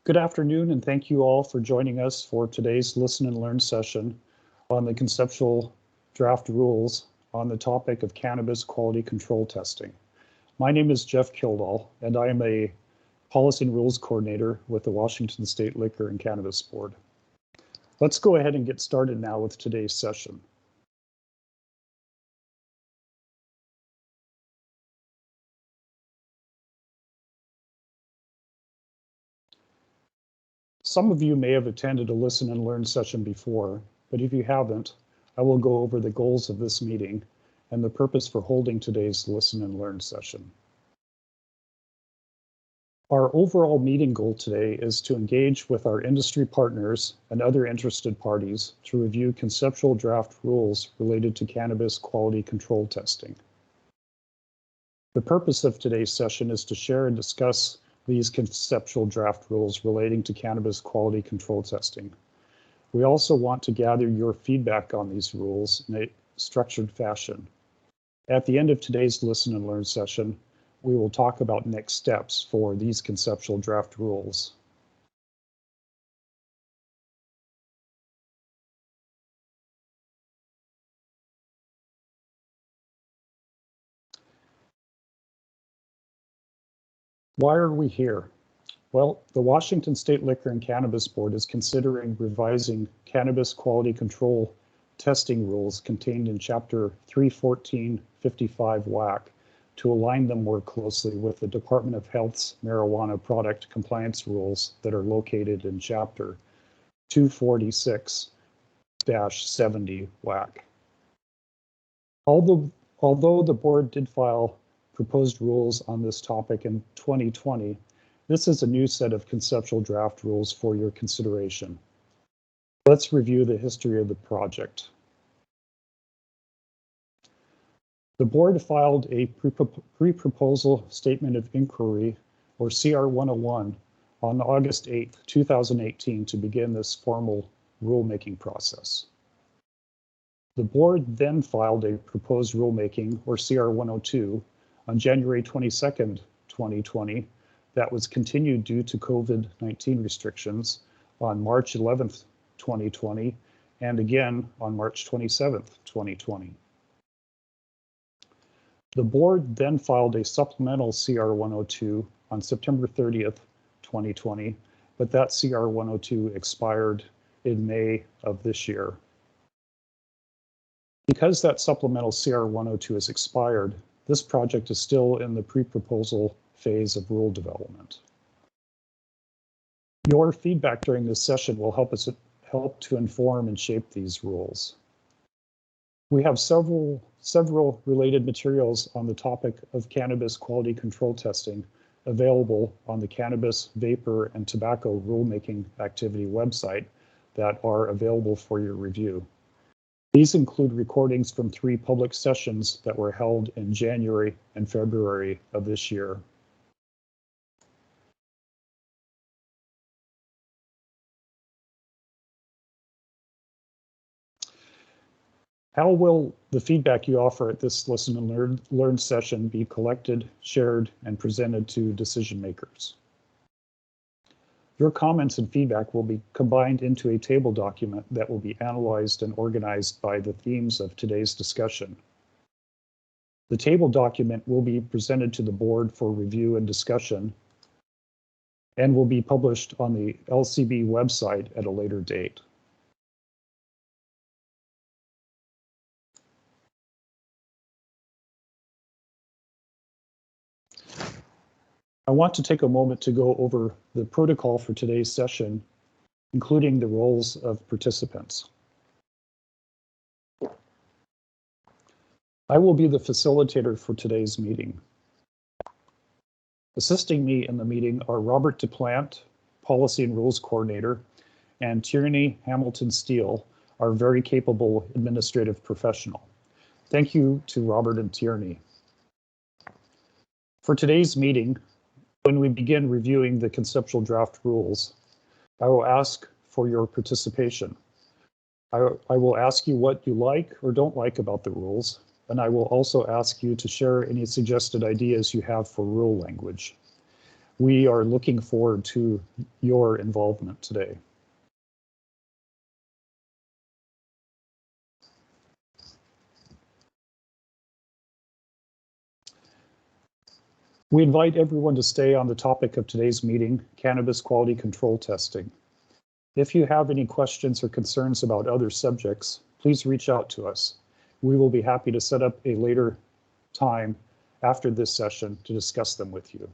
Good afternoon, and thank you all for joining us for today's Listen and Learn session on the conceptual draft rules on the topic of cannabis quality control testing. My name is Jeff Kildall, and I am a Policy and Rules Coordinator with the Washington State Liquor and Cannabis Board. Let's go ahead and get started now with today's session. Some of you may have attended a Listen and Learn session before, but if you haven't, I will go over the goals of this meeting and the purpose for holding today's Listen and Learn session. Our overall meeting goal today is to engage with our industry partners and other interested parties to review conceptual draft rules related to cannabis quality control testing. The purpose of today's session is to share and discuss these conceptual draft rules relating to cannabis quality control testing. We also want to gather your feedback on these rules in a structured fashion. At the end of today's Listen and Learn session, we will talk about next steps for these conceptual draft rules. Why are we here? Well, the Washington State Liquor and Cannabis Board is considering revising cannabis quality control testing rules contained in Chapter 31455 WAC to align them more closely with the Department of Health's marijuana product compliance rules that are located in Chapter 246-70 WAC. Although the board did file proposed rules on this topic in 2020, this is a new set of conceptual draft rules for your consideration. Let's review the history of the project. The board filed a pre-proposal statement of inquiry, or CR 101, on August 8, 2018 to begin this formal rulemaking process. The board then filed a proposed rulemaking, or CR 102, on January 22, 2020, that was continued due to COVID-19 restrictions on March 11, 2020, and again on March 27, 2020. The board then filed a supplemental CR 102 on September 30th, 2020, but that CR 102 expired in May of this year. Because that supplemental CR 102 is expired, this project is still in the pre-proposal phase of rule development. Your feedback during this session will help to inform and shape these rules. We have several related materials on the topic of cannabis quality control testing available on the Cannabis, Vapor, and Tobacco Rulemaking Activity website that are available for your review. These include recordings from 3 public sessions that were held in January and February of this year. How will the feedback you offer at this Listen and Learn session be collected, shared, and presented to decision makers? Your comments and feedback will be combined into a table document that will be analyzed and organized by the themes of today's discussion. The table document will be presented to the board for review and discussion and will be published on the LCB website at a later date. I want to take a moment to go over the protocol for today's session, including the roles of participants. I will be the facilitator for today's meeting. Assisting me in the meeting are Robert DePlant, Policy and Rules Coordinator, and Tierney Hamilton Steele, our very capable administrative professional. Thank you to Robert and Tierney. For today's meeting, when we begin reviewing the conceptual draft rules, I will ask for your participation. I will ask you what you like or don't like about the rules, and I will also ask you to share any suggested ideas you have for rule language. We are looking forward to your involvement today. We invite everyone to stay on the topic of today's meeting, cannabis quality control testing. If you have any questions or concerns about other subjects, please reach out to us. We will be happy to set up a later time after this session to discuss them with you.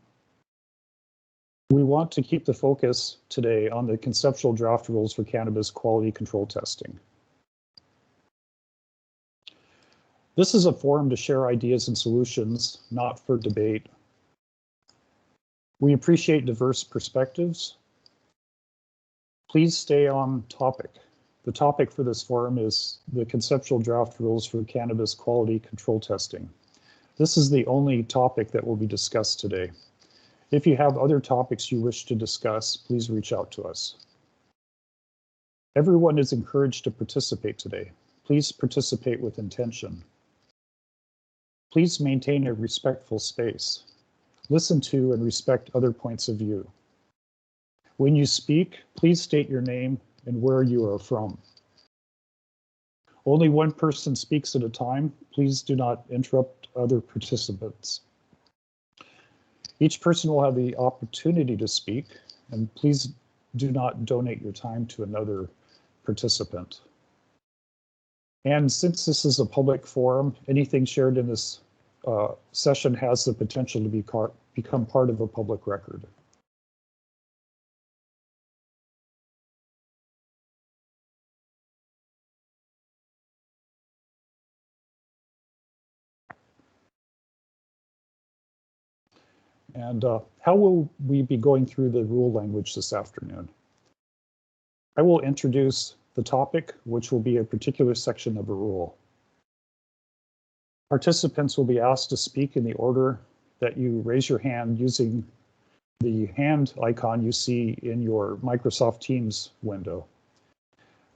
We want to keep the focus today on the conceptual draft rules for cannabis quality control testing. This is a forum to share ideas and solutions, not for debate. We appreciate diverse perspectives. Please stay on topic. The topic for this forum is the conceptual draft rules for cannabis quality control testing. This is the only topic that will be discussed today. If you have other topics you wish to discuss, please reach out to us. Everyone is encouraged to participate today. Please participate with intention. Please maintain a respectful space. Listen to and respect other points of view. When you speak, please state your name and where you are from. Only one person speaks at a time. Please do not interrupt other participants. Each person will have the opportunity to speak, and please do not donate your time to another participant. And since this is a public forum, anything shared in this session has the potential to become part of a public record. And how will we be going through the rule language this afternoon? I will introduce the topic, which will be a particular section of a rule. Participants will be asked to speak in the order that you raise your hand using the hand icon you see in your Microsoft Teams window.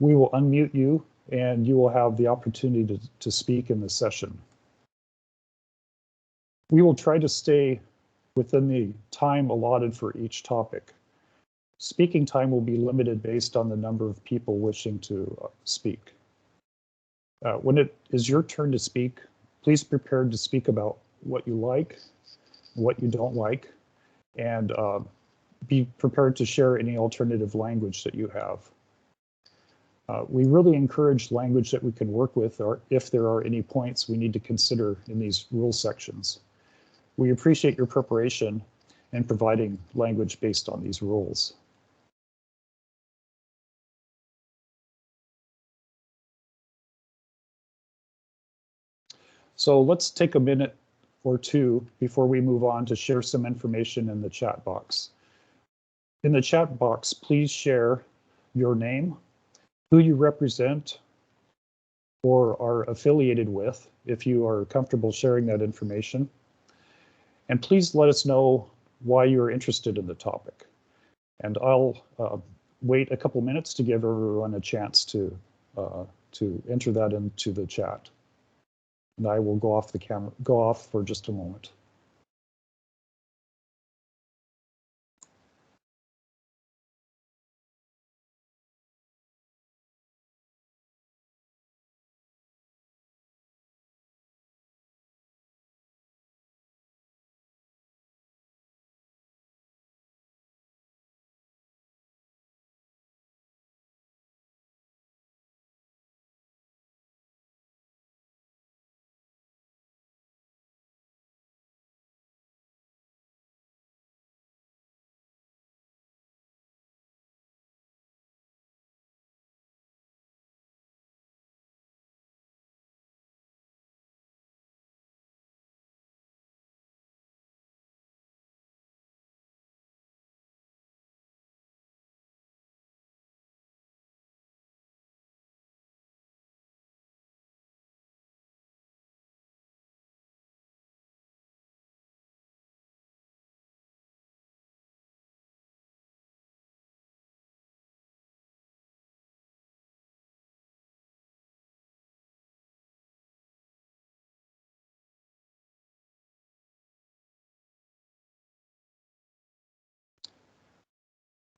We will unmute you and you will have the opportunity to speak in the session. We will try to stay within the time allotted for each topic. Speaking time will be limited based on the number of people wishing to speak. When it is your turn to speak, please prepare to speak about what you like, what you don't like, and be prepared to share any alternative language that you have. We really encourage language that we can work with, or if there are any points we need to consider in these rule sections. We appreciate your preparation and providing language based on these rules. So let's take a minute or two before we move on to share some information in the chat box. In the chat box, please share your name, who you represent or are affiliated with, if you are comfortable sharing that information. And please let us know why you're interested in the topic. And I'll wait a couple minutes to give everyone a chance to enter that into the chat. And I will go off for just a moment.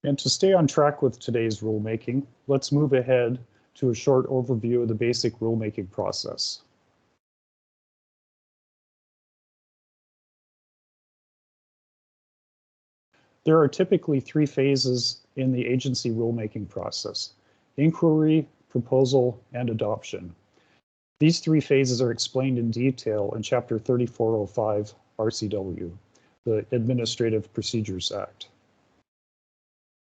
And to stay on track with today's rulemaking, let's move ahead to a short overview of the basic rulemaking process. There are typically three phases in the agency rulemaking process: inquiry, proposal, and adoption. These three phases are explained in detail in Chapter 3405 RCW, the Administrative Procedures Act.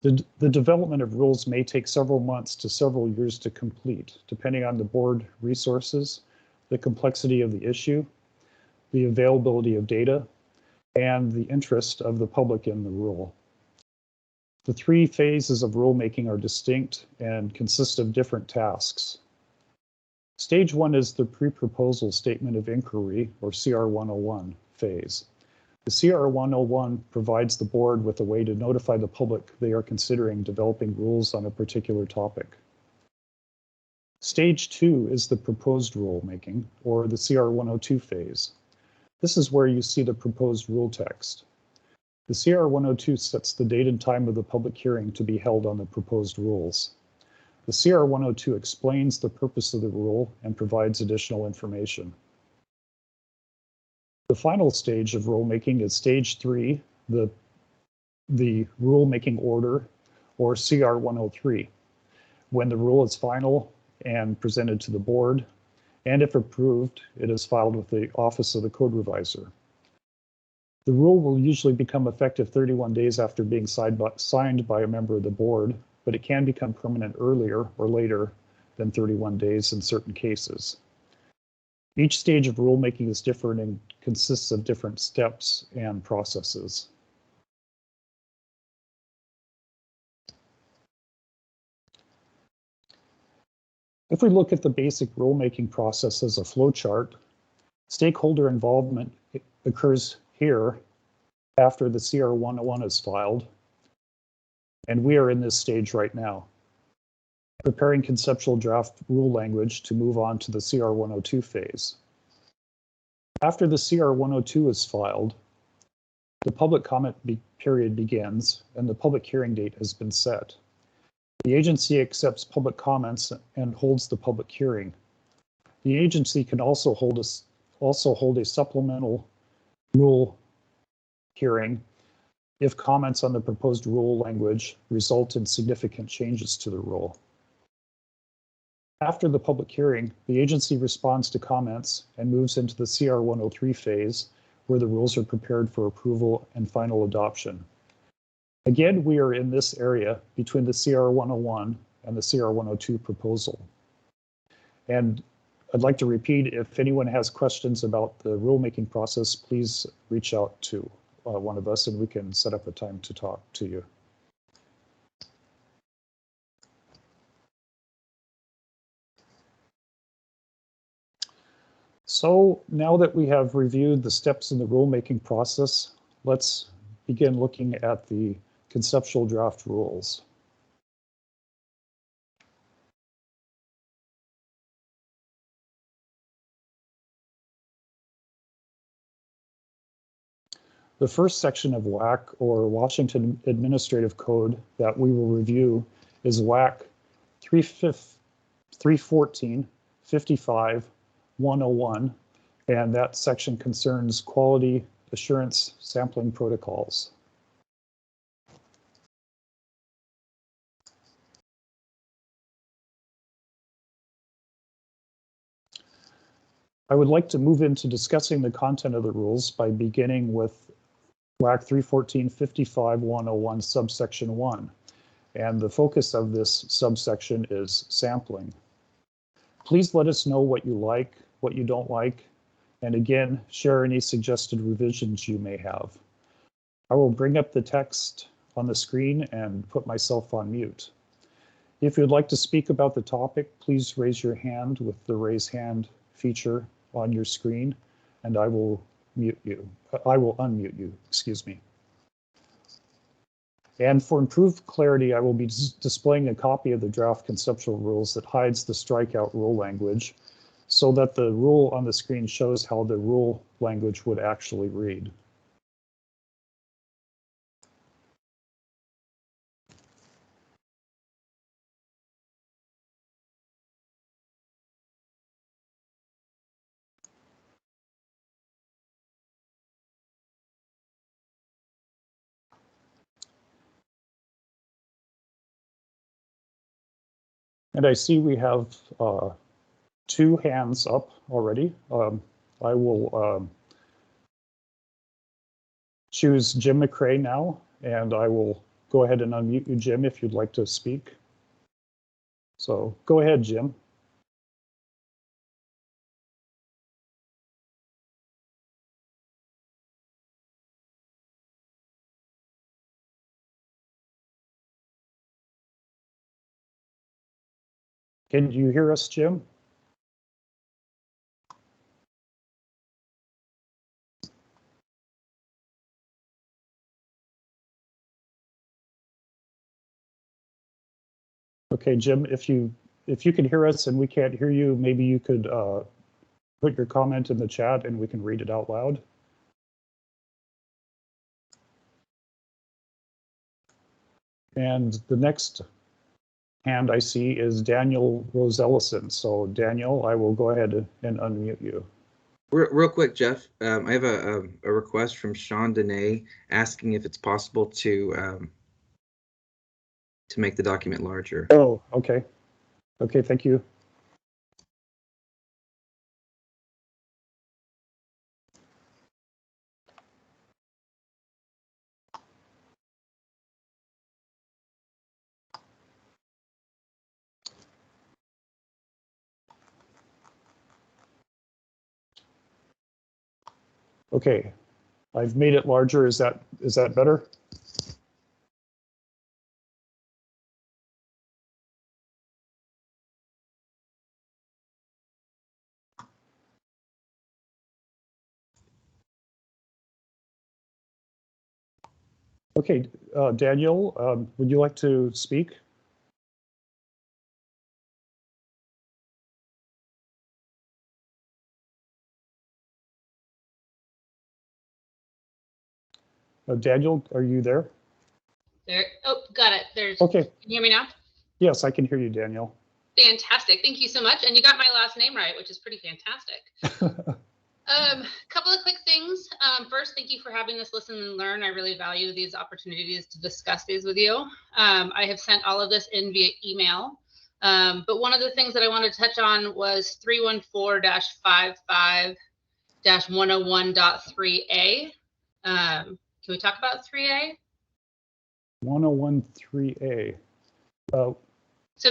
The development of rules may take several months to several years to complete, depending on the board resources, the complexity of the issue, the availability of data, and the interest of the public in the rule. The three phases of rulemaking are distinct and consist of different tasks. Stage one is the pre-proposal statement of inquiry, or CR 101 phase. The CR 101 provides the board with a way to notify the public they are considering developing rules on a particular topic. Stage two is the proposed rulemaking, or the CR 102 phase. This is where you see the proposed rule text. The CR 102 sets the date and time of the public hearing to be held on the proposed rules. The CR 102 explains the purpose of the rule and provides additional information. The final stage of rulemaking is stage three, the rulemaking order, or CR 103, when the rule is final and presented to the board, and if approved, it is filed with the Office of the Code Reviser. The rule will usually become effective 31 days after being signed by a member of the board, but it can become permanent earlier or later than 31 days in certain cases. Each stage of rulemaking is different and consists of different steps and processes. If we look at the basic rulemaking process as a flowchart, stakeholder involvement occurs here after the CR 101 is filed, and we are in this stage right now, preparing conceptual draft rule language to move on to the CR 102 phase. After the CR 102 is filed, the public comment period begins and the public hearing date has been set. The agency accepts public comments and holds the public hearing. The agency can also hold a supplemental rule hearing if comments on the proposed rule language result in significant changes to the rule. After the public hearing, the agency responds to comments and moves into the CR 103 phase, where the rules are prepared for approval and final adoption. Again, we are in this area between the CR 101 and the CR 102 proposal. And I'd like to repeat, if anyone has questions about the rulemaking process, please reach out to one of us and we can set up a time to talk to you. So now that we have reviewed the steps in the rulemaking process, let's begin looking at the conceptual draft rules. The first section of WAC, or Washington Administrative Code, that we will review is WAC 314.55.101, and that section concerns quality assurance sampling protocols. I would like to move into discussing the content of the rules by beginning with WAC 314.55.101 subsection 1, and the focus of this subsection is sampling. Please let us know what you like, what you don't like, and again, share any suggested revisions you may have. I will bring up the text on the screen and put myself on mute. If you'd like to speak about the topic, please raise your hand with the raise hand feature on your screen, and I will unmute you, excuse me. And for improved clarity, I will be displaying a copy of the draft conceptual rules that hides the strikeout rule language so that the rule on the screen shows how the rule language would actually read. And I see we have 2 hands up already. I will choose Jim McCrae now, and I will go ahead and unmute you, Jim, if you'd like to speak. So go ahead, Jim. Can you hear us, Jim? Okay, Jim, if you can hear us and we can't hear you, maybe you could put your comment in the chat and we can read it out loud. And the next hand I see is Daniel Rosellison. So Daniel, I will go ahead and unmute you. Real quick, Jeff, I have a request from Sean Dene asking if it's possible to make the document larger. Oh, okay. Okay, thank you. Okay, I've made it larger. Is that better? Okay, Daniel, would you like to speak? Daniel, are you there? There. Oh, got it. There's. Okay. Can you hear me now? Yes, I can hear you, Daniel. Fantastic. Thank you so much. And you got my last name right, which is pretty fantastic. Couple of quick things. First, thank you for having this listen and learn. I really value these opportunities to discuss these with you. I have sent all of this in via email. But one of the things that I wanted to touch on was 314-55-101.3a. Can we talk about 3a? 101.3a. So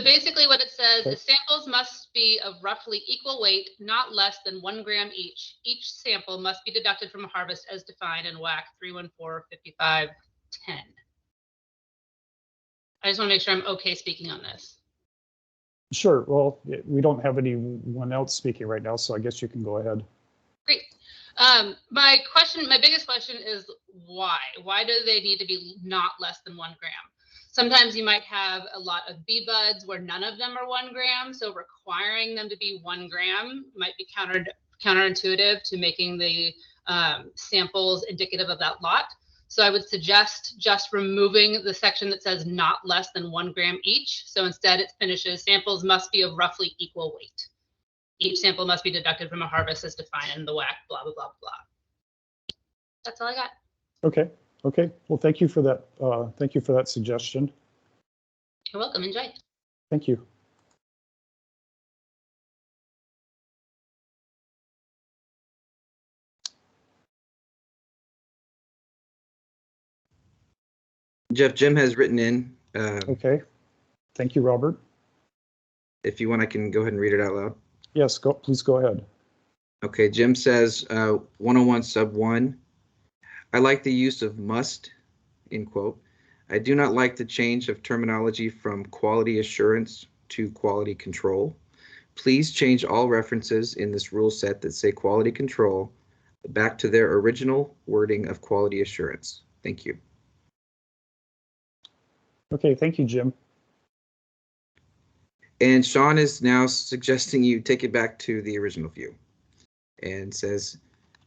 basically what it says is samples must be of roughly equal weight, not less than 1 gram each. Each sample must be deducted from a harvest as defined in WAC 314-55-10. I just want to make sure I'm okay speaking on this. Sure. Well, we don't have anyone else speaking right now, so I guess you can go ahead. Great. My biggest question is why? Why do they need to be not less than 1 gram? Sometimes you might have a lot of bee buds where none of them are 1 gram, so requiring them to be 1 gram might be counterintuitive to making the samples indicative of that lot. So I would suggest just removing the section that says not less than 1 gram each. So instead it finishes samples must be of roughly equal weight. Each sample must be deducted from a harvest as defined in the WAC, blah, blah, blah, blah. That's all I got. Okay. Okay. Well, thank you for that. Thank you for that suggestion. You're welcome. Enjoy. Thank you. Jeff, Jim has written in. Okay. Thank you, Robert. If you want, I can go ahead and read it out loud. Yes, please go ahead. Okay, Jim says 101 sub 1. I like the use of must, in quote. I do not like the change of terminology from quality assurance to quality control. Please change all references in this rule set that say quality control back to their original wording of quality assurance. Thank you. Okay, thank you, Jim. And Sean is now suggesting you take it back to the original view and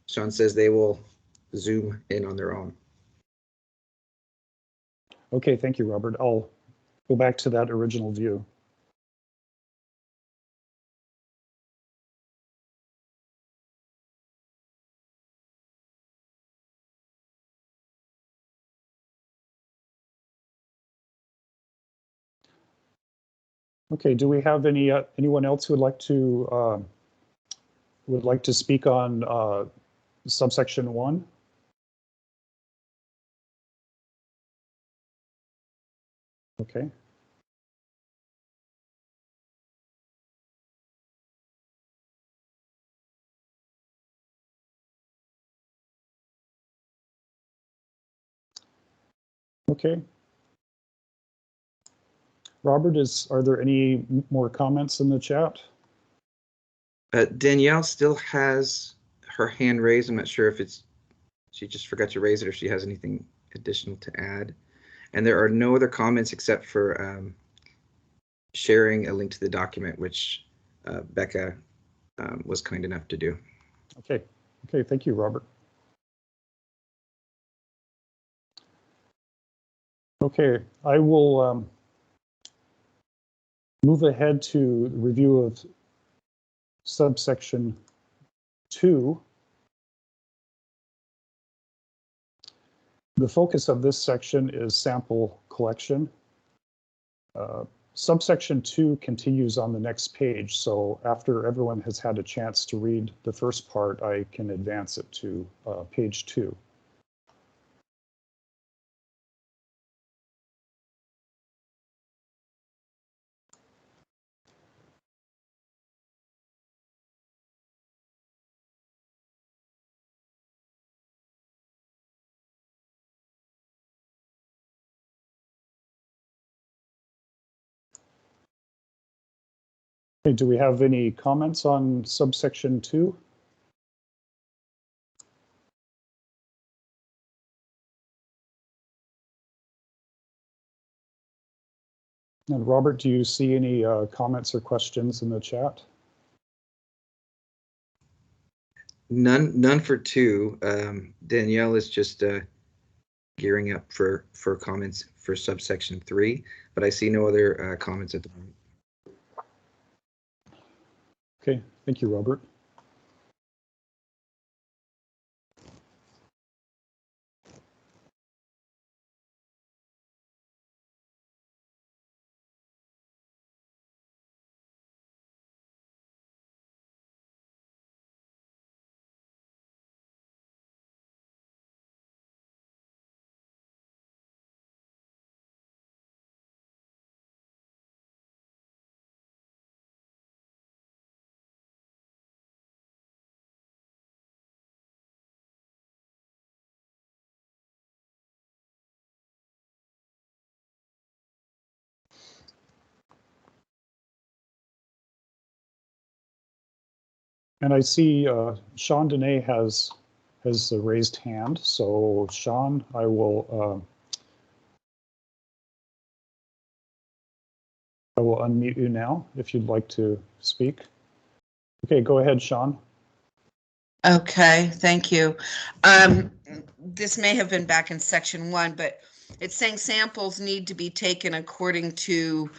Sean says they will zoom in on their own. Okay, thank you, Robert. I'll go back to that original view. Okay, do we have anyone else who would like to speak on subsection 1? Okay. Okay. Robert, are there any more comments in the chat? Danielle still has her hand raised. I'm not sure if she just forgot to raise it or she has anything additional to add. And there are no other comments except for sharing a link to the document, which Becca was kind enough to do. Okay. Okay, thank you, Robert. Okay, I will move ahead to review of subsection 2. The focus of this section is sample collection. Subsection 2 continues on the next page, so after everyone has had a chance to read the first part, I can advance it to page 2. Okay, do we have any comments on subsection 2? And Robert, do you see any comments or questions in the chat? None for 2. Danielle is just gearing up for comments for subsection 3, but I see no other comments at the moment. Okay, thank you, Robert. And I see Sean Dene has a raised hand. So Sean, I will unmute you now if you'd like to speak. Okay, go ahead, Sean. Okay, thank you. This may have been back in section 1, but it's saying samples need to be taken according to,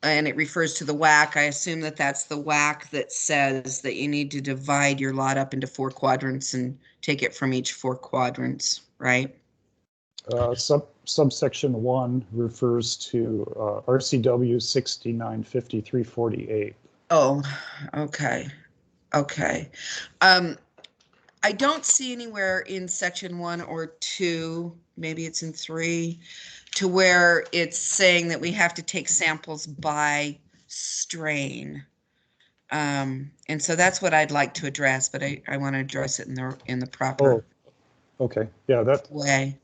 and it refers to the WAC. I assume that that's the WAC that says that you need to divide your lot up into 4 quadrants and take it from each 4 quadrants, right? Subsection 1 refers to RCW 695348. Oh, okay. Okay. I don't see anywhere in section 1 or 2, maybe it's in 3, to where it's saying that we have to take samples by strain. And so that's what I'd like to address, but I want to address it in the proper okay. Yeah, way.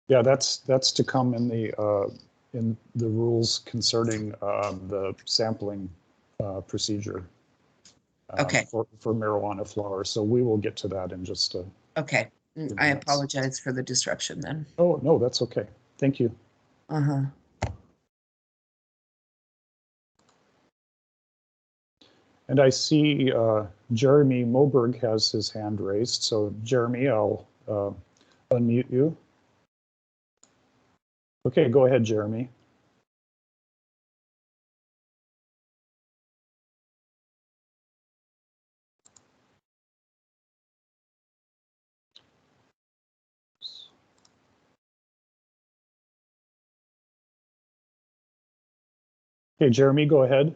Yeah, that's to come in the rules concerning the sampling procedure. Okay. For marijuana flower. So we will get to that in just a Okay. I apologize for the disruption then. Oh, no, that's okay. Thank you. Uh-huh. And I see Jeremy Moberg has his hand raised. So Jeremy, I'll unmute you. Okay, go ahead, Jeremy. Okay, Jeremy, go ahead.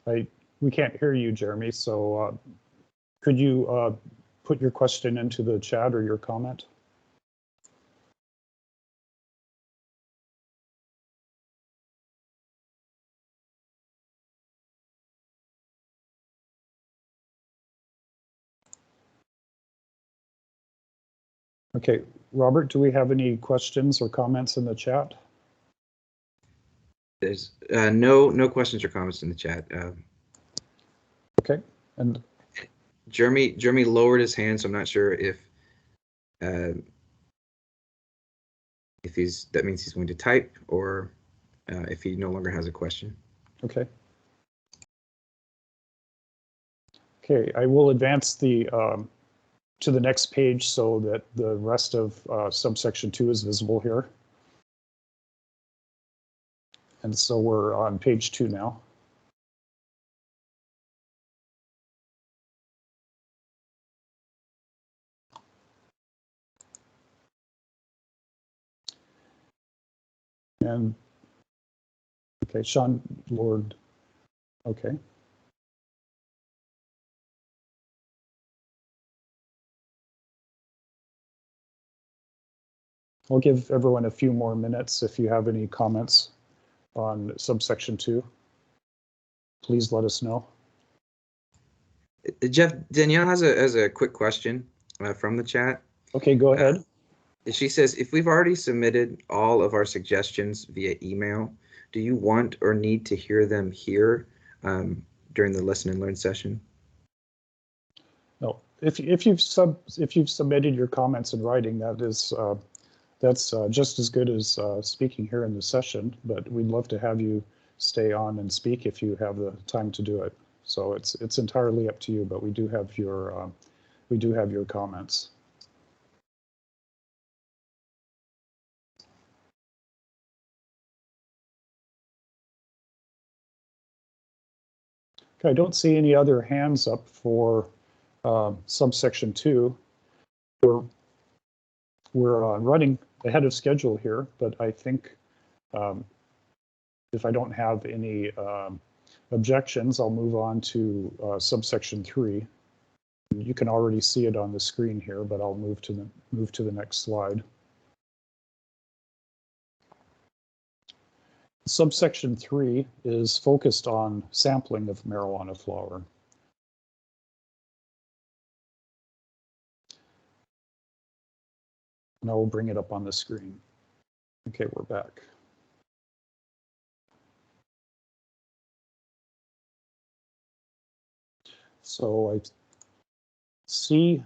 We can't hear you, Jeremy, so could you put your question into the chat or your comment? Okay, Robert, do we have any questions or comments in the chat? There's no questions or comments in the chat. Okay, and Jeremy lowered his hand, so I'm not sure if that means he's going to type, or if he no longer has a question. okay. Okay, I will advance the to the next page so that the rest of subsection 2 is visible here. And so we're on page 2 now. And okay, Sean Lord, okay. I'll give everyone a few more minutes. If you have any comments on subsection 2, please let us know. Jeff, Danielle has a quick question from the chat. Okay, go ahead. She says, if we've already submitted all of our suggestions via email, do you want or need to hear them here during the listen and learn session? No, if you've submitted your comments in writing, that's just as good as speaking here in the session, but we'd love to have you stay on and speak if you have the time to do it. So it's entirely up to you, but we do have your comments. Okay, I don't see any other hands up for subsection 2. We're running ahead of schedule here, but I think if I don't have any objections, I'll move on to subsection 3. You can already see it on the screen here, but I'll move to the next slide. Subsection 3 is focused on sampling of marijuana flower. And I will bring it up on the screen. Okay, we're back. So I see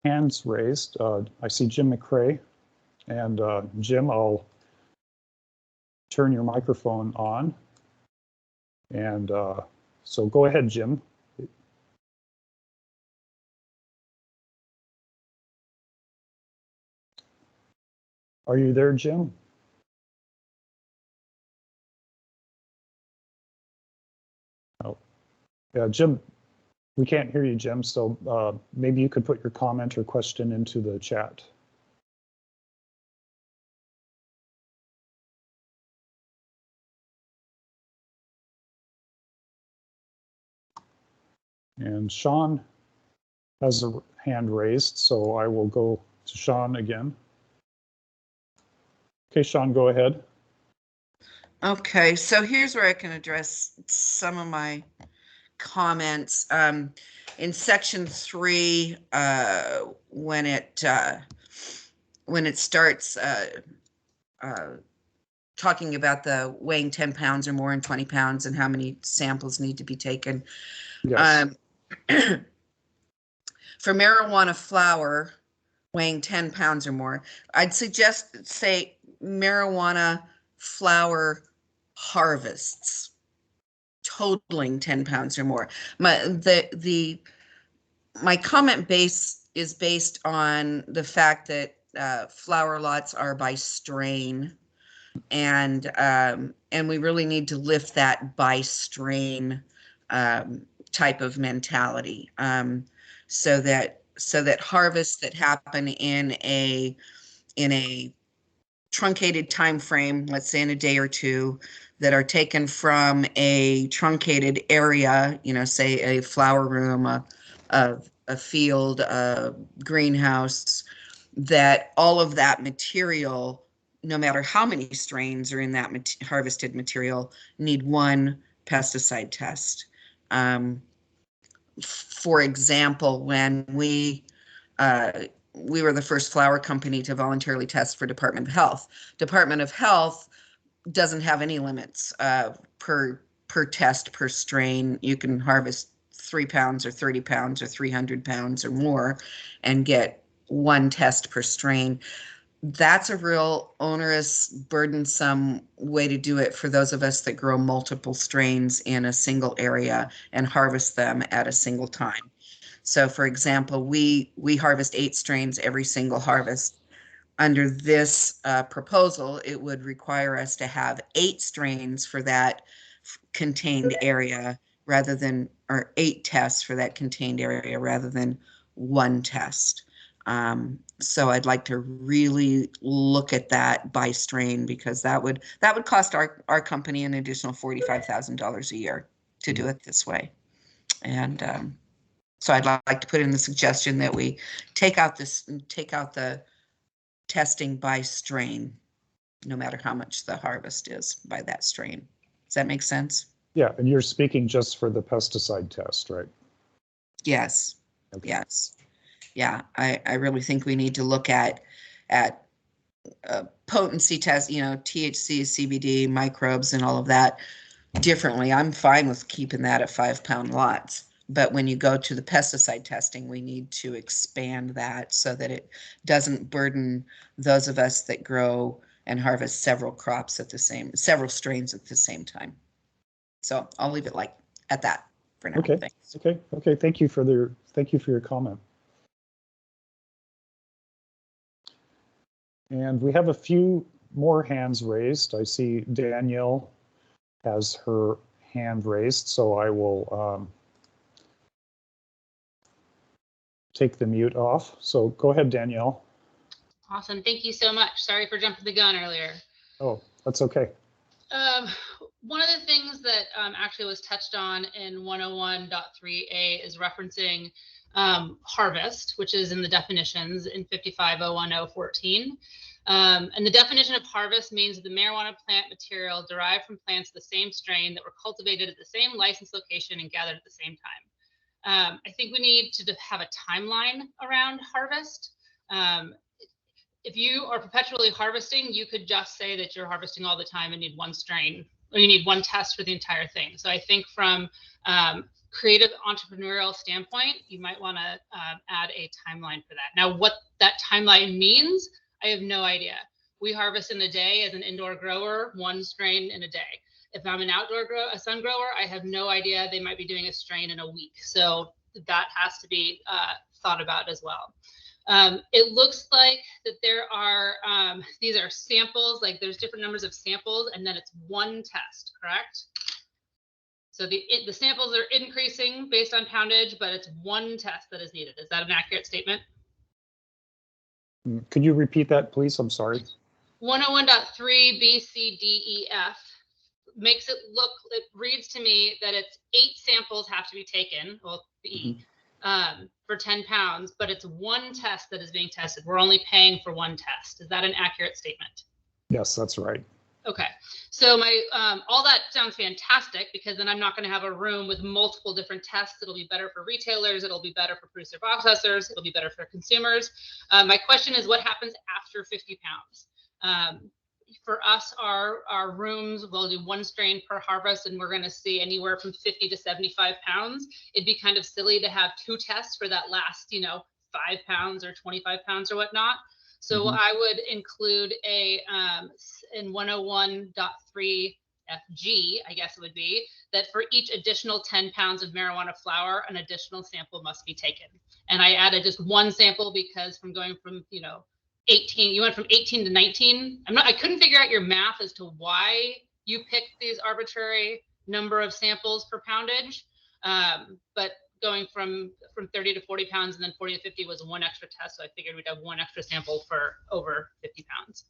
hands raised. I see Jim McCrae. And Jim, I'll turn your microphone on. And so go ahead, Jim. Are you there, Jim? Oh, yeah, Jim, we can't hear you, Jim. So maybe you could put your comment or question into the chat. And Sean has a hand raised, so I will go to Sean again. Okay, Sean, go ahead. Okay, so here's where I can address some of my comments. In section 3, when it starts talking about the weighing 10 pounds or more and 20 pounds and how many samples need to be taken. Yes. For marijuana flower weighing 10 pounds or more, I'd suggest say marijuana flower harvests totaling 10 pounds or more. My comment base is based on the fact that flower lots are by strain, and we really need to lift that by strain type of mentality, so that harvests that happen in a truncated time frame, let's say in a day or two, that are taken from a truncated area, you know, say a flower room, a field, a greenhouse, that all of that material, no matter how many strains are in that harvested material, need one pesticide test. For example, when we were the first flower company to voluntarily test for Department of Health. Department of Health doesn't have any limits per test per strain. You can harvest 3 pounds or 30 pounds or 300 pounds or more and get one test per strain. That's a real onerous, burdensome way to do it for those of us that grow multiple strains in a single area and harvest them at a single time. So for example, we harvest 8 strains every single harvest. Under this proposal, it would require us to have 8 strains for that contained area rather than, or 8 tests for that contained area rather than 1 test. So I'd like to really look at that by strain, because that would cost our company an additional $45,000 a year to do it this way. And so I'd like to put in the suggestion that we take out the testing by strain, no matter how much the harvest is by that strain. Does that make sense? Yeah, and you're speaking just for the pesticide test, right? Yes. Okay. Yes. Yeah, I really think we need to look at potency tests, you know, THC, CBD, microbes, and all of that differently. I'm fine with keeping that at 5-pound lots. But when you go to the pesticide testing, we need to expand that so that it doesn't burden those of us that grow and harvest several several strains at the same time. So I'll leave it at that for now. Okay. Thanks. Okay. Thank you for your comment. And we have a few more hands raised. I see Danielle has her hand raised, so I will take the mute off. So go ahead, Danielle. Awesome. Thank you so much. Sorry for jumping the gun earlier. Oh, that's okay. One of the things that actually was touched on in 101.3a is referencing harvest, which is in the definitions in 55.010.14. And the definition of harvest means the marijuana plant material derived from plants of the same strain that were cultivated at the same license location and gathered at the same time. I think we need to have a timeline around harvest. If you are perpetually harvesting, you could just say that you're harvesting all the time and need one strain, or you need one test for the entire thing. So I think from creative entrepreneurial standpoint, you might want to add a timeline for that. Now, what that timeline means, I have no idea. We harvest in a day as an indoor grower, 1 strain in a day. If I'm an outdoor a sun grower, I have no idea. They might be doing a strain in a week. So that has to be thought about as well. It looks like that there are, these are samples, like there's different numbers of samples, and then it's 1 test, correct? So the samples are increasing based on poundage, but it's 1 test that is needed. Is that an accurate statement? Could you repeat that, please? I'm sorry. 101.3 B, C, D, E, F makes it look, it reads to me that it's 8 samples have to be taken, well, B, for 10 pounds, but it's 1 test that is being tested. We're only paying for 1 test. Is that an accurate statement? Yes, that's right. Okay, so my all that sounds fantastic, because then I'm not going to have a room with multiple different tests. It'll be better for retailers. It'll be better for producer processors. It'll be better for consumers. My question is, what happens after 50 pounds? For us, our rooms will do 1 strain per harvest, and we're going to see anywhere from 50 to 75 pounds. It'd be kind of silly to have 2 tests for that last, 5 pounds or 25 pounds or whatnot. So I would include a in 101.3 FG, I guess it would be, that for each additional 10 pounds of marijuana flower, an additional sample must be taken. And I added just 1 sample because from going from, 18, you went from 18 to 19. I couldn't figure out your math as to why you picked these arbitrary number of samples per poundage. But going from 30 to 40 pounds and then 40 to 50 was 1 extra test. So I figured we'd have 1 extra sample for over 50 pounds.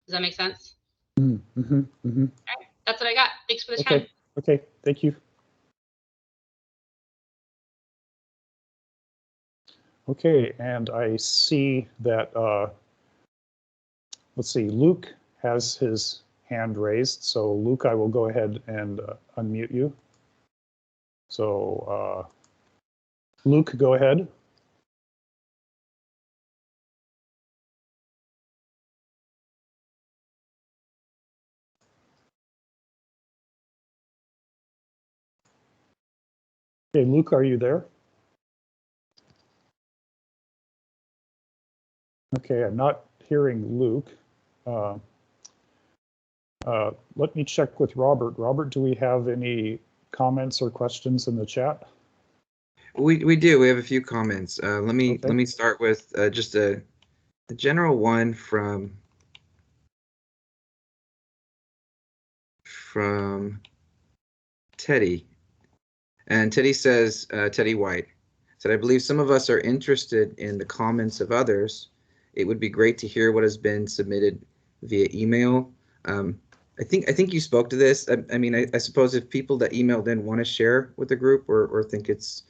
Does that make sense? Okay. That's what I got. Thanks for the Okay. time. Okay. Thank you. Okay, and I see that, let's see, Luke has his hand raised. So Luke, I will go ahead and unmute you. So Luke, go ahead. Okay, Luke, are you there? Okay, I'm not hearing Luke. Let me check with Robert. Robert, do we have any comments or questions in the chat? We do. We have a few comments. Let me Okay. start with just a general one from Teddy. And Teddy says, Teddy White said, I believe some of us are interested in the comments of others. It would be great to hear what has been submitted via email. I think you spoke to this. I mean, I suppose if people that emailed in want to share with the group or think it's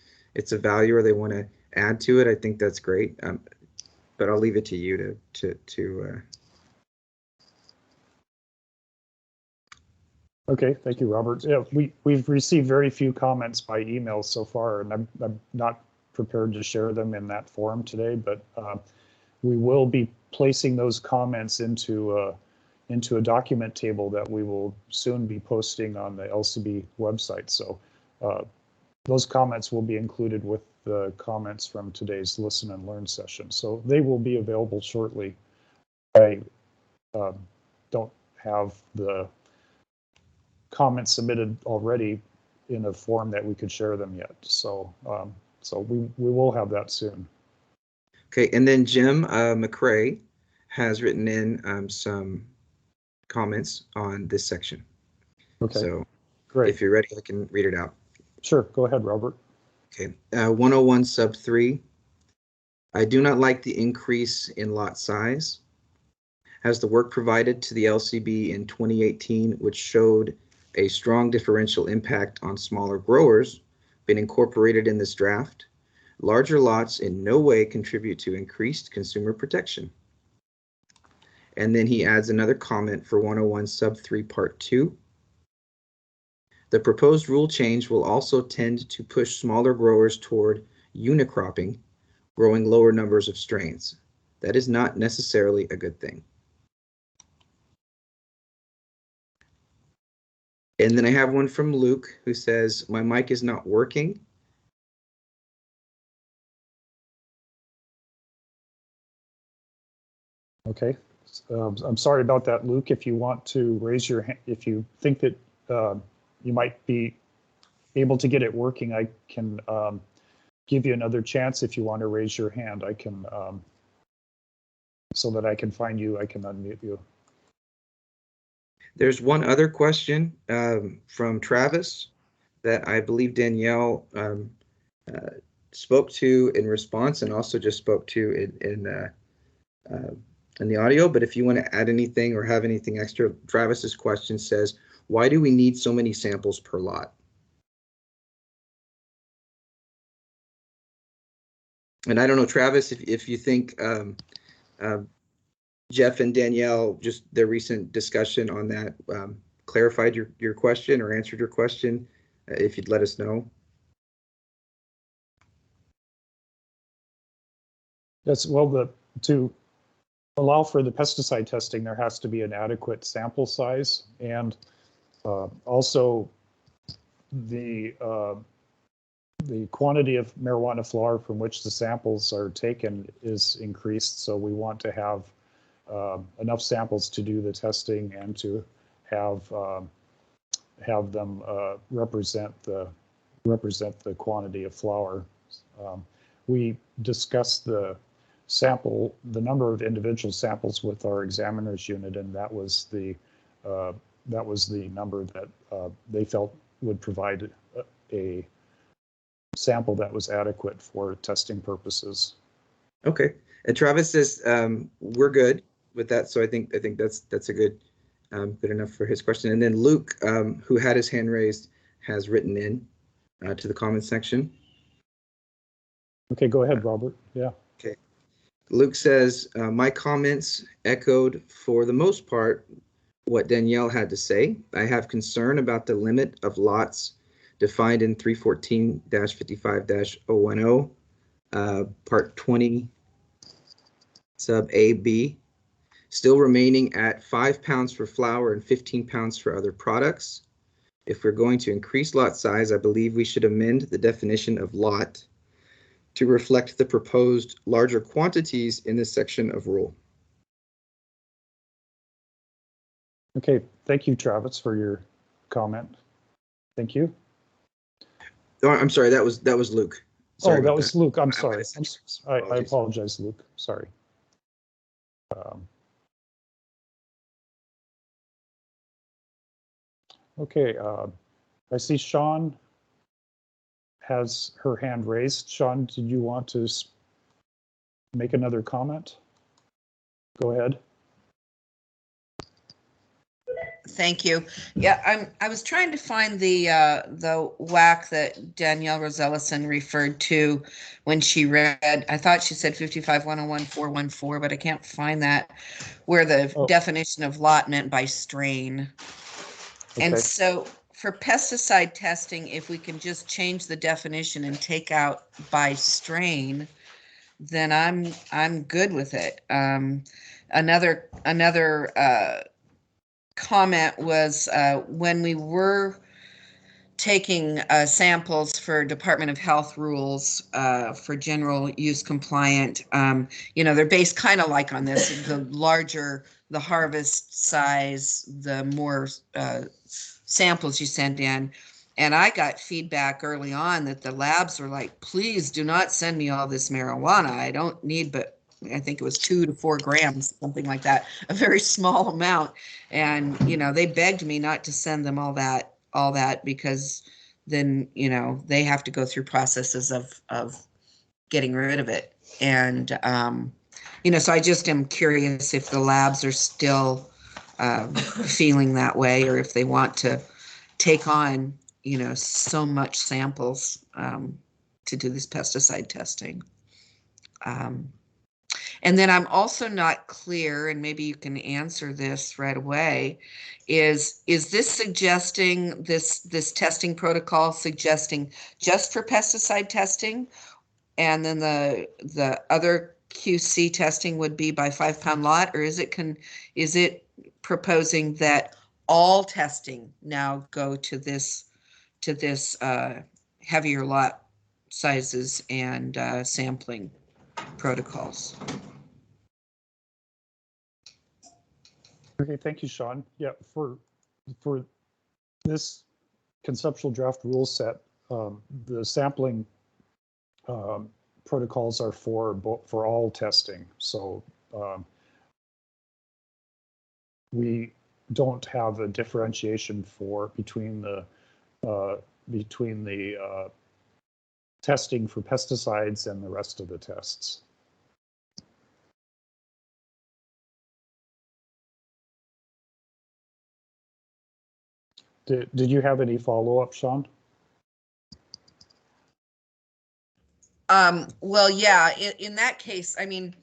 a value or they want to add to it, I think that's great. But I'll leave it to you to Okay, thank you, Robert. Yeah, we've received very few comments by email so far, and I'm not prepared to share them in that forum today, but we will be placing those comments into a document table that we will soon be posting on the LCB website. So those comments will be included with the comments from today's Listen and Learn session. So they will be available shortly. I don't have the comments submitted already in a form that we could share them yet. So so we will have that soon. Okay, and then Jim McCrae has written in some comments on this section. Okay, so great. If you're ready, I can read it out. Sure, go ahead, Robert. Okay, 101 sub 3. I do not like the increase in lot size. Has the work provided to the LCB in 2018, which showed a strong differential impact on smaller growers, been incorporated in this draft? Larger lots in no way contribute to increased consumer protection. And then he adds another comment for 101 sub 3 part 2. The proposed rule change will also tend to push smaller growers toward unicropping, growing lower numbers of strains. That is not necessarily a good thing. And then I have one from Luke who says, my mic is not working. Okay, I'm sorry about that, Luke. If you want to raise your hand, if you think that you might be able to get it working, I can give you another chance. If you want to raise your hand, I can, so that I can find you, I can unmute you. There's one other question from Travis that I believe Danielle spoke to in response and also just spoke to in the audio. But if you want to add anything or have anything extra, Travis's question says, why do we need so many samples per lot? And I don't know, Travis, if you think Jeff and Danielle, just their recent discussion on that, clarified your question or answered your question, if you'd let us know. Yes, well, to allow for the pesticide testing, there has to be an adequate sample size, and also the quantity of marijuana flower from which the samples are taken is increased. So we want to have enough samples to do the testing and to have them represent the quantity of flower. We discussed the number of individual samples with our examiners unit, and that was the number that they felt would provide a sample that was adequate for testing purposes. Okay, and Travis says we're good with that, so I think that's a good Good enough for his question. And then Luke, who had his hand raised, has written in to the comment section. Okay, go ahead, Robert. Yeah. Okay. Luke says, my comments echoed for the most part what Danielle had to say. I have concern about the limit of lots defined in 314-55-010, part 20, sub A, B, still remaining at 5 pounds for flower and 15 pounds for other products. If we're going to increase lot size, I believe we should amend the definition of lot to reflect the proposed larger quantities in this section of rule. Okay, thank you, Travis, for your comment. Thank you. Oh, I'm sorry, that was Luke. Sorry that was Luke. I'm I sorry. I apologize, Luke. Sorry. Okay, I see Sean has her hand raised. Sean, did you want to make another comment? Go ahead. Thank you. Yeah, I was trying to find the WAC that Danielle Rosellison referred to when she read. I thought she said 55-101-414, but I can't find that, where the definition of lot meant by strain. Okay. And so for pesticide testing, if we can just change the definition and take out by strain, then I'm good with it. Another comment was when we were taking samples for Department of Health rules for general use compliant, they're based kind of like on this. The larger the harvest size, the more samples you send in. And I got feedback early on that the labs were like, please do not send me all this marijuana. I don't need, but I think it was 2 to 4 grams, something like that, a very small amount. And, they begged me not to send them all that because then, they have to go through processes of getting rid of it. And, so I just am curious if the labs are still feeling that way, or if they want to take on, so much samples to do this pesticide testing. And then I'm also not clear, and maybe you can answer this right away, is this suggesting, this testing protocol suggesting just for pesticide testing, and then the other QC testing would be by 5 pound lot, or is it proposing that all testing now go to this heavier lot sizes and sampling protocols? Okay, thank you, Sean. Yeah, for this conceptual draft rule set, the sampling protocols are for all testing. So we don't have a differentiation between the testing for pesticides and the rest of the tests. Did you have any follow-up, Sean? Well, yeah, in that case, I mean,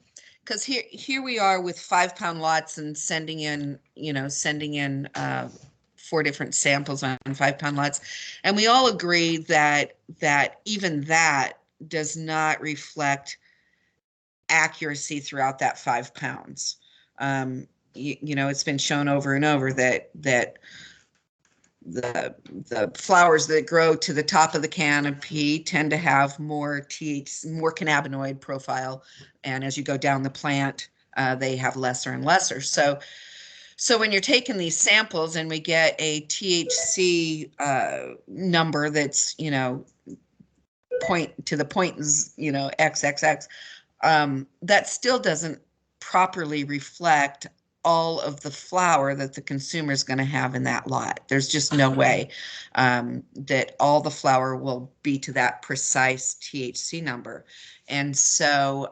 because here we are with 5 pound lots and sending in 4 different samples on 5 pound lots. And we all agree that even that does not reflect accuracy throughout that 5 pounds. It's been shown over and over that the flowers that grow to the top of the canopy tend to have more cannabinoid profile, and as you go down the plant, they have lesser and lesser. So when you're taking these samples and we get a THC number that's point to the point XXX, that still doesn't properly reflect all of the flower that the consumer is going to have in that lot. There's just no way that all the flower will be to that precise THC number. And so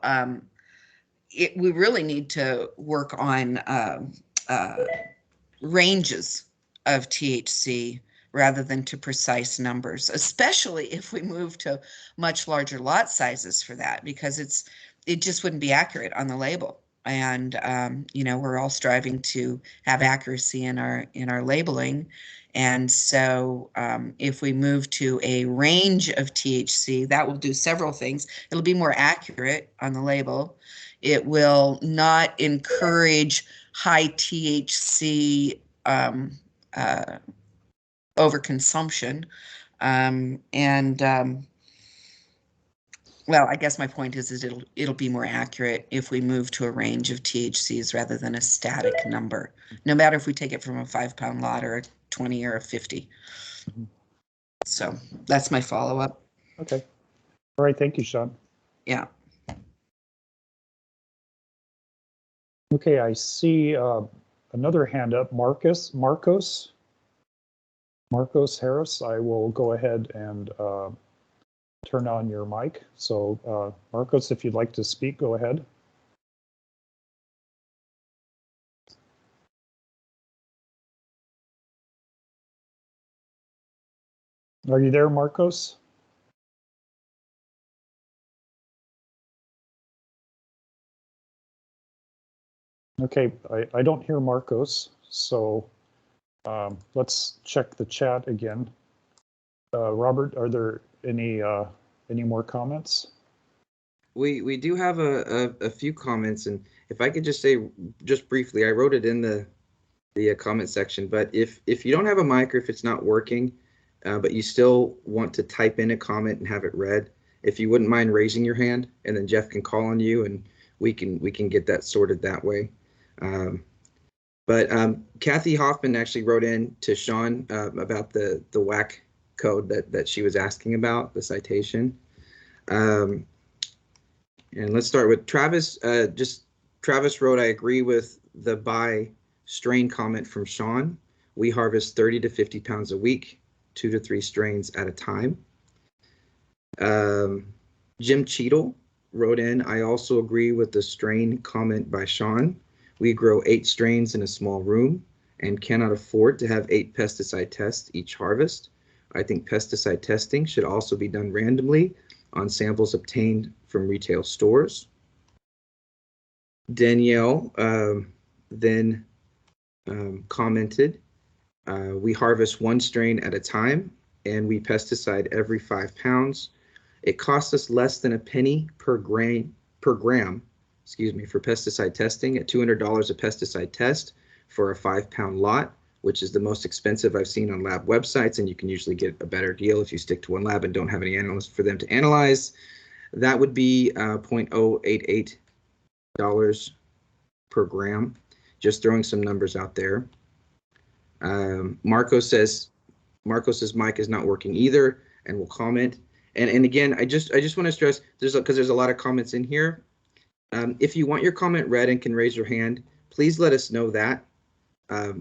we really need to work on ranges of THC rather than to precise numbers, especially if we move to much larger lot sizes for that, because it just wouldn't be accurate on the label. And you know, we're all striving to have accuracy in our labeling. And so if we move to a range of THC, that will do several things. It'll be more accurate on the label. It will not encourage high THC overconsumption. Well, I guess my point is it'll be more accurate if we move to a range of THCs rather than a static number, no matter if we take it from a 5-pound lot or a 20 or a 50. Mhm. So that's my follow-up. Okay. All right. Thank you, Sean. Yeah. Okay, I see another hand up, Marcos Harris. I will go ahead and turn on your mic. So Marcos, if you'd like to speak, go ahead. Are you there, Marcos? Okay, I don't hear Marcos, so let's check the chat again. Robert, are there any more comments? We do have a few comments, and if I could just say just briefly, I wrote it in the comment section, but if you don't have a mic or if it's not working, but you still want to type in a comment and have it read, if you wouldn't mind raising your hand, and then Jeff can call on you and we can get that sorted that way. But Kathy Hoffman actually wrote in to Sean about the WAC code that she was asking about, the citation. And let's start with Travis. Travis wrote, I agree with the by strain comment from Sean. We harvest 30 to 50 pounds a week, 2 to 3 strains at a time. Jim Cheadle wrote in, I also agree with the strain comment by Sean. We grow 8 strains in a small room and cannot afford to have 8 pesticide tests each harvest. I think pesticide testing should also be done randomly on samples obtained from retail stores. Danielle then commented, we harvest 1 strain at a time and we pesticide every 5 pounds. It costs us less than a penny per gram, for pesticide testing at $200 a pesticide test for a 5-pound lot, which is the most expensive I've seen on lab websites, and you can usually get a better deal if you stick to one lab and don't have any analysts for them to analyze. That would be $0.088 per gram. Just throwing some numbers out there. Marcos's mic is not working either, and will comment. And again, I just want to stress, because there's a lot of comments in here. If you want your comment read and can raise your hand, please let us know that. I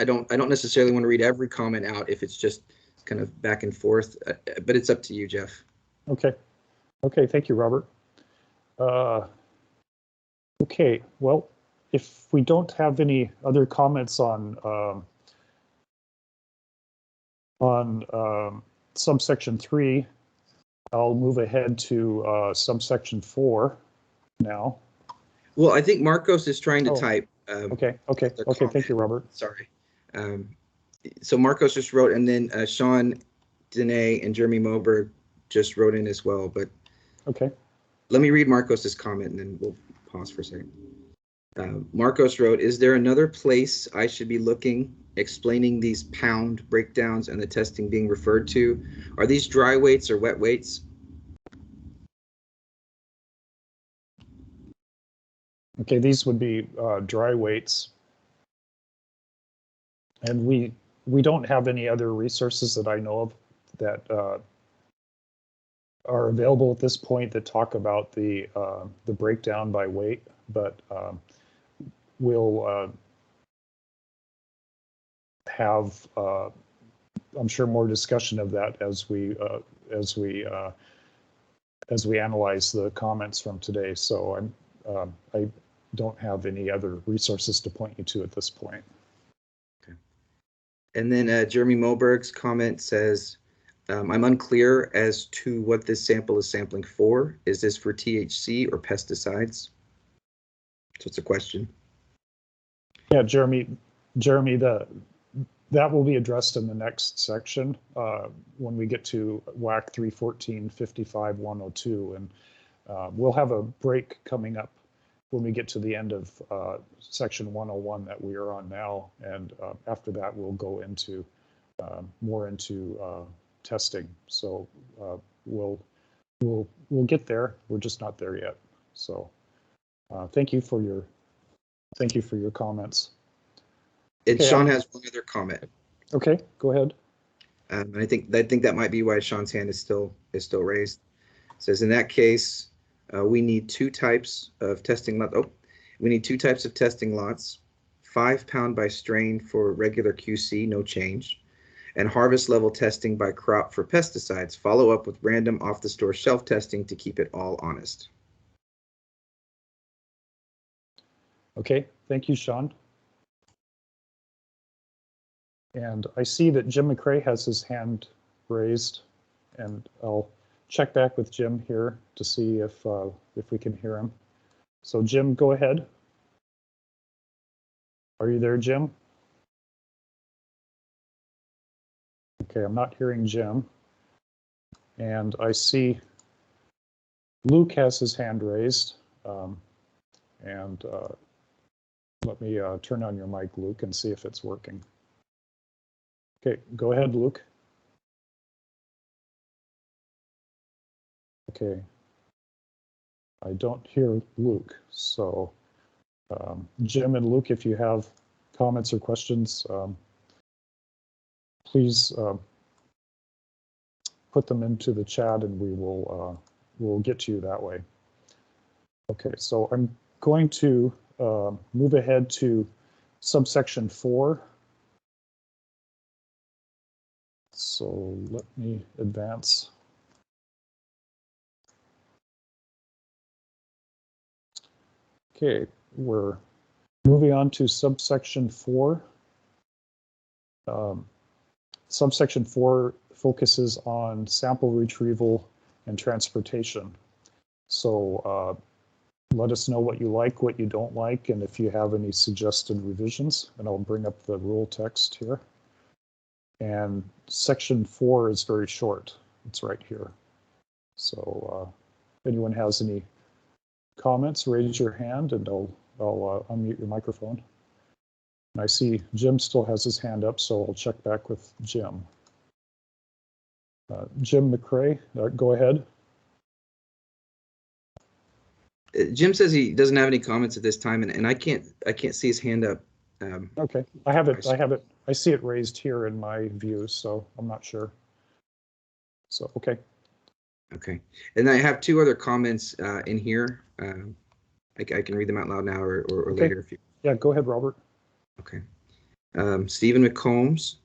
don't necessarily want to read every comment out if it's just kind of back and forth, but it's up to you, Jeff. Okay. Okay, thank you, Robert. Okay, well, if we don't have any other comments on subsection 3, I'll move ahead to subsection 4 now. Well, I think Marcos is trying to type. Okay, thank you, Robert. Sorry. So Marcos just wrote, and then Sean, Danae, and Jeremy Moberg just wrote in as well. But okay, let me read Marcos's comment, and then we'll pause for a second. Marcos wrote, is there another place I should be looking explaining these pound breakdowns and the testing being referred to? Are these dry weights or wet weights? Okay, these would be dry weights. And we don't have any other resources that I know of that are available at this point that talk about the breakdown by weight, but we'll have, I'm sure, more discussion of that as we analyze the comments from today. So I don't have any other resources to point you to at this point. And then Jeremy Moberg's comment says, I'm unclear as to what this sample is sampling for. Is this for THC or pesticides? So it's a question. Yeah, Jeremy, that will be addressed in the next section when we get to WAC 314.55.102, and we'll have a break coming up when we get to the end of section 101 that we are on now, and after that we'll go into more into testing. So we'll get there. We're just not there yet. So thank you for your comments. And Okay, Sean has one other comment. Okay, go ahead. I think that might be why Sean's hand is still raised. It says in that case, we need two types of testing lots. Oh, we need two types of testing lots: 5 pound by strain for regular QC, no change, and harvest level testing by crop for pesticides. Follow up with random off the store shelf testing to keep it all honest. Okay, thank you, Sean. And I see that Jim McCrae has his hand raised, and I'll check back with Jim here to see if we can hear him. So Jim, go ahead. Are you there, Jim? Okay, I'm not hearing Jim. And I see Luke has his hand raised. And let me turn on your mic, Luke, and see if it's working. Okay, go ahead, Luke. Okay. I don't hear Luke, so Jim and Luke, if you have comments or questions, please put them into the chat and we will we'll get to you that way. Okay, so I'm going to move ahead to subsection 4. So let me advance. Okay, we're moving on to subsection 4. Subsection 4 focuses on sample retrieval and transportation. So let us know what you like, what you don't like, and if you have any suggested revisions, and I'll bring up the rule text here. And section 4 is very short. It's right here. So if anyone has any comments, raise your hand and I'll unmute your microphone. And I see Jim still has his hand up, so I'll check back with Jim. Jim McCrae, go ahead. Jim says he doesn't have any comments at this time, and I can't see his hand up. Okay, I have it. I see it raised here in my view, so I'm not sure. So okay. Okay, and I have two other comments in here. I can read them out loud now or Okay. later if you. Yeah, go ahead, Robert. Okay. Stephen McCombs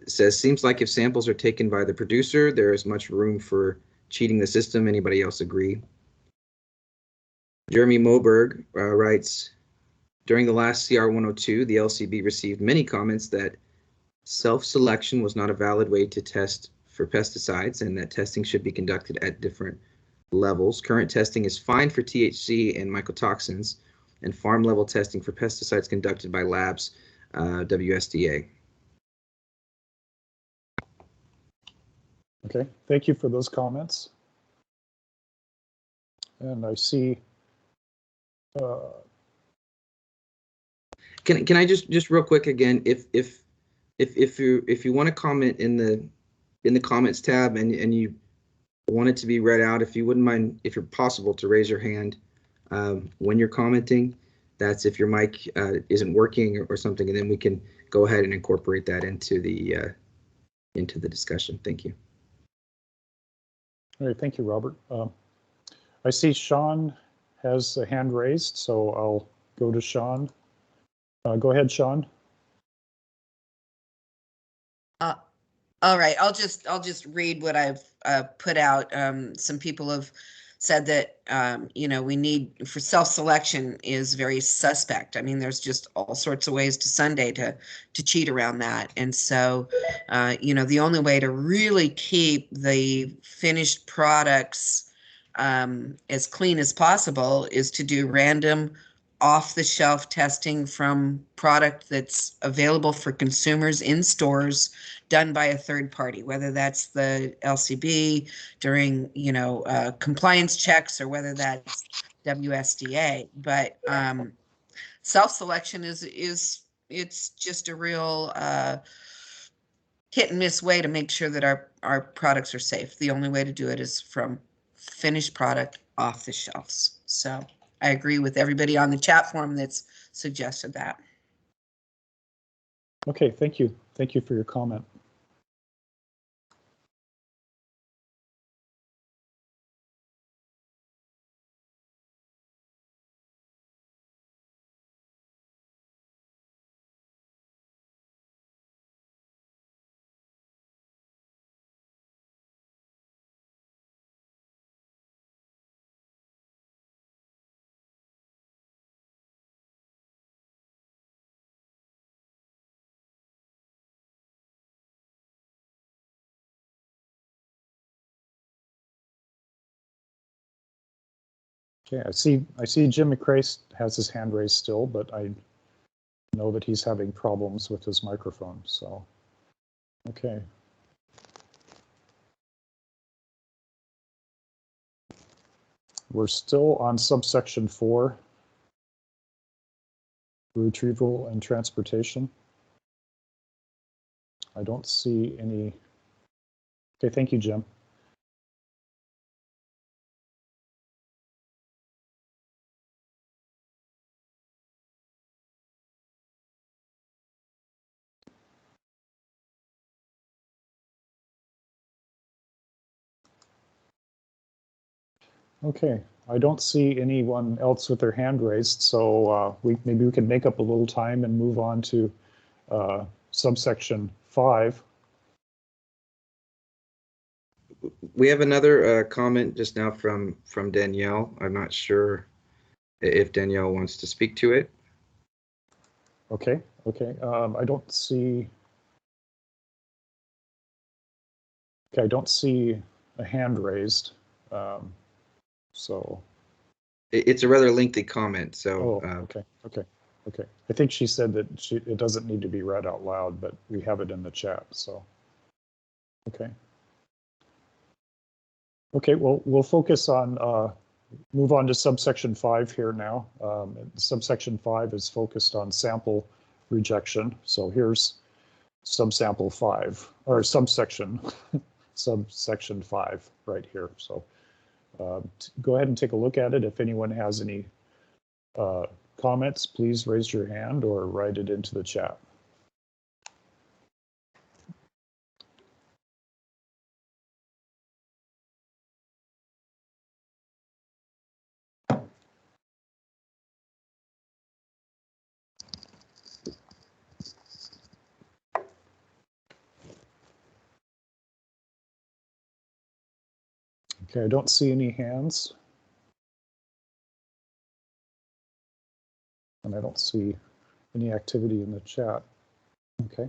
says, seems like if samples are taken by the producer, there is much room for cheating the system. Anybody else agree? Jeremy Moberg writes, during the last CR 102, the LCB received many comments that self-selection was not a valid way to test for pesticides and that testing should be conducted at different levels. Current testing is fine for THC and mycotoxins, and farm level testing for pesticides conducted by labs, WSDA. Okay, thank you for those comments. And I see. Can I just real quick again, if you want to comment in the comments tab and you want it to be read out, if you wouldn't mind, if you're possible, to raise your hand when you're commenting. That's if your mic isn't working or something, and then we can go ahead and incorporate that into the discussion. Thank you. All right, thank you, Robert. I see Sean has a hand raised, so I'll go to Sean. Go ahead, Sean. All right, I'll just read what I've put out. Some people have said that, you know, we need for self-selection is very suspect. I mean, there's just all sorts of ways to Sunday to cheat around that. And so, you know, the only way to really keep the finished products as clean as possible is to do random off-the-shelf testing from product that's available for consumers in stores done by a third party, whether that's the LCB during, you know, compliance checks or whether that's WSDA. But self-selection is it's just a real hit and miss way to make sure that our products are safe. The only way to do it is from finished product off the shelves. So I agree with everybody on the chat forum that's suggested that. Okay, thank you. Thank you for your comment. Okay, I see Jim McRae has his hand raised still, but I know that he's having problems with his microphone, so, okay. We're still on subsection 4, retrieval and transportation. I don't see any. Okay, thank you, Jim. Okay, I don't see anyone else with their hand raised, so maybe we can make up a little time and move on to subsection 5. We have another comment just now from Danielle. I'm not sure if Danielle wants to speak to it. Okay, okay. I don't see. Okay, I don't see a hand raised. So. It's a rather lengthy comment. So. Okay, okay, okay. I think she said that it doesn't need to be read out loud, but we have it in the chat. So. Okay. Okay, well, we'll focus on, move on to subsection 5 here now. Subsection 5 is focused on sample rejection. So here's subsample 5, or subsection, subsection 5 right here. So go ahead and take a look at it. If anyone has any comments, please raise your hand or write it into the chat. Okay, I don't see any hands. And I don't see any activity in the chat. Okay.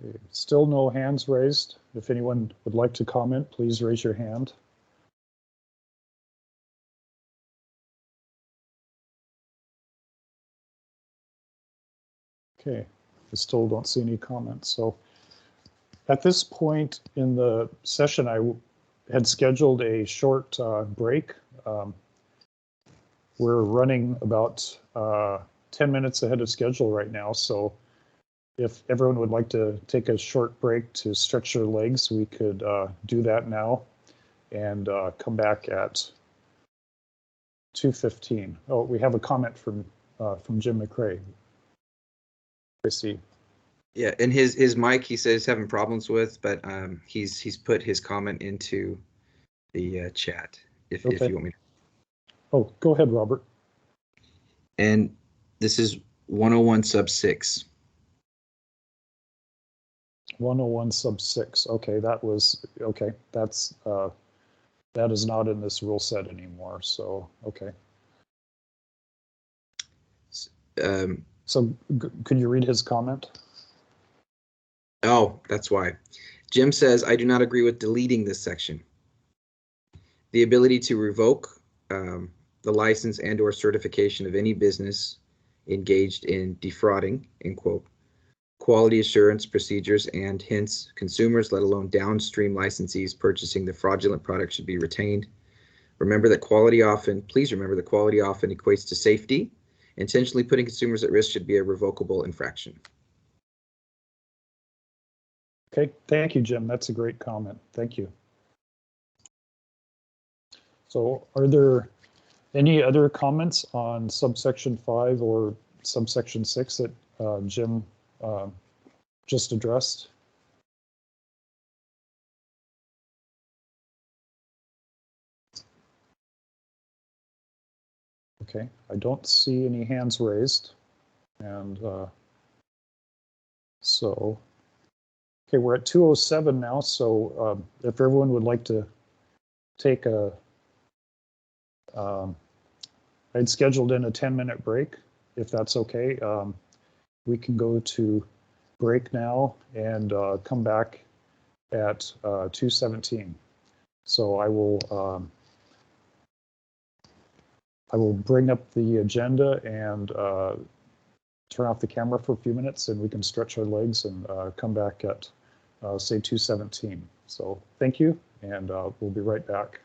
Okay. Still no hands raised. If anyone would like to comment, please raise your hand. Okay, I still don't see any comments. So at this point in the session, I had scheduled a short break. We're running about 10 minutes ahead of schedule right now. So if everyone would like to take a short break to stretch their legs, we could do that now and come back at 2:15. Oh, we have a comment from Jim McRae. I see. Yeah, and his mic, he says having problems with, but he's put his comment into the chat if Okay. you want me to. Oh, go ahead, Robert. And this is 101 sub 6. 101 sub 6. Okay, that was okay. That's that is not in this rule set anymore. So okay. So could you read his comment? Oh, that's why. Jim says, I do not agree with deleting this section. The ability to revoke the license and or certification of any business engaged in defrauding, end quote, quality assurance procedures, and hence consumers, let alone downstream licensees purchasing the fraudulent product should be retained. Please remember that quality often equates to safety. Intentionally putting consumers at risk should be a revocable infraction. Okay, thank you, Jim. That's a great comment. Thank you. So are there any other comments on subsection 5 or subsection 6 that Jim just addressed? Okay, I don't see any hands raised. And so, okay, we're at 2:07 now. So if everyone would like to take I'd scheduled in a 10-minute break, if that's okay. We can go to break now and come back at 2:17. So I will bring up the agenda and turn off the camera for a few minutes, and we can stretch our legs and come back at say 2:17. So thank you, and we'll be right back.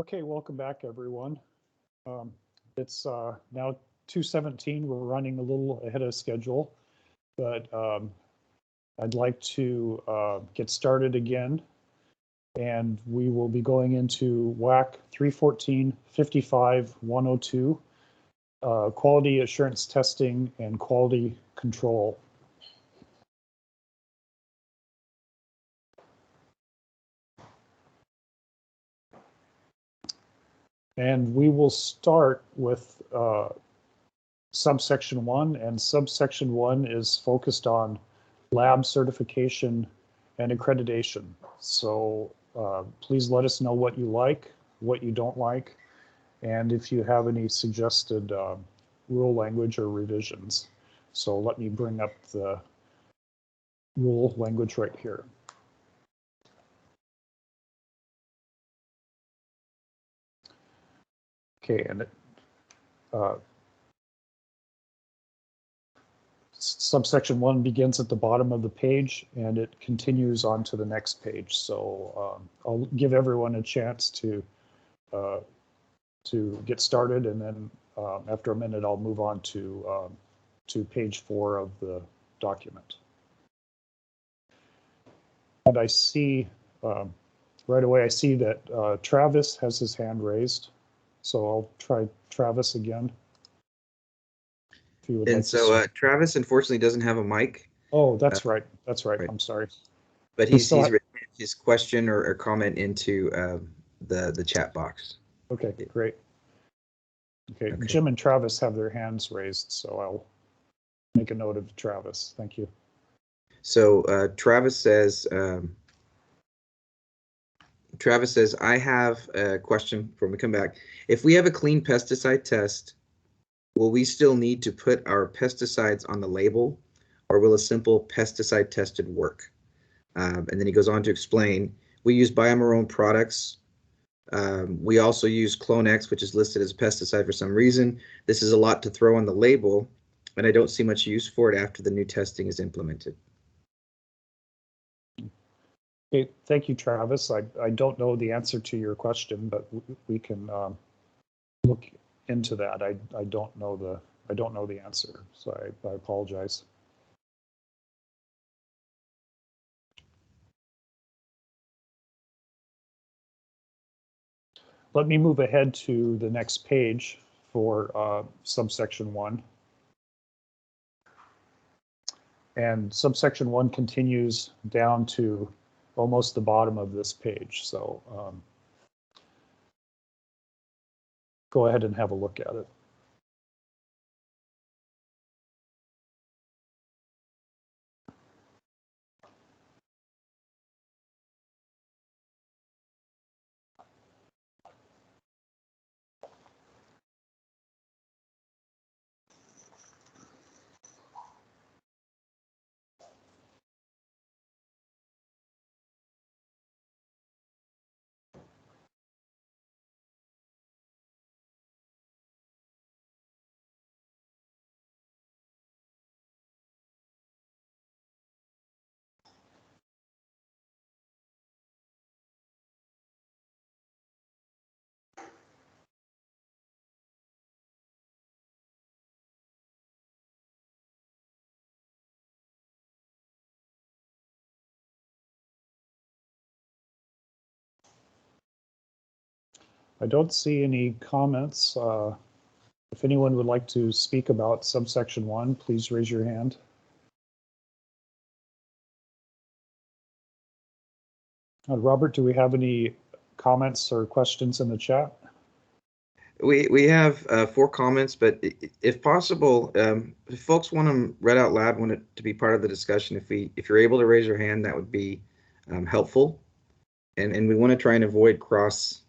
Okay, welcome back, everyone. It's now 2:17. We're running a little ahead of schedule, but I'd like to get started again. And we will be going into WAC 314-55-102, quality assurance testing and quality control. And we will start with subsection 1, and subsection 1 is focused on lab certification and accreditation. So please let us know what you like, what you don't like, and if you have any suggested rule language or revisions. So let me bring up the rule language right here. Okay, and subsection 1 begins at the bottom of the page and it continues on to the next page. So I'll give everyone a chance to get started, and then after a minute I'll move on to page 4 of the document. And I see right away, I see that Travis has his hand raised. So I'll try Travis again. If you would And like so Travis unfortunately doesn't have a mic. Oh, that's right. That's right. Right. I'm sorry. But he's written his question or comment into the chat box. Okay, great. Okay, Jim and Travis have their hands raised, so I'll make a note of Travis. Thank you. So Travis says, I have a question before we come back. If we have a clean pesticide test, will we still need to put our pesticides on the label, or will a simple pesticide tested work? And then he goes on to explain, we use Biomarone products. We also use Clone X, which is listed as a pesticide for some reason. This is a lot to throw on the label, and I don't see much use for it after the new testing is implemented. Okay, thank you, Travis. I don't know the answer to your question, but we can look into that. I don't know the answer, so I apologize. Let me move ahead to the next page for subsection 1. And subsection 1 continues down to almost the bottom of this page. So go ahead and have a look at it. I don't see any comments. If anyone would like to speak about subsection 1, please raise your hand. Robert, do we have any comments or questions in the chat? We have 4 comments, but if possible, if folks want them read out loud, want it to be part of the discussion, if you're able to raise your hand, that would be helpful. And we want to try and avoid cross.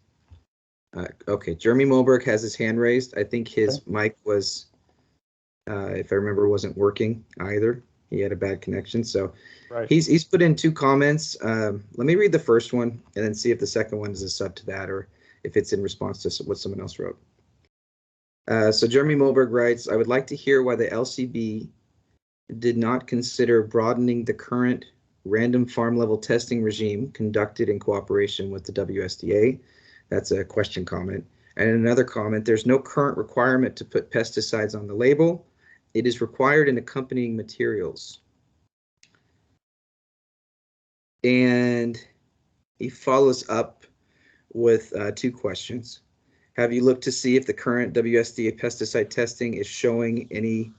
Okay, Jeremy Moberg has his hand raised. I think his mic was, if I remember, wasn't working either. He had a bad connection, so he's put in 2 comments. Let me read the first one and then see if the second one is a sub to that, or if it's in response to what someone else wrote. So Jeremy Moberg writes, I would like to hear why the LCB did not consider broadening the current random farm level testing regime conducted in cooperation with the WSDA That's a question comment. And another comment, there's no current requirement to put pesticides on the label. It is required in accompanying materials. And he follows up with 2 questions. Have you looked to see if the current WSDA pesticide testing is showing any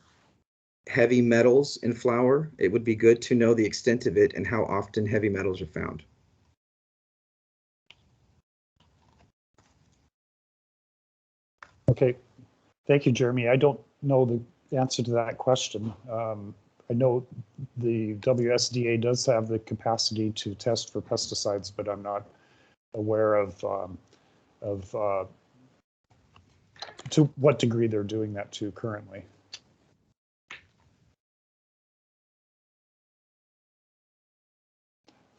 heavy metals in flower? It would be good to know the extent of it and how often heavy metals are found. Okay, thank you, Jeremy. I don't know the answer to that question. I know the WSDA does have the capacity to test for pesticides, but I'm not aware of to what degree they're doing that to currently.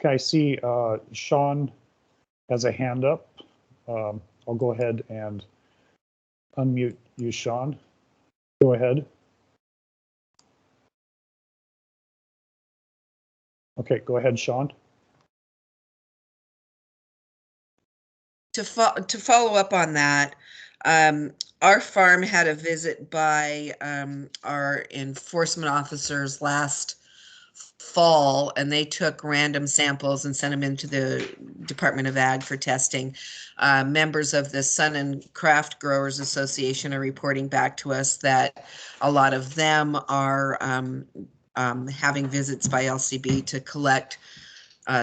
Okay, I see Sean has a hand up. I'll go ahead and unmute you, Sean. Go ahead. Okay, go ahead, Sean. To follow up on that, our farm had a visit by our enforcement officers last fall, and they took random samples and sent them into the Department of Ag for testing. Members of the Sun and Craft Growers Association are reporting back to us that a lot of them are having visits by LCB to collect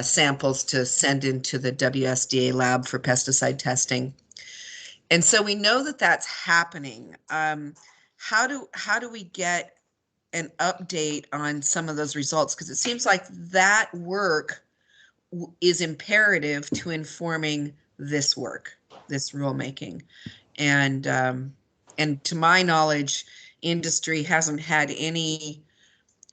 samples to send into the WSDA lab for pesticide testing. And so we know that that's happening. How do we get an update on some of those results? Because it seems like that work is imperative to informing this work, this rulemaking. And to my knowledge, industry hasn't had any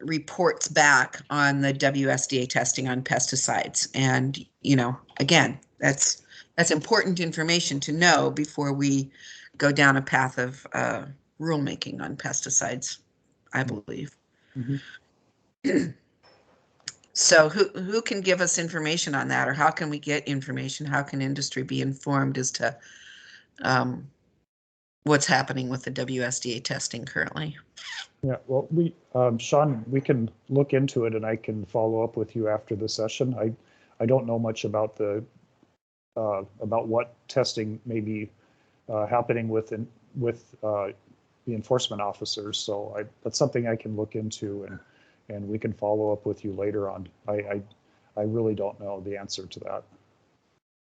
reports back on the WSDA testing on pesticides. And, you know, again, that's important information to know before we go down a path of rulemaking on pesticides, I believe. Mm-hmm. So who can give us information on that, or how can we get information? How can industry be informed as to what's happening with the WSDA testing currently? Yeah, well, Sean, we can look into it, and I can follow up with you after the session. I don't know much about about what testing may be happening with the enforcement officers. So that's something I can look into, and we can follow up with you later on. I really don't know the answer to that.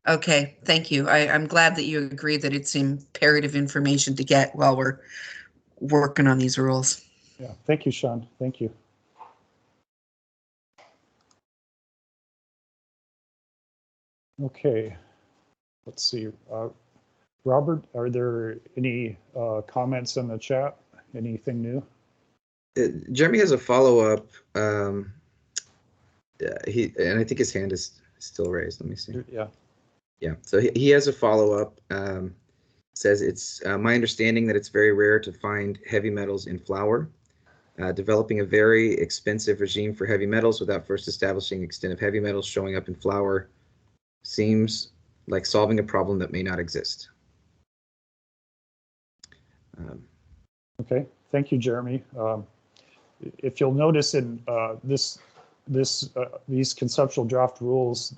Okay, thank you. I'm glad that you agree that it's imperative information to get while we're working on these rules. Yeah, thank you, Sean. Thank you. Okay, let's see. Robert, are there any comments in the chat? Anything new? Jeremy has a follow-up. And I think his hand is still raised. Let me see. Yeah. Yeah, so he has a follow-up. Says it's my understanding that it's very rare to find heavy metals in flour. Developing a very expensive regime for heavy metals without first establishing the extent of heavy metals showing up in flour seems like solving a problem that may not exist. Okay, thank you, Jeremy. If you'll notice in these conceptual draft rules,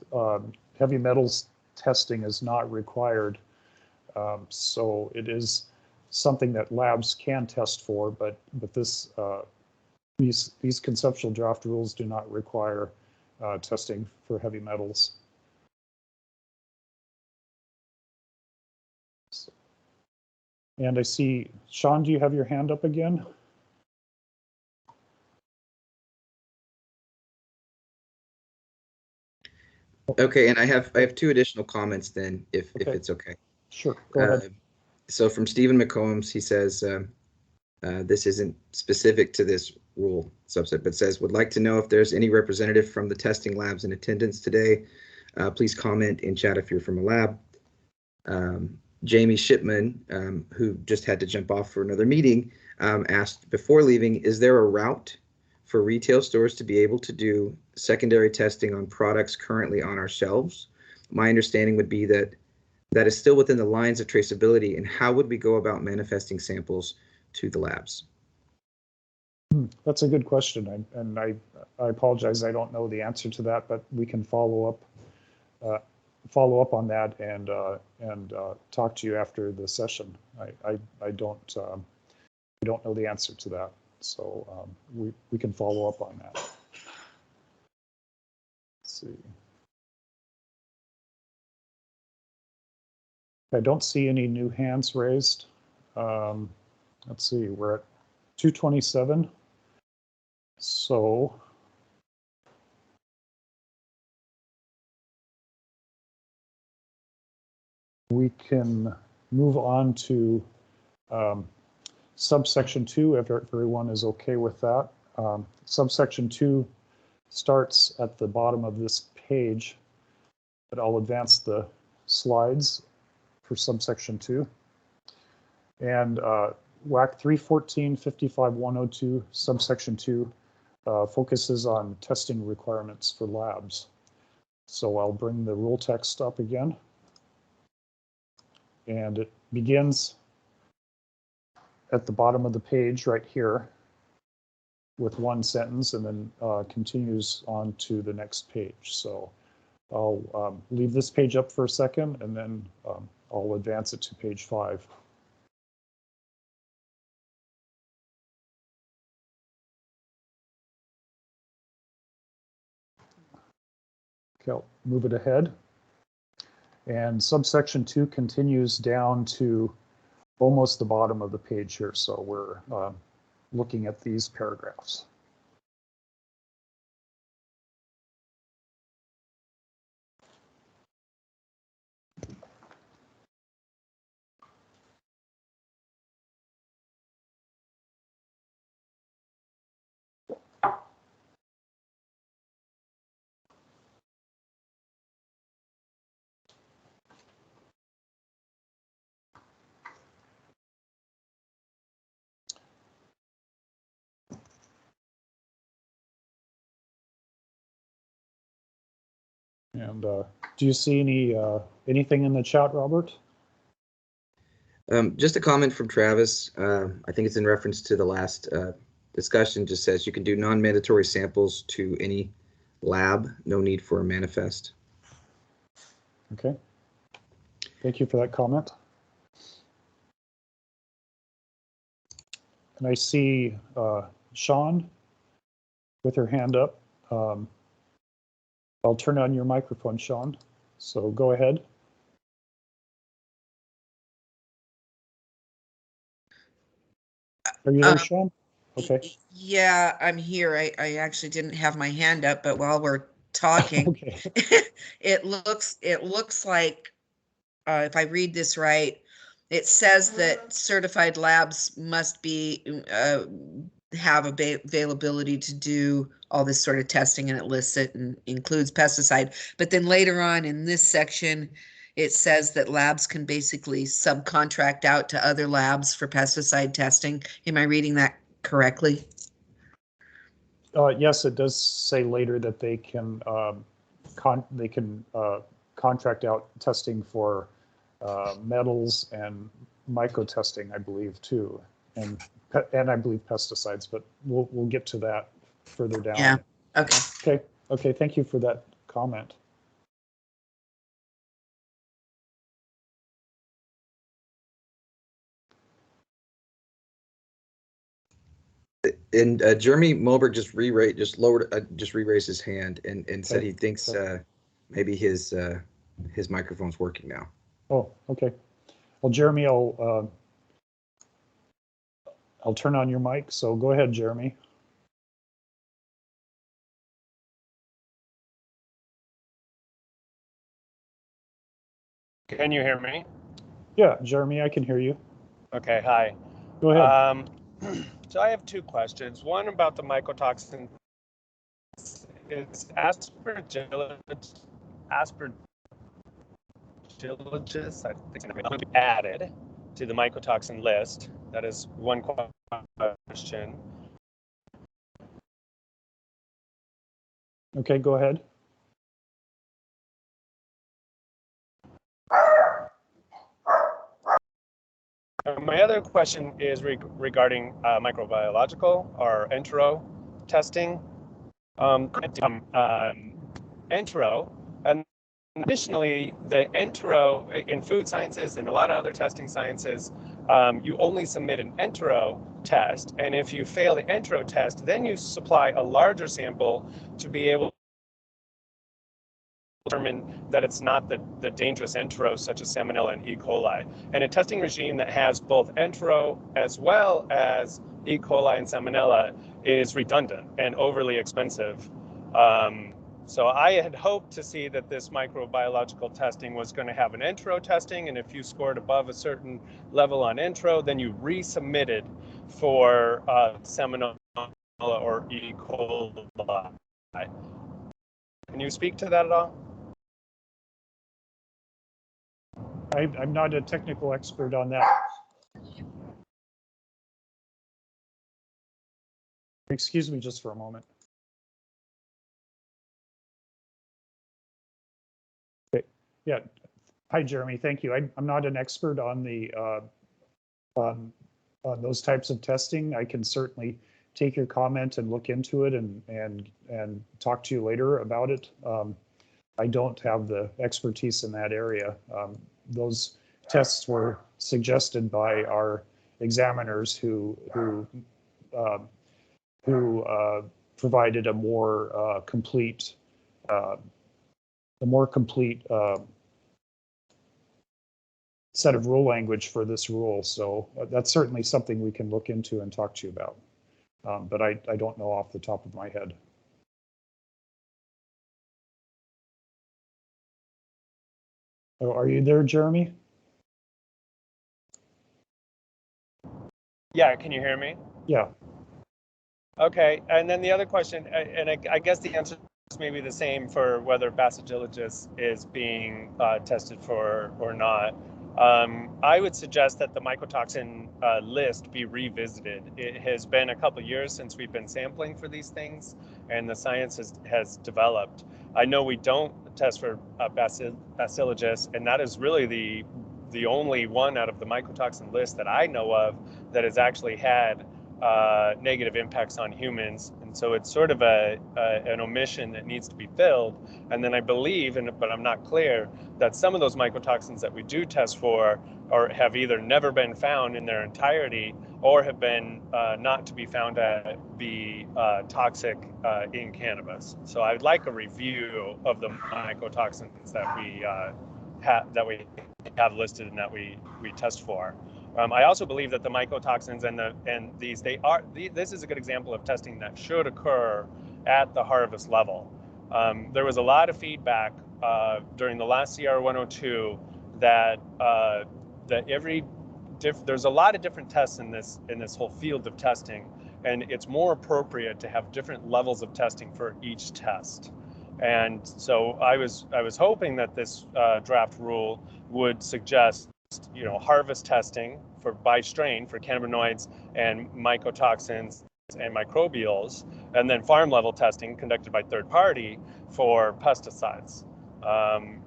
heavy metals testing is not required. So it is something that labs can test for, but these conceptual draft rules do not require testing for heavy metals. And I see, Sean, do you have your hand up again? Okay, and I have 2 additional comments then, if it's okay. Sure, go ahead. So from Stephen McCombs, he says, this isn't specific to this rule subset, but says, would like to know if there's any representative from the testing labs in attendance today. Please comment in chat if you're from a lab. Jamie Shipman, who just had to jump off for another meeting, asked before leaving, is there a route for retail stores to be able to do secondary testing on products currently on our shelves? My understanding would be that that is still within the lines of traceability, and how would we go about manifesting samples to the labs? That's a good question, and I apologize, I don't know the answer to that, but we can follow up on that and talk to you after the session. I don't know the answer to that, so we can follow up on that. Let's see. I don't see any new hands raised. Let's see, we're at 2:27. So we can move on to subsection 2, if everyone is okay with that. Subsection 2 starts at the bottom of this page, but I'll advance the slides for subsection 2. And WAC 314-55-102, subsection 2, focuses on testing requirements for labs. So I'll bring the rule text up again. And it begins at the bottom of the page right here with one sentence, and then continues on to the next page. So I'll leave this page up for a second, and then I'll advance it to page 5. Okay, I'll move it ahead. And subsection 2 continues down to almost the bottom of the page here. So we're looking at these paragraphs. And do you see anything in the chat, Robert? Just a comment from Travis. I think it's in reference to the last discussion. Just says you can do non-mandatory samples to any lab. No need for a manifest. Okay. Thank you for that comment. And I see Sean with her hand up. I'll turn on your microphone, Sean. So go ahead. Are you there, Sean? Okay. Yeah, I'm here. I actually didn't have my hand up, but while we're talking, Okay. it looks like, if I read this right, it says that certified labs must be have availability to do all this sort of testing, and it lists it and includes pesticide. But then later on in this section, it says that labs can basically subcontract out to other labs for pesticide testing. Am I reading that correctly? Yes, it does say later that they can contract out testing for metals and myco testing, I believe, too, and I believe pesticides. But we'll get to that further down. Yeah. Okay. Okay. Thank you for that comment. And Jeremy Mulberg just re-raised his hand and said he thinks maybe his microphone's working now. Oh, okay. Well, Jeremy, I'll turn on your mic. So go ahead, Jeremy. Can you hear me? Yeah, Jeremy, I can hear you. Okay, hi. Go ahead. So I have two questions. One about the mycotoxin. Is aspergillus, I think, added to the mycotoxin list? That is one question. Okay, go ahead. My other question is regarding microbiological or entero testing. Entero, and additionally, the entero in food sciences and a lot of other testing sciences, you only submit an entero test, and if you fail the entero test, then you supply a larger sample to be able to determine that it's not the dangerous enteros such as Salmonella and E. coli. And a testing regime that has both entero as well as E. coli and Salmonella is redundant and overly expensive. So I had hoped to see that this microbiological testing was going to have an entero testing, and if you scored above a certain level on entero, then you resubmitted for Salmonella or E. coli. Can you speak to that at all? I'm not a technical expert on that. Excuse me just for a moment. Okay. Yeah. Hi, Jeremy. Thank you. I'm not an expert on the on those types of testing. I can certainly take your comment and look into it and talk to you later about it. I don't have the expertise in that area. Those tests were suggested by our examiners who provided a more complete set of rule language for this rule. So that's certainly something we can look into and talk to you about. But I don't know off the top of my head. Oh, are you there, Jeremy? Yeah, can you hear me? Yeah. Okay, and then the other question, and I guess the answer is maybe the same for whether Basilogus is being tested for or not. I would suggest that the mycotoxin list be revisited. It has been a couple of years since we've been sampling for these things, and the science has developed. I know we don't test for Basilogus, and that is really the only one out of the mycotoxin list that I know of that has actually had negative impacts on humans, and so it's sort of an omission that needs to be filled. And then I believe, but I'm not clear, that some of those mycotoxins that we do test for or have either never been found in their entirety or have been not to be found to be toxic in cannabis. So I'd like a review of the mycotoxins that we have listed and that we test for. I also believe that the mycotoxins this is a good example of testing that should occur at the harvest level. There was a lot of feedback during the last CR 102 that there's a lot of different tests in this whole field of testing, and it's more appropriate to have different levels of testing for each test. And so I was hoping that this draft rule would suggest, harvest testing by strain for cannabinoids and mycotoxins and microbials, and then farm level testing conducted by third party for pesticides.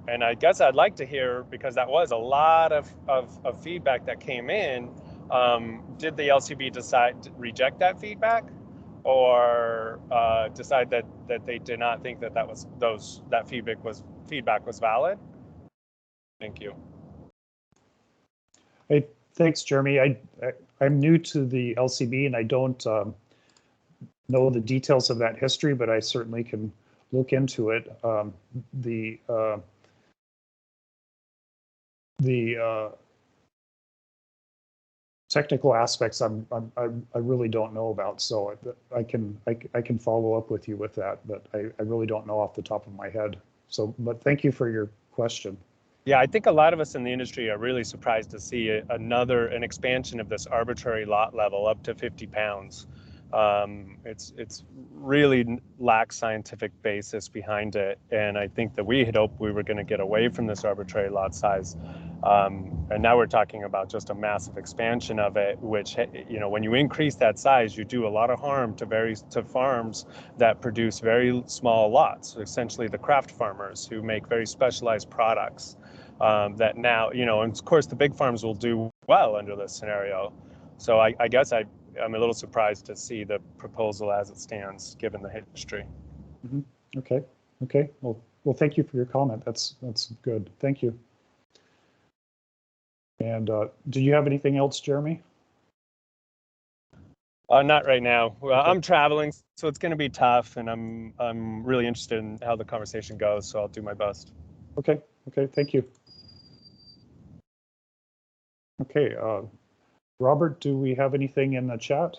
And I guess I'd like to hear, because that was a lot of feedback that came in, did the LCB decide to reject that feedback, or decide that they did not think that feedback was valid? Thank you. Hey, thanks, Jeremy. I'm new to the LCB and I don't know the details of that history, but I certainly can look into it. The technical aspects I really don't know about, so I can follow up with you with that, but I really don't know off the top of my head. So, but thank you for your question. Yeah, I think a lot of us in the industry are really surprised to see an expansion of this arbitrary lot level up to 50 pounds. It's really lacks scientific basis behind it, and I think that we had hoped we were going to get away from this arbitrary lot size. And now we're talking about just a massive expansion of it, which, when you increase that size, you do a lot of harm to farms that produce very small lots, essentially the craft farmers who make very specialized products. That now, and of course the big farms will do well under this scenario. So I guess I'm a little surprised to see the proposal as it stands, given the history. Mhm. Okay. Okay. Well, thank you for your comment. That's good. Thank you. And do you have anything else, Jeremy? Not right now. Well, Okay. I'm traveling, so it's going to be tough, and I'm really interested in how the conversation goes. So I'll do my best. Okay. Okay. Thank you. Okay. Robert, do we have anything in the chat?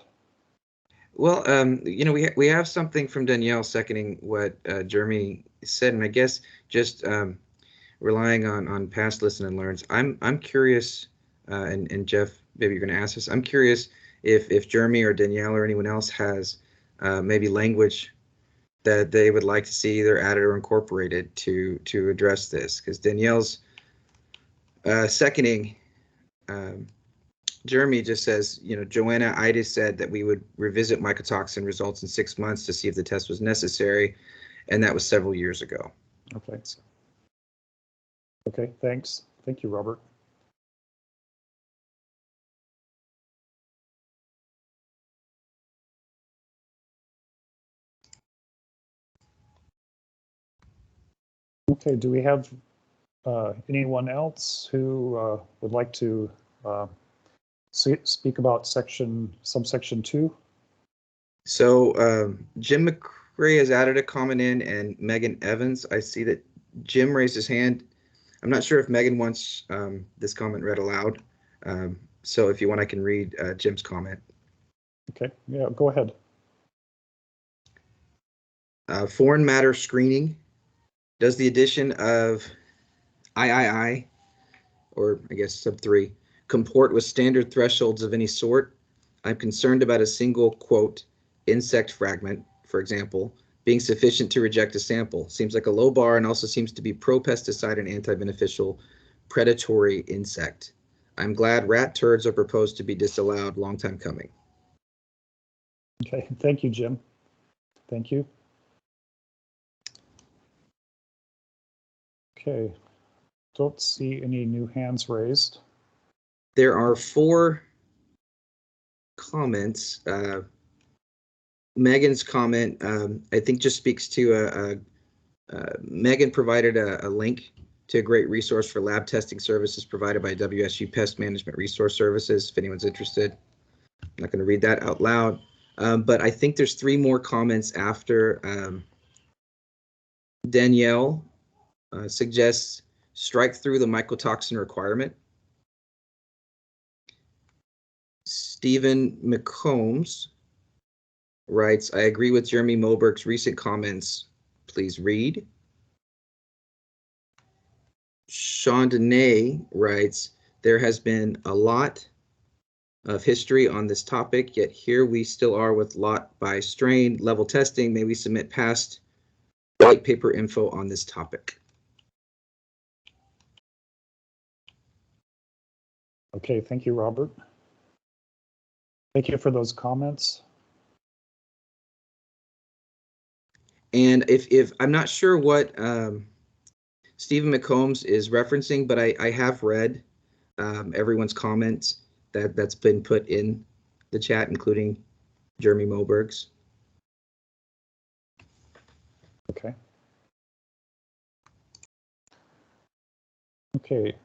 Well, we have something from Danielle seconding what Jeremy said, and I guess just relying on past listen and learns. I'm curious, and Jeff, maybe you're going to ask this. I'm curious if Jeremy or Danielle or anyone else has maybe language that they would like to see either added or incorporated to address this, because Danielle's seconding. Jeremy just says, Joanna Ida said that we would revisit mycotoxin results in 6 months to see if the test was necessary, and that was several years ago. Okay. Okay, thanks. Thank you, Robert. Okay, do we have anyone else who would like to speak about subsection 2? So Jim McCrae has added a comment in, and Megan Evans. I see that Jim raised his hand. I'm not sure if Megan wants this comment read aloud. So if you want, I can read Jim's comment. Okay, yeah, go ahead. Foreign matter screening. Does the addition of III, or I guess sub 3, comport with standard thresholds of any sort? I'm concerned about a single, quote, insect fragment, for example, being sufficient to reject a sample. Seems like a low bar, and also seems to be pro-pesticide and anti-beneficial predatory insect. I'm glad rat turds are proposed to be disallowed. Long time coming. Okay, thank you, Jim. Thank you. Okay, don't see any new hands raised. There are 4 comments. Megan's comment, I think, just speaks to Megan provided a link to a great resource for lab testing services provided by WSU Pest Management Resource Services, if anyone's interested. I'm not going to read that out loud, but I think there's 3 more comments after. Danielle suggests strike through the mycotoxin requirement. Stephen McCombs writes, I agree with Jeremy Moberg's recent comments. Please read. Sean Dene writes, there has been a lot of history on this topic, yet here we still are with lot by strain level testing. May we submit past white paper info on this topic? Okay, thank you, Robert. Thank you for those comments. And if I'm not sure what Stephen McCombs is referencing, but I have read everyone's comments that's been put in the chat, including Jeremy Moberg's. Okay. Okay.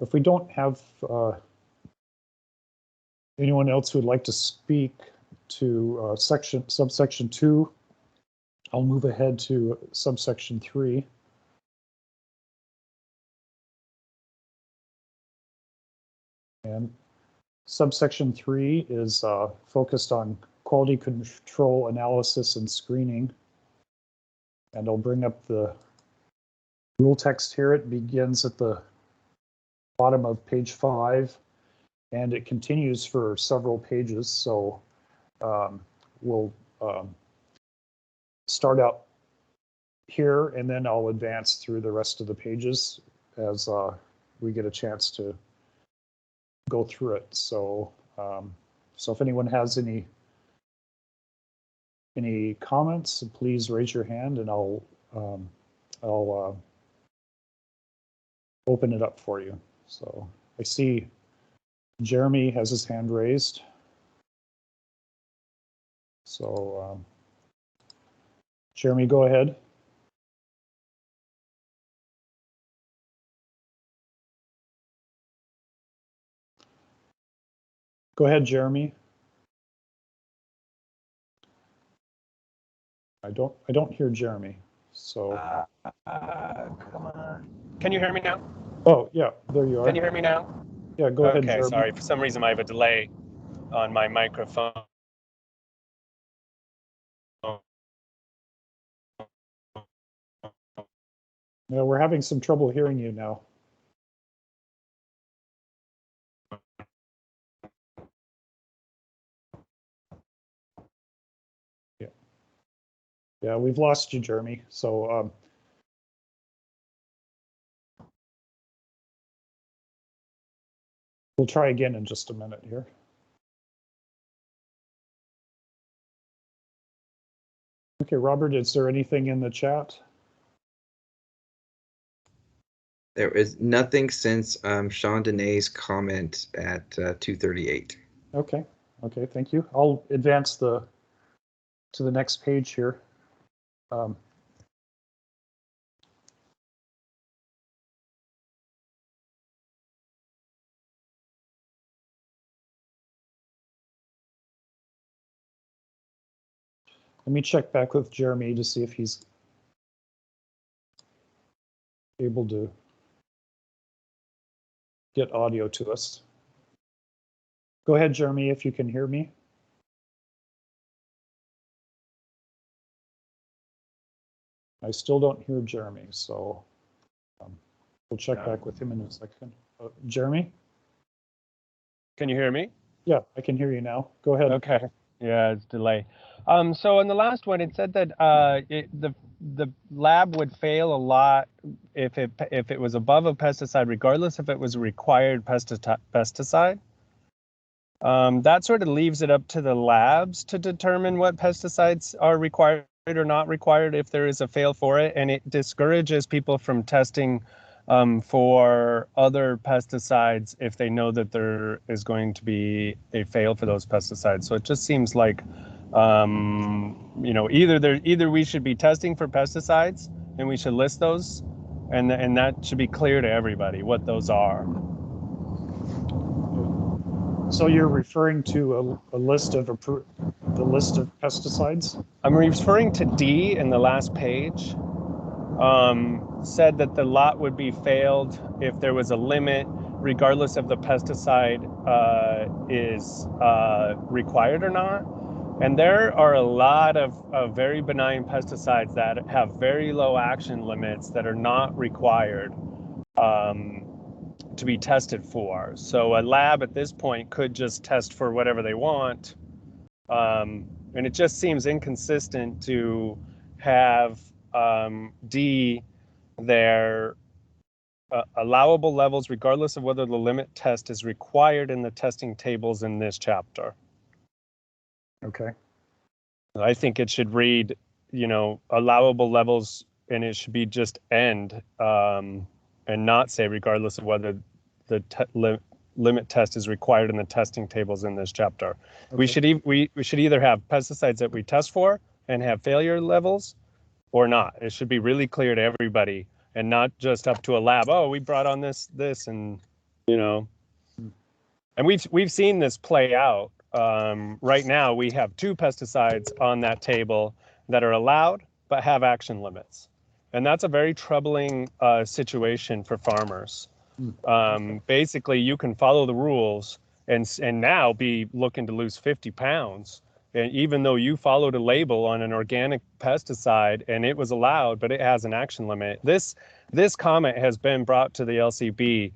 If we don't have anyone else who would like to speak to subsection 2, I'll move ahead to subsection 3. And subsection 3 is focused on quality control analysis and screening. And I'll bring up the rule text here. It begins at the bottom of page 5, and it continues for several pages. So we'll start out here, and then I'll advance through the rest of the pages as we get a chance to go through it. So so if anyone has any comments, please raise your hand, and I'll open it up for you. So I see Jeremy has his hand raised. So, Jeremy, go ahead. Go ahead, Jeremy. I don't hear Jeremy. So. Come on. Can you hear me now? Oh, yeah, there you are. Can you hear me now? Yeah, go ahead, Jeremy. Okay, sorry. For some reason, I have a delay on my microphone. Yeah, we're having some trouble hearing you now. Yeah, we've lost you, Jeremy. So we'll try again in just a minute here. Okay, Robert, is there anything in the chat? There is nothing since Sean Danae's comment at 2:38. Okay, thank you. I'll advance to the next page here. Let me check back with Jeremy to see if he's able to get audio to us. Go ahead, Jeremy, if you can hear me. I still don't hear Jeremy, so we'll check back with him in a second. Jeremy? Can you hear me? Yeah, I can hear you now. Go ahead. Okay. Yeah, it's delay. So in the last one, it said that the lab would fail a lot if it was above a pesticide, regardless if it was a required pesticide. That sort of leaves it up to the labs to determine what pesticides are required or not required if there is a fail for it, and it discourages people from testing for other pesticides if they know that there is going to be a fail for those pesticides. So it just seems like, you know, either we should be testing for pesticides and we should list those, and that should be clear to everybody what those are. So you're referring to a list of the list of pesticides? I'm referring to D in the last page. Said that the lot would be failed if there was a limit, regardless of the pesticide is required or not. And there are a lot of very benign pesticides that have very low action limits that are not required to be tested for. So a lab at this point could just test for whatever they want. And it just seems inconsistent to have D their allowable levels, regardless of whether the limit test is required in the testing tables in this chapter. Okay. I think it should read, you know, allowable levels, and it should be just end, and not say regardless of whether the limit test is required in the testing tables in this chapter. Okay. We should either have pesticides that we test for and have failure levels, or not. It should be really clear to everybody and not just up to a lab. Oh, we brought on this, and, you know, and we've seen this play out. Right now, we have 2 pesticides on that table that are allowed but have action limits. And that's a very troubling situation for farmers. Basically, you can follow the rules and now be looking to lose 50 pounds. And even though you followed a label on an organic pesticide and it was allowed, but it has an action limit. This comment has been brought to the LCB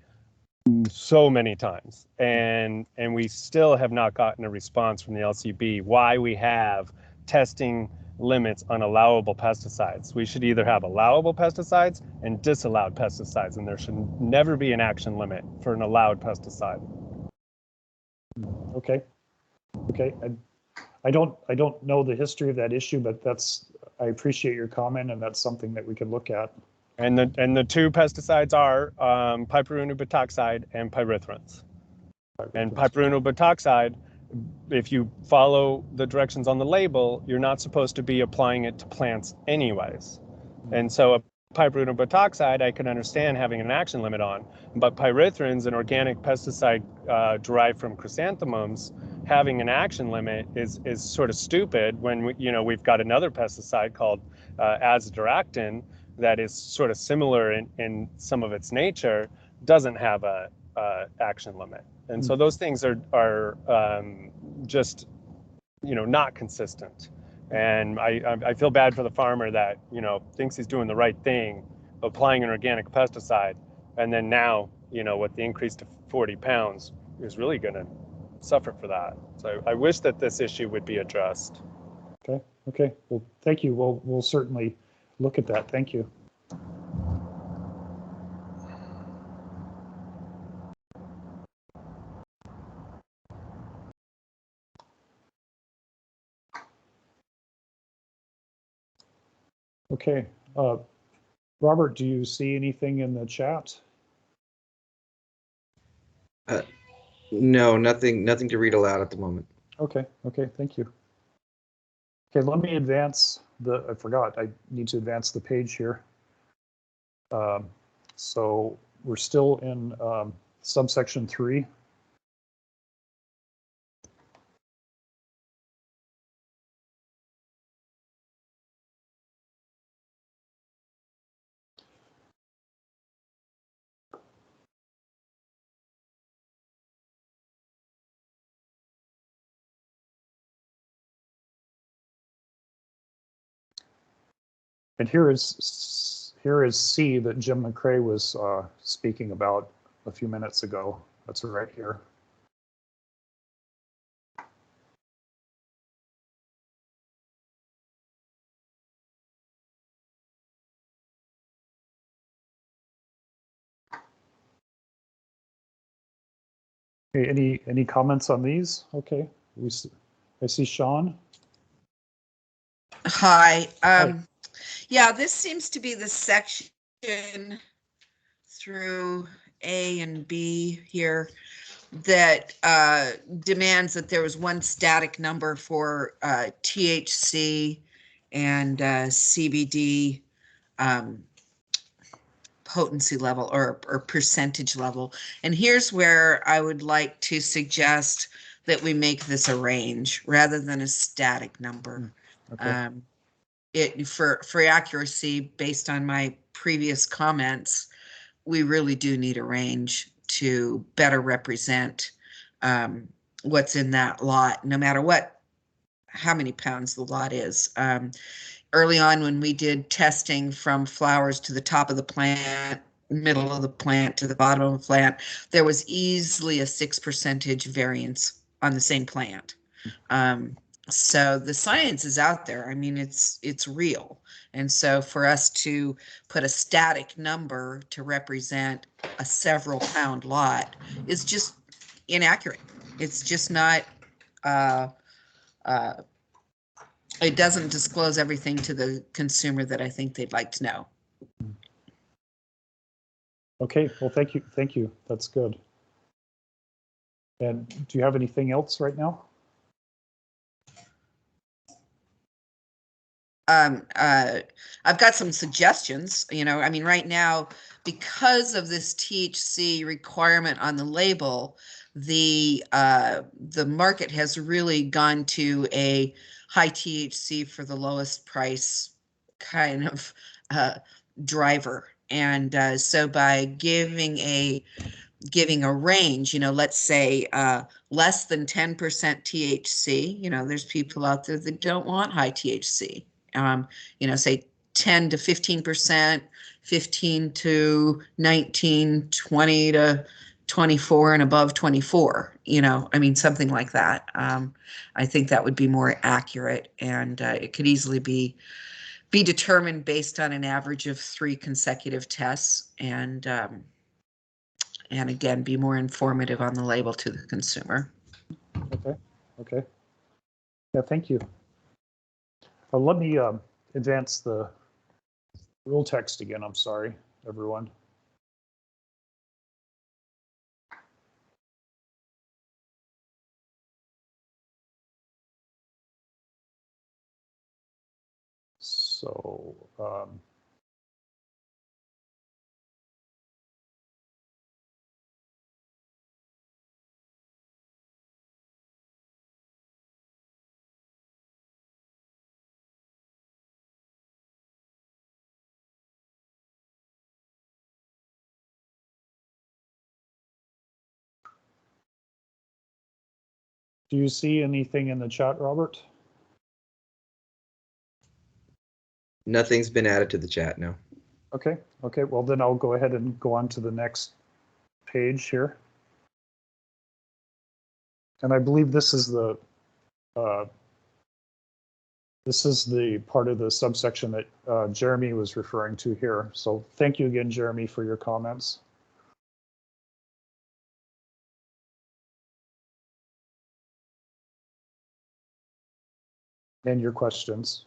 so many times, and we still have not gotten a response from the LCB why we have testing limits on allowable pesticides. We should either have allowable pesticides and disallowed pesticides, and there should never be an action limit for an allowed pesticide. Okay. I don't know the history of that issue, but I appreciate your comment, and that's something that we can look at. And the two pesticides are piperino-butoxide and pyrethrins. And piperino-butoxide, if you follow the directions on the label, you're not supposed to be applying it to plants anyways. And so a piperino-butoxide, I can understand having an action limit on, but pyrethrins, an organic pesticide derived from chrysanthemums, having an action limit is sort of stupid when we've got another pesticide called azadirachtin that is sort of similar in some of its nature, doesn't have a action limit. And so those things are just not consistent. And I feel bad for the farmer that thinks he's doing the right thing, applying an organic pesticide, and then now with the increase to 40 pounds is really going to suffer for that. So I wish that this issue would be addressed. Okay. Well, thank you. We'll certainly look at that. Thank you. Okay. Robert, do you see anything in the chat? No, nothing to read aloud at the moment. Okay, thank you. Okay, let me advance I forgot, I need to advance the page here. So we're still in subsection 3. And here is C that Jim McCrae was speaking about a few minutes ago. That's right here. Okay, any comments on these? Okay, I see Sean. Hi. Yeah, this seems to be the section through A and B here that demands that there was one static number for THC and CBD potency level or percentage level. And here's where I would like to suggest that we make this a range rather than a static number. Okay. For accuracy, based on my previous comments, we really do need a range to better represent what's in that lot, no matter how many pounds the lot is. Early on, when we did testing from flowers to the top of the plant, middle of the plant to the bottom of the plant, there was easily a 6% variance on the same plant. So the science is out there. I mean, it's real. And so for us to put a static number to represent a several pound lot is just inaccurate. It's just not, it doesn't disclose everything to the consumer that I think they'd like to know. Okay, well, thank you. That's good. And do you have anything else right now? I've got some suggestions. I mean, right now, because of this THC requirement on the label, the market has really gone to a high THC for the lowest price kind of driver. And so by giving a range, let's say less than 10% THC, there's people out there that don't want high THC. Say 10 to 15%, 15 to 19, 20 to 24 and above 24, I mean, something like that. I think that would be more accurate, and it could easily be determined based on an average of 3 consecutive tests, and again, be more informative on the label to the consumer. Okay. Yeah, thank you. Let me advance the Rule text again, I'm sorry, everyone. So, do you see anything in the chat, Robert? Nothing's been added to the chat, no. Okay, okay, well then I'll go ahead and go on to the next page here. And I believe this is the part of the subsection that Jeremy was referring to here. So thank you again, Jeremy, for your comments. And your questions.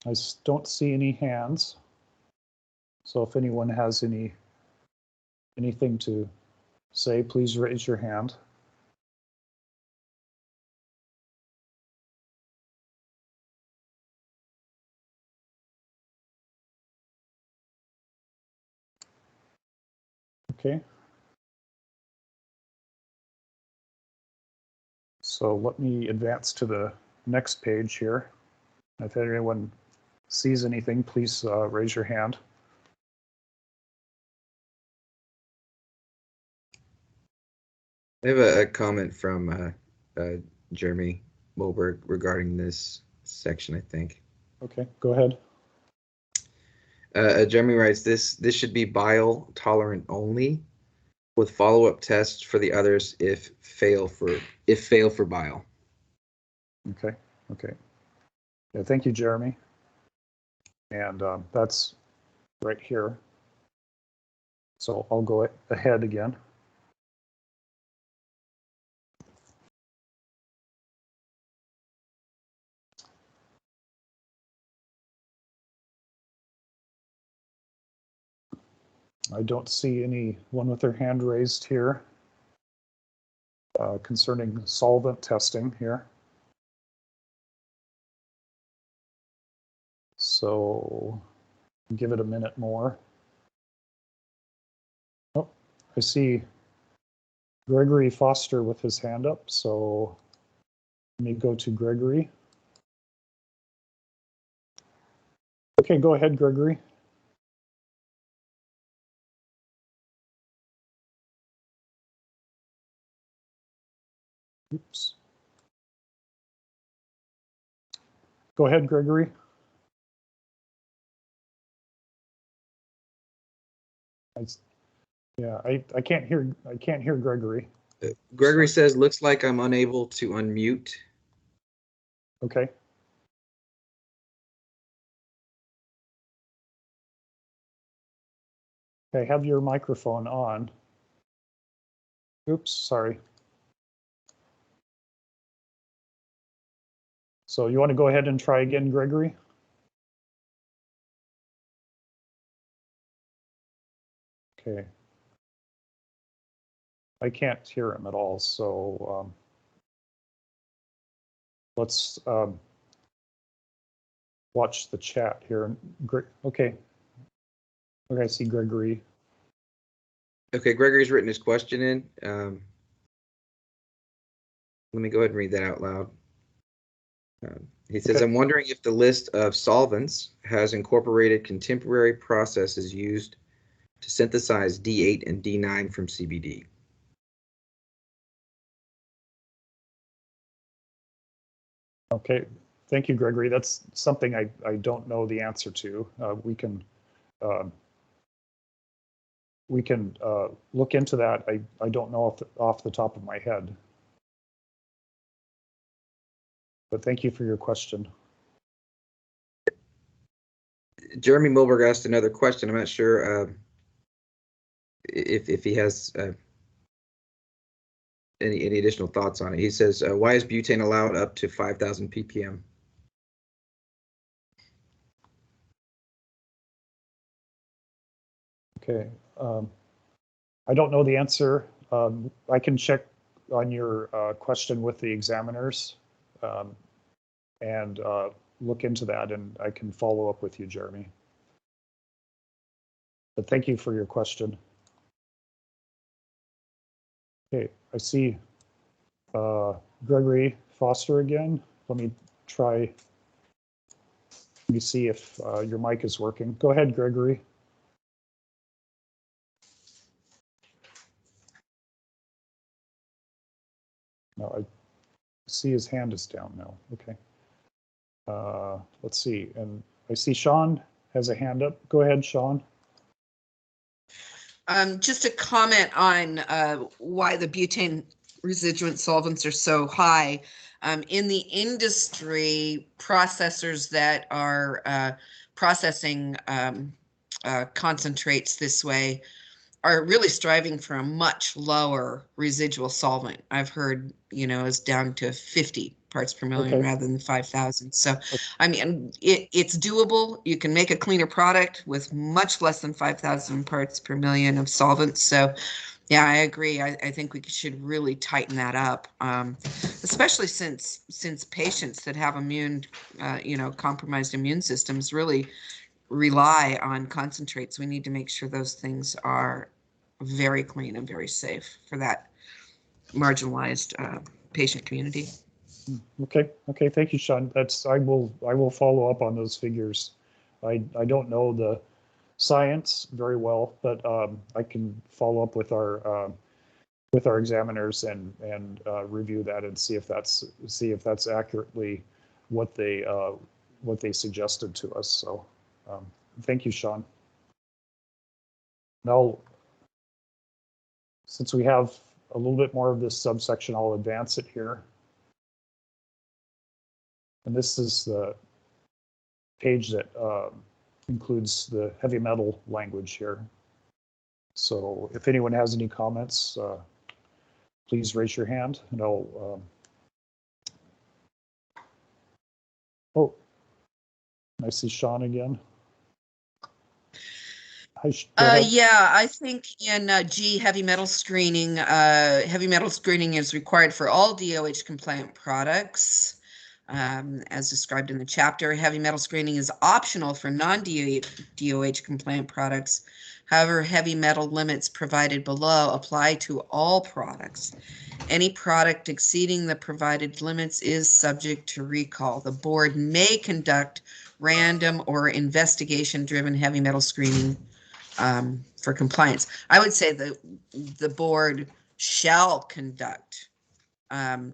I don't see any hands. So if anyone has anything to say, please raise your hand. Okay. So let me advance to the next page here. If anyone sees anything, please raise your hand. I have a comment from Jeremy Moberg regarding this section, I think. Okay, go ahead. Jeremy writes, this should be bile tolerant only, with follow-up tests for the others if fail for bile. Okay, okay. Yeah, thank you, Jeremy. And that's right here. So I'll go ahead again. I don't see anyone with their hand raised here concerning solvent testing here. So give it a minute more. Oh, I see Gregory Foster with his hand up. So let me go to Gregory. Okay, go ahead, Gregory. Oops. Go ahead, Gregory. I can't hear Gregory. Gregory says, looks like I'm unable to unmute. Okay. Okay, have your microphone on. Oops, sorry. So you want to go ahead and try again, Gregory? Okay. I can't hear him at all, so let's watch the chat here. Okay. Okay, I see Gregory. Okay, Gregory's written his question in. Let me go ahead and read that out loud. He says, Okay. I'm wondering if the list of solvents has incorporated contemporary processes used to synthesize D8 and D9 from CBD. Okay, thank you, Gregory. That's something I don't know the answer to. We can look into that. I don't know off the top of my head. But thank you for your question. Jeremy Milberg asked another question. I'm not sure if he has any additional thoughts on it. He says, why is butane allowed up to 5,000 ppm? Okay. I don't know the answer. I can check on your question with the examiners and look into that, and I can follow up with you, Jeremy. But thank you for your question. Okay, I see Gregory Foster again. Let me see if your mic is working. Go ahead, Gregory. No, I see his hand is down now. Okay. Let's see. And I see Sean has a hand up. Go ahead, Sean. Just a comment on why the butane residuant solvents are so high. In the industry, processors that are processing concentrates this way are really striving for a much lower residual solvent. I've heard, is down to 50 parts per million rather than 5,000. So, I mean, it's doable. You can make a cleaner product with much less than 5,000 parts per million of solvents. So, yeah, I agree. I think we should really tighten that up, especially since patients that have compromised immune systems really rely on concentrates. We need to make sure those things are very clean and very safe for that marginalized patient community. Okay. Thank you, Sean. I will follow up on those figures. I don't know the science very well, but I can follow up with our examiners and review that and see if that's accurately what they suggested to us. So thank you, Sean. Now, since we have a little bit more of this subsection, I'll advance it here. And this is the page that includes the heavy metal language here. So if anyone has any comments, please raise your hand and I'll. Oh, I see Sean again. Yeah, I think in G, heavy metal screening is required for all DOH compliant products. As described in the chapter, heavy metal screening is optional for non-DOH compliant products. However, heavy metal limits provided below apply to all products. Any product exceeding the provided limits is subject to recall. The board may conduct random or investigation-driven heavy metal screening for compliance. I would say the board shall conduct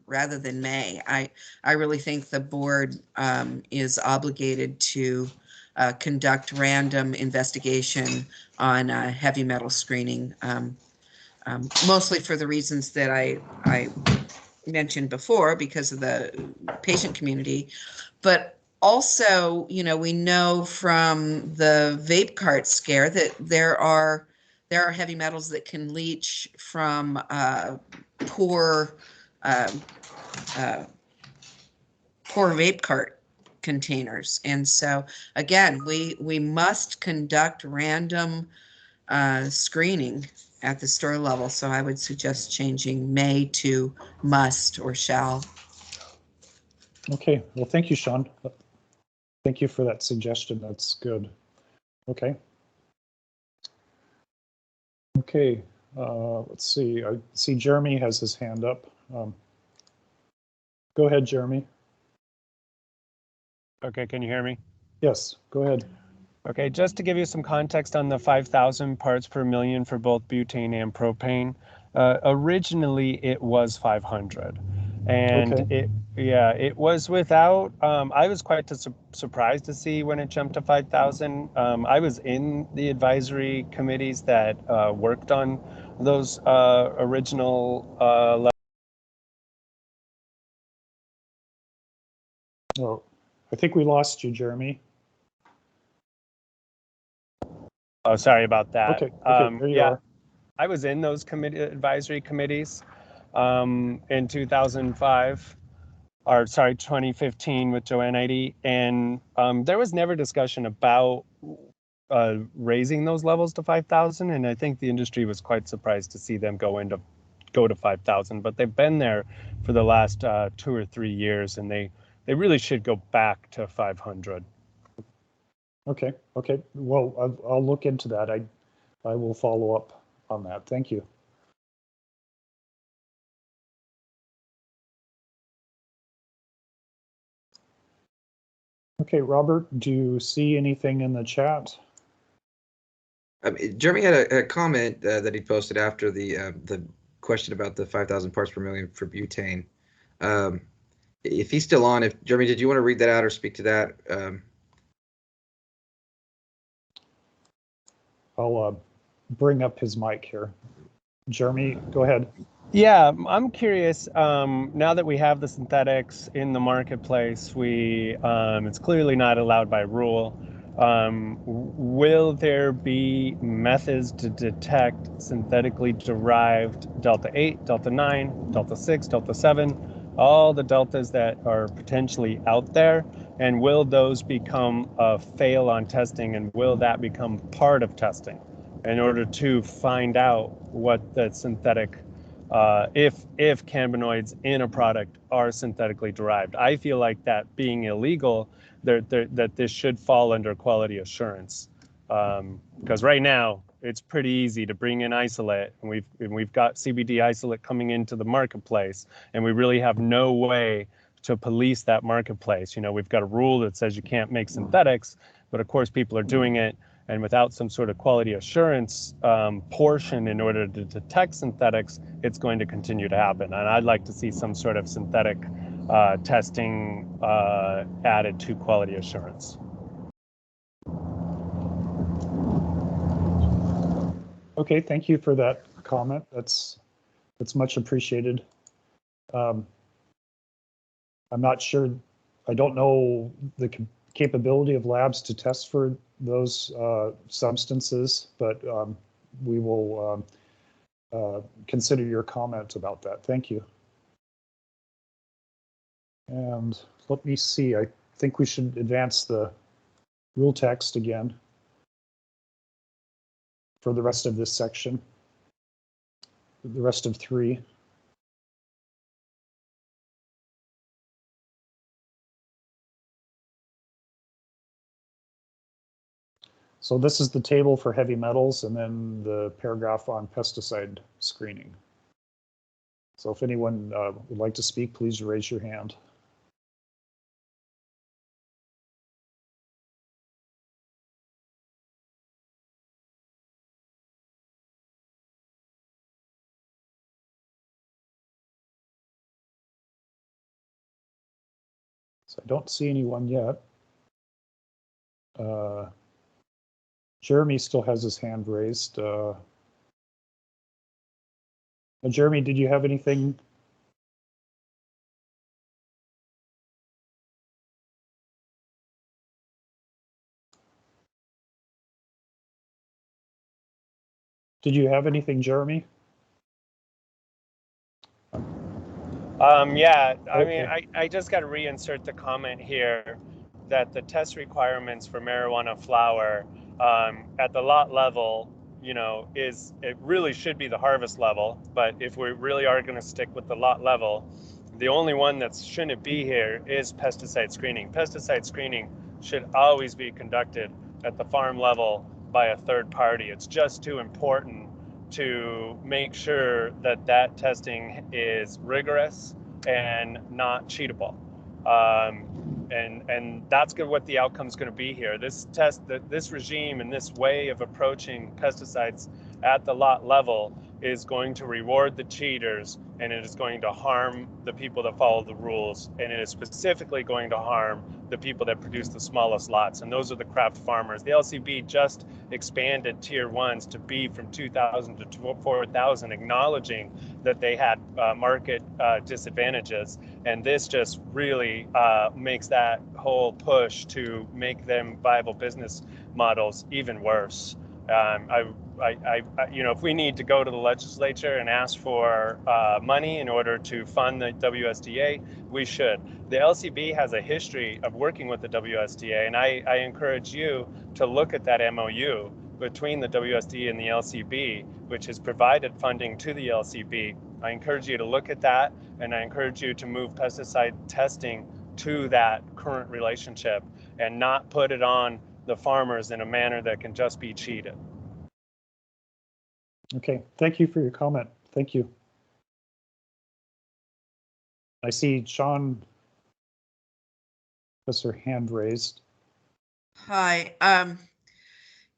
rather than may. I really think the board is obligated to conduct random investigation on heavy metal screening, mostly for the reasons that I mentioned before because of the patient community, but also, we know from the vape cart scare that there are heavy metals that can leach from poor vape cart containers. And so again, we must conduct random screening at the store level. So I would suggest changing may to must or shall. Okay, well, thank you, Sean. Thank you for that suggestion. That's good. Okay. Okay, let's see. I see Jeremy has his hand up. Go ahead, Jeremy. Okay, can you hear me? Yes, go ahead. Okay, just to give you some context on the 5,000 parts per million for both butane and propane, originally it was 500. And okay. it was without, I was quite surprised to see when it jumped to 5,000. I was in the advisory committees that worked on those original levels. Oh, I think we lost you, Jeremy. Oh, sorry about that. Okay, there you are. I was in those advisory committees in 2005, or sorry, 2015 with Joanne Eide, and there was never discussion about raising those levels to 5,000, and I think the industry was quite surprised to see them go to 5,000, but they've been there for the last 2 or 3 years, and they really should go back to 500. Okay. Well, I'll look into that. I will follow up on that. Thank you. Okay, Robert, do you see anything in the chat? Jeremy had a comment that he posted after the question about the 5,000 parts per million for butane. If he's still on, Jeremy, did you want to read that out or speak to that? I'll bring up his mic here. Jeremy, go ahead. Yeah, I'm curious. Now that we have the synthetics in the marketplace, it's clearly not allowed by rule. Will there be methods to detect synthetically derived Delta 8, Delta 9, Delta 6, Delta 7, all the deltas that are potentially out there? And will those become a fail on testing, and will that become part of testing in order to find out what the synthetic if cannabinoids in a product are synthetically derived? I feel like that being illegal, that this should fall under quality assurance, because right now it's pretty easy to bring in isolate, and we've got CBD isolate coming into the marketplace, and we really have no way to police that marketplace. You know, we've got a rule that says you can't make synthetics, but of course people are doing it. And without some sort of quality assurance portion in order to detect synthetics, it's going to continue to happen. And I'd like to see some sort of synthetic testing added to quality assurance. Okay, thank you for that comment. That's much appreciated. I'm not sure, I don't know the capability of labs to test for those substances, but we will consider your comment about that. Thank you. And let me see, I think we should advance the rule text again for the rest of this section, the rest of 3. So this is the table for heavy metals and then the paragraph on pesticide screening. So if anyone would like to speak, please raise your hand. So I don't see anyone yet. Jeremy still has his hand raised. Jeremy, did you have anything? Did you have anything, Jeremy? Yeah, I Okay. mean, I just got to reinsert the comment here that the test requirements for marijuana flower at the lot level, you know, it really should be the harvest level. But if we really are going to stick with the lot level, the only one that shouldn't be here is pesticide screening. Pesticide screening should always be conducted at the farm level by a third party. It's just too important to make sure that that testing is rigorous and not cheatable. And that's what the outcome is going to be here. This this regime and this way of approaching pesticides at the lot level is going to reward the cheaters, and it is going to harm the people that follow the rules, and it is specifically going to harm the people that produce the smallest lots, and those are the craft farmers. The LCB just expanded tier 1s to be from 2,000 to 4,000, acknowledging that they had market disadvantages, and this just really makes that whole push to make them viable business models even worse. You know, if we need to go to the legislature and ask for money in order to fund the WSDA, we should. The LCB has a history of working with the WSDA, and I encourage you to look at that MOU between the WSDA and the LCB, which has provided funding to the LCB. I encourage you to look at that, and I encourage you to move pesticide testing to that current relationship and not put it on the farmers in a manner that can just be cheated. Okay, thank you for your comment. Thank you. I see Sean has her hand raised. Hi,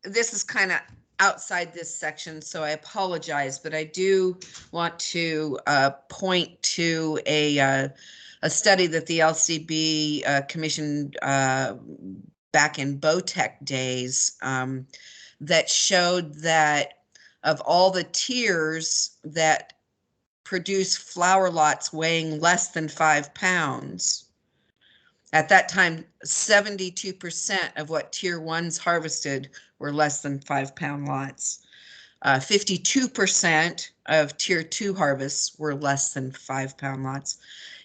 this is kind of outside this section, so I apologize, but I do want to point to a study that the LCB commissioned back in BOTEC days that showed that of all the tiers that produce flower lots weighing less than 5 pounds, at that time, 72% of what tier ones harvested were less than 5 pound lots. 52% of tier two harvests were less than 5 pound lots.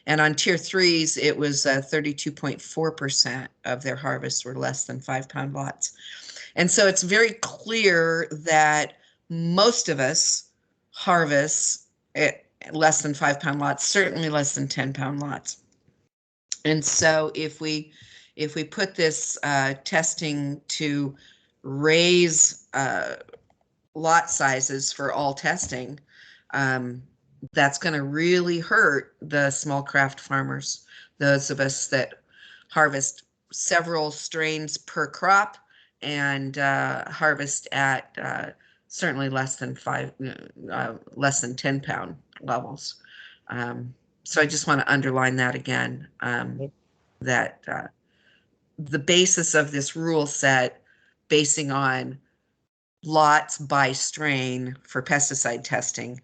And on tier threes, it was 32.4% of their harvests were less than 5 pound lots. And so it's very clear that most of us harvest at less than 5 pound lots, certainly less than 10 pound lots. And so if we put this testing to raise lot sizes for all testing, that's going to really hurt the small craft farmers, those of us that harvest several strains per crop and harvest at certainly less than 10 pound levels. So I just want to underline that again, that the basis of this rule set basing on lots by strain for pesticide testing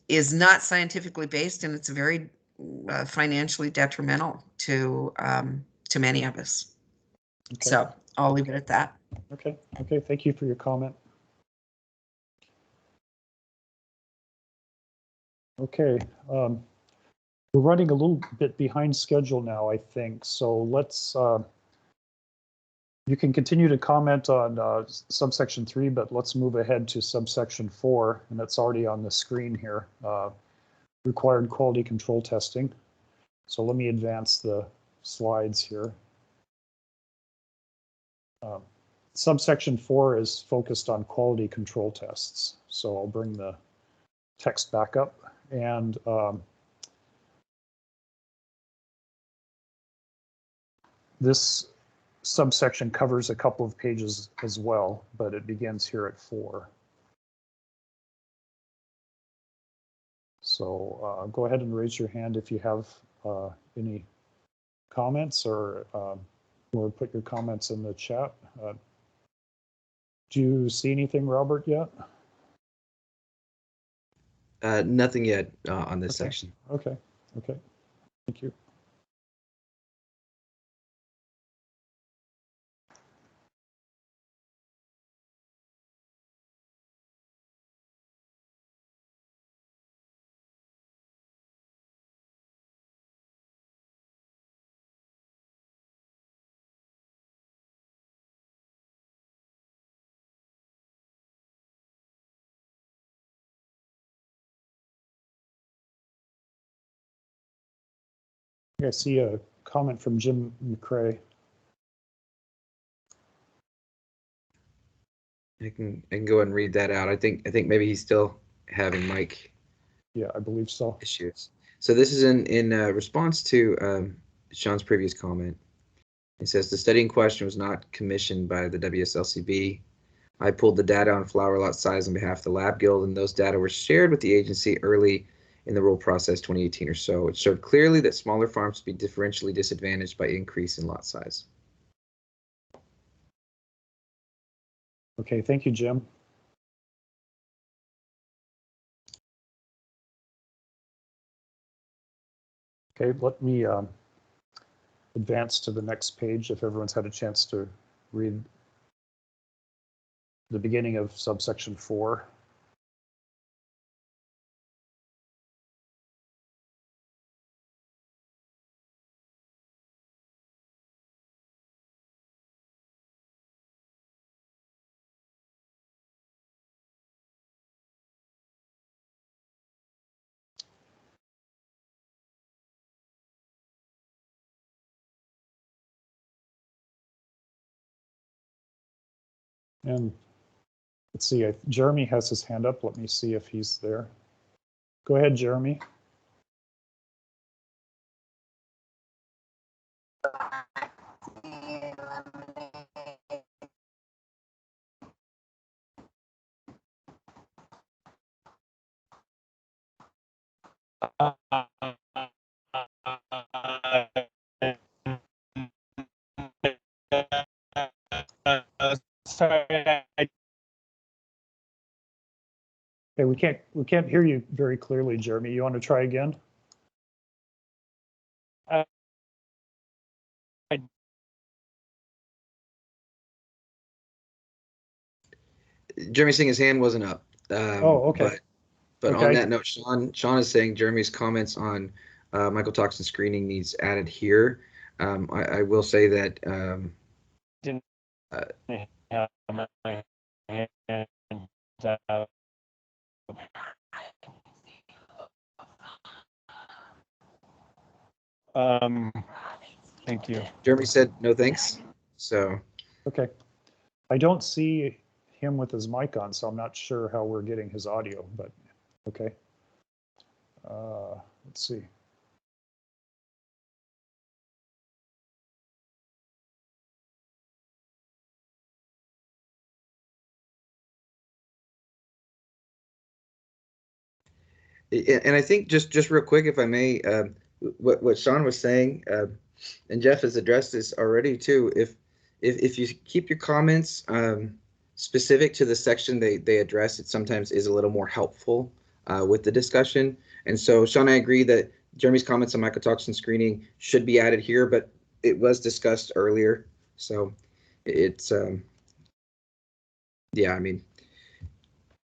is not scientifically based, and it's very financially detrimental to many of us. Okay. So I'll leave it at that. Okay. Okay. Thank you for your comment. Okay. We're running a little bit behind schedule now, I think. So let's, you can continue to comment on subsection 3, but let's move ahead to subsection 4, and that's already on the screen here. Required quality control testing. So let me advance the slides here. Subsection 4 is focused on quality control tests. So I'll bring the text back up, and this subsection covers a couple of pages as well, but it begins here at 4. So go ahead and raise your hand if you have any comments, or put your comments in the chat. Do you see anything, Robert, yet? Nothing yet on this Okay. section. Okay. Okay. Thank you. I see a comment from Jim McCrae. I can go ahead and read that out. I think maybe he's still having mic Yeah, I believe so. issues. So this is in response to Sean's previous comment. It says the study in question was not commissioned by the WSLCB. I pulled the data on flower lot size on behalf of the Lab Guild, and those data were shared with the agency early in the rule process 2018 or so. It showed clearly that smaller farms would be differentially disadvantaged by increase in lot size. Okay, thank you, Jim. Okay, let me advance to the next page if everyone's had a chance to read the beginning of subsection 4. And let's see, Jeremy has his hand up. Let me see if he's there. Go ahead, Jeremy. Sorry, Okay, we can't hear you very clearly, Jeremy. You want to try again? Jeremy saying his hand wasn't up. Oh, okay. But Okay. on that note, Sean is saying Jeremy's comments on mycotoxin screening needs added here. I will say that didn't have my hand up. Thank you. Jeremy said no thanks. So Okay. I don't see him with his mic on, so I'm not sure how we're getting his audio, but okay. Let's see. and I think just real quick, if I may, what Sean was saying, and Jeff has addressed this already too. If you keep your comments specific to the section they address, it sometimes is a little more helpful with the discussion. And so, Sean, I agree that Jeremy's comments on mycotoxin screening should be added here, but it was discussed earlier. So it's yeah, I mean,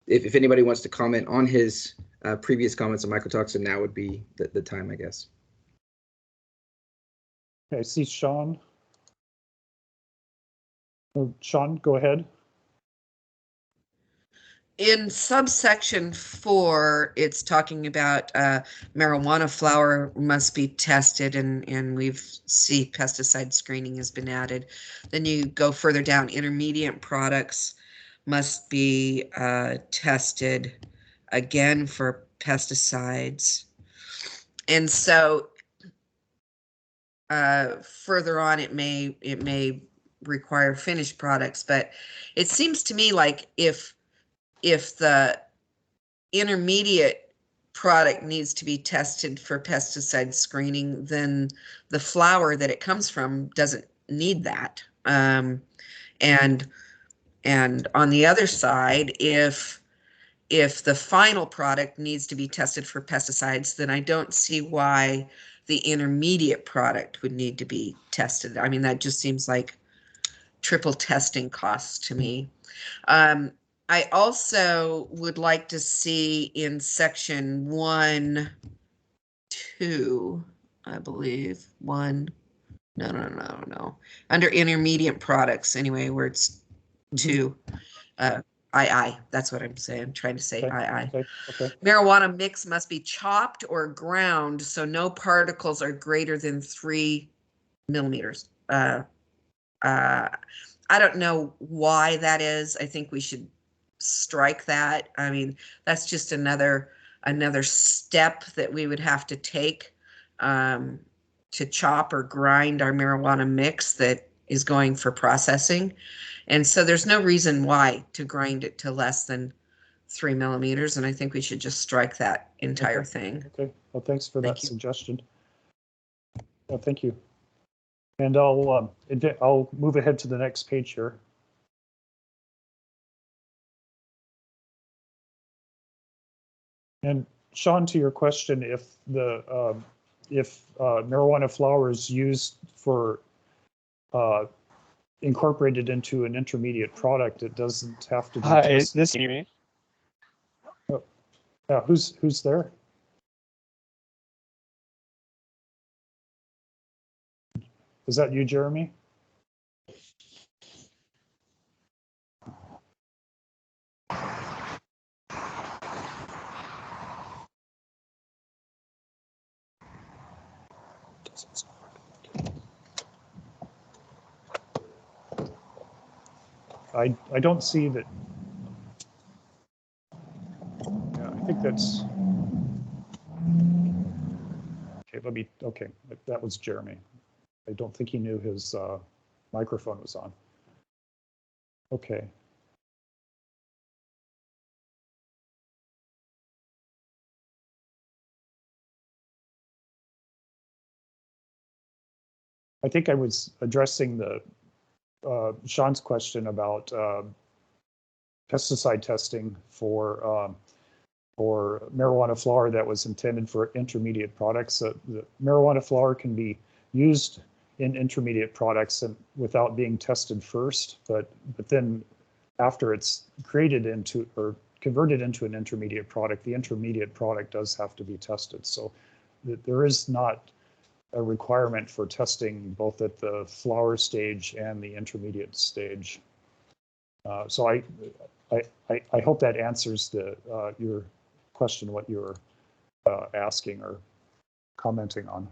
if anybody wants to comment on his previous comments on mycotoxin, now would be the time, I guess. Okay, I see Sean. Oh, Sean, go ahead. In subsection 4, it's talking about marijuana flower must be tested, and we've see pesticide screening has been added. Then you go further down, intermediate products must be tested again for pesticides. And so further on, it may require finished products, but it seems to me like if the intermediate product needs to be tested for pesticide screening, then the flower that it comes from doesn't need that. And on the other side, if the final product needs to be tested for pesticides, then I don't see why the intermediate product would need to be tested. I mean, that just seems like triple testing costs to me. I also would like to see in section 1, 2, I believe, no. Under intermediate products, anyway, where it's 2, II, that's what I'm saying. I'm trying to say II. Okay. Marijuana mix must be chopped or ground so no particles are greater than 3 millimeters. I don't know why that is. I think we should strike that. I mean, that's just another step that we would have to take to chop or grind our marijuana mix that is going for processing. And so there's no reason why to grind it to less than 3 millimeters. And I think we should just strike that entire thing. Okay. Well, thanks for that you. suggestion. Well, thank you. And I'll move ahead to the next page here. And Sean, to your question, if marijuana flower is used for incorporated into an intermediate product, it doesn't have to be Hi, tested. this you me? Yeah, who's there? Is that you, Jeremy? I don't see that. Yeah, I think that's okay. Okay, that was Jeremy. I don't think he knew his microphone was on. Okay. I think I was addressing the Sean's question about pesticide testing for marijuana flower that was intended for intermediate products. The marijuana flower can be used in intermediate products and without being tested first, but then after it's created into or converted into an intermediate product, the intermediate product does have to be tested. So there is not a requirement for testing both at the flower stage and the intermediate stage. So I hope that answers your question, what you were asking or commenting on.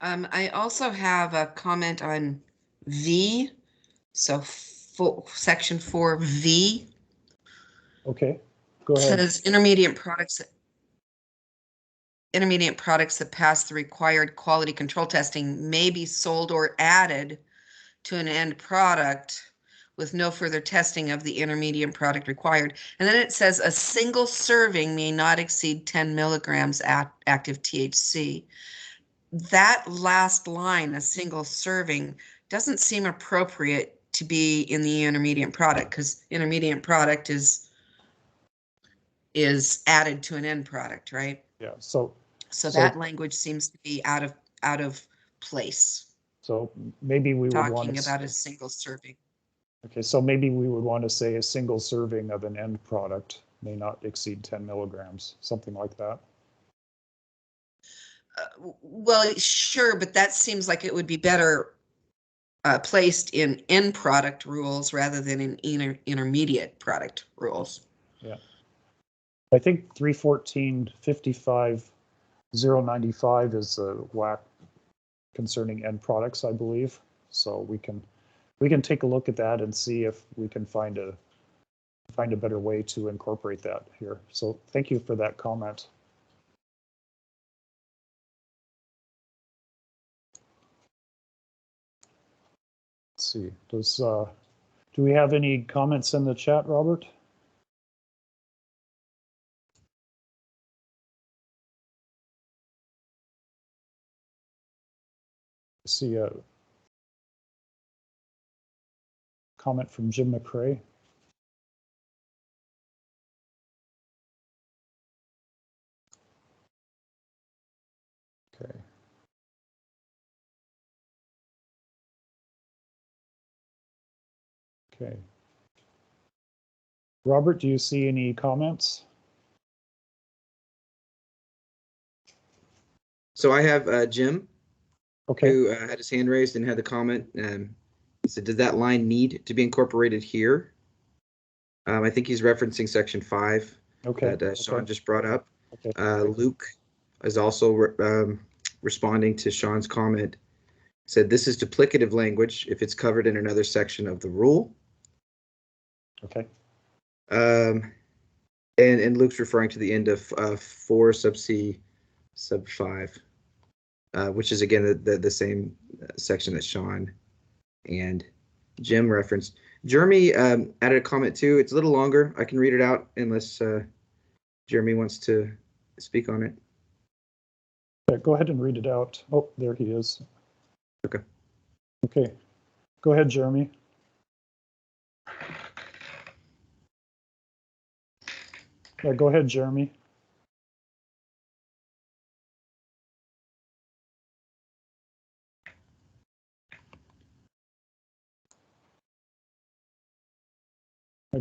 I also have a comment on V, so section 4V. Okay, go ahead. Says intermediate products that pass the required quality control testing may be sold or added to an end product with no further testing of the intermediate product required. And then it says a single serving may not exceed 10 milligrams active THC. That last line, a single serving, doesn't seem appropriate to be in the intermediate product, because intermediate product is added to an end product, right? Yeah. So that language seems to be out of place. So maybe we would want talking to about a single serving. Okay, so maybe we would want to say a single serving of an end product may not exceed 10 milligrams, something like that. Well, sure, but that seems like it would be better placed in end product rules rather than in intermediate product rules. Yeah. I think 314.55.095 is a WAC concerning end products, I believe. So we can take a look at that and see if we can find a better way to incorporate that here. So thank you for that comment. Let's see, do we have any comments in the chat, Robert? I see a comment from Jim McCrae. Okay. Okay. Robert, do you see any comments? So I have Jim, Okay. who had his hand raised and had the comment. He said, does that line need to be incorporated here? I think he's referencing section 5 that Sean just brought up. Okay. Luke is also responding to Sean's comment. Said this is duplicative language if it's covered in another section of the rule. Okay. And Luke's referring to the end of 4 sub C sub 5, which is again the same section that Sean and Jim referenced. Jeremy added a comment too. It's a little longer. I can read it out unless Jeremy wants to speak on it. Yeah, go ahead and read it out. Oh, there he is. Okay. Okay. Go ahead, Jeremy. Yeah, go ahead, Jeremy.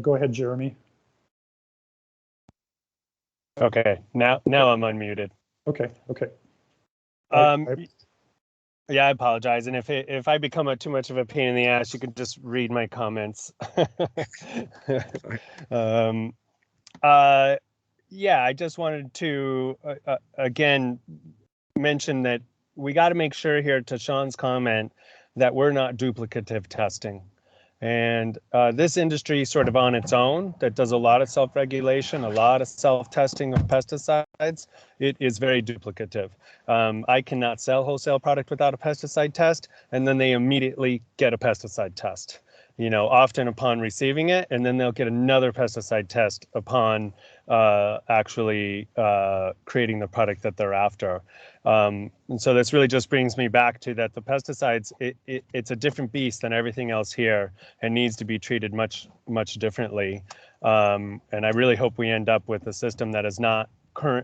Go ahead, Jeremy. Okay, now I'm unmuted. Okay. Um, yeah, I apologize, and if I become too much of a pain in the ass, you can just read my comments. Yeah, I just wanted to again mention that we got to make sure here, to Sean's comment, that we're not duplicative testing. And this industry sort of on its own that does a lot of self-regulation, a lot of self-testing of pesticides, it is very duplicative. I cannot sell wholesale product without a pesticide test, and then they immediately get a pesticide test, you know, often upon receiving it, and then they'll get another pesticide test upon actually creating the product that they're after. And so this really just brings me back to that the pesticides, it's a different beast than everything else here and needs to be treated much differently. And I really hope we end up with a system that is not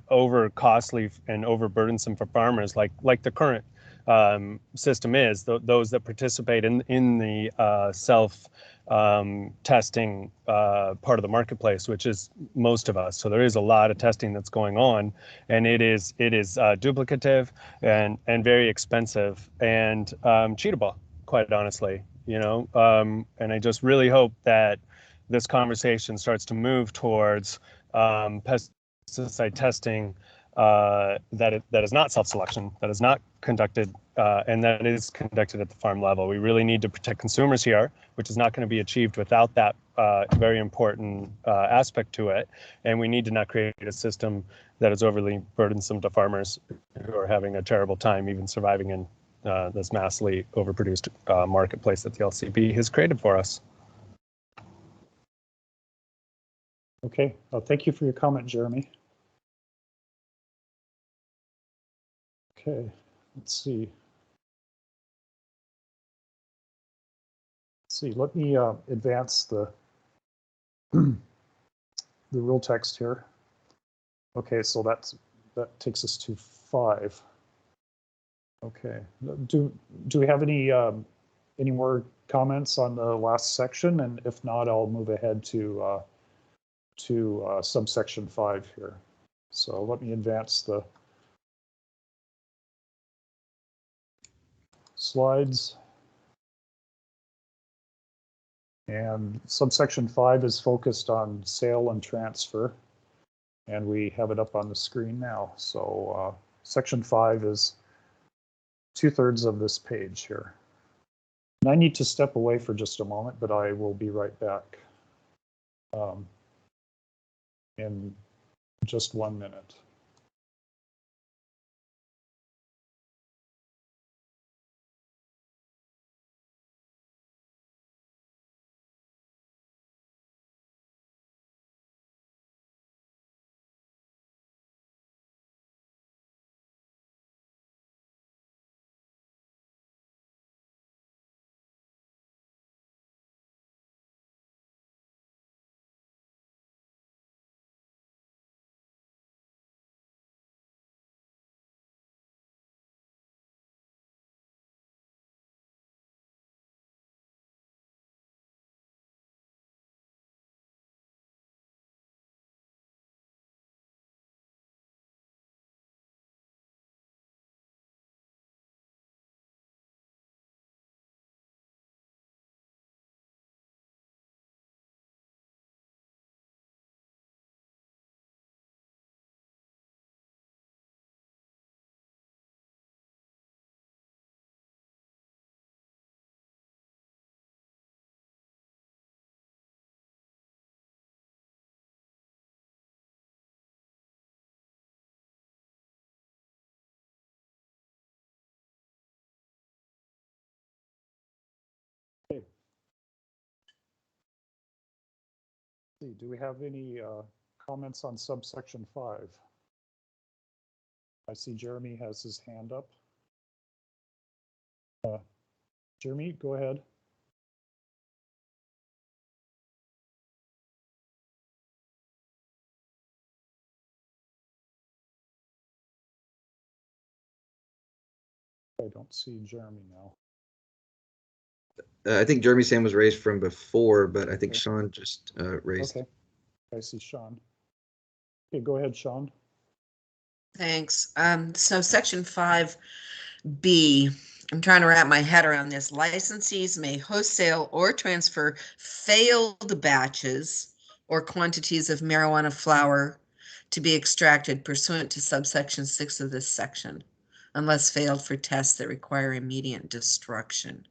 over costly and overburdensome for farmers like the current system is. Those that participate in the self testing part of the marketplace, which is most of us. So there is a lot of testing that's going on, and it is duplicative and very expensive and cheatable, quite honestly. You know, and I just really hope that this conversation starts to move towards pesticide testing that is not self-selection, that is not conducted, and that is conducted at the farm level. We really need to protect consumers here, which is not going to be achieved without that very important aspect to it. And we need to not create a system that is overly burdensome to farmers who are having a terrible time even surviving in this massively overproduced marketplace that the LCB has created for us. Okay, thank you for your comment, Jeremy. Okay, let's see. Let me advance the the rule text here. Okay, so that takes us to 5. Okay, do we have any more comments on the last section? And if not, I'll move ahead to subsection 5 here. So let me advance the slides. And subsection 5 is focused on sale and transfer. And we have it up on the screen now. So section 5 is 2/3 of this page here. And I need to step away for just a moment, but I will be right back in just 1 minute. Okay. Do we have any comments on subsection 5? I see Jeremy has his hand up. Jeremy, go ahead. I don't see Jeremy now. I think Jeremy's hand was raised from before, but I think Sean just raised. Okay, I see Sean. Okay, go ahead, Sean. Thanks. So section 5B, I'm trying to wrap my head around this. Licensees may wholesale or transfer failed batches or quantities of marijuana flower to be extracted pursuant to subsection 6 of this section, unless failed for tests that require immediate destruction.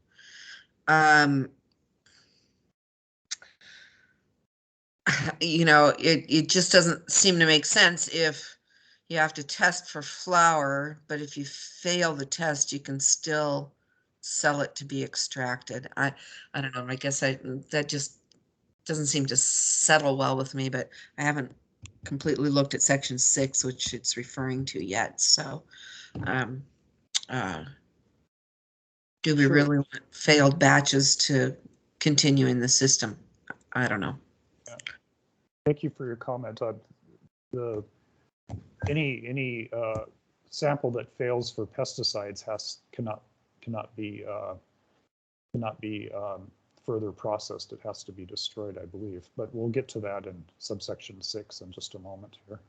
You know, it just doesn't seem to make sense if you have to test for flour, but if you fail the test, you can still sell it to be extracted. I don't know. I guess that just doesn't seem to settle well with me, but I haven't completely looked at section 6, which it's referring to yet. So, do we really want failed batches to continue in the system? I don't know. Yeah. Thank you for your comment. Any sample that fails for pesticides cannot be further processed. It has to be destroyed, I believe. But we'll get to that in subsection 6 in just a moment here.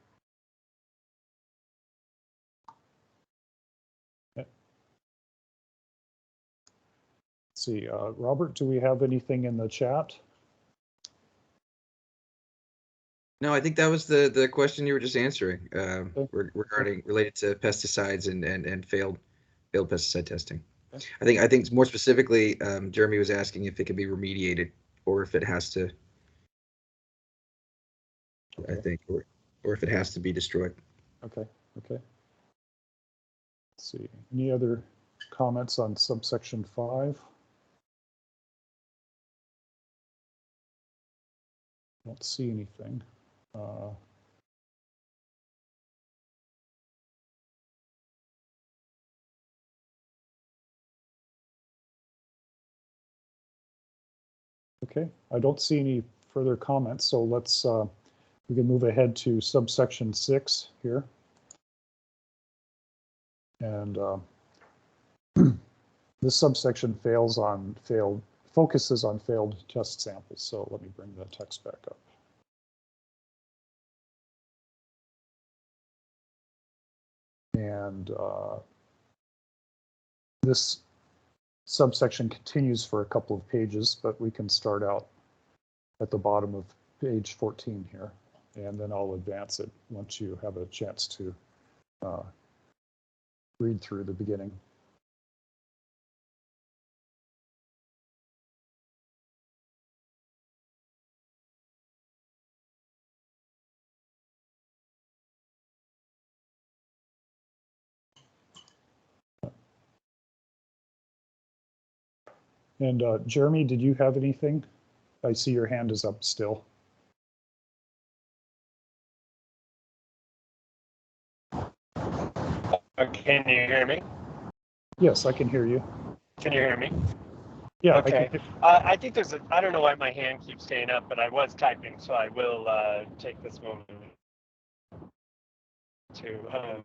Okay. Let's see, Robert, do we have anything in the chat? No, I think that was the question you were just answering regarding related to pesticides and failed pesticide testing. Okay. I think more specifically, Jeremy was asking if it can be remediated or if it has to. Okay. I think, or if it has to be destroyed. Okay. Okay. Let's see. Any other comments on subsection 5? Don't see anything. Okay, I don't see any further comments, so let's we can move ahead to subsection 6 here. And this subsection focuses on failed test samples. So let me bring the text back up. And this subsection continues for a couple of pages, but we can start out at the bottom of page 14 here, and then I'll advance it once you have a chance to read through the beginning. And Jeremy, did you have anything? I see your hand is up still. Can you hear me? Yes, I can hear you. Can you hear me? Yeah. Okay. I think there's I don't know why my hand keeps staying up, but I was typing, so I will take this moment to.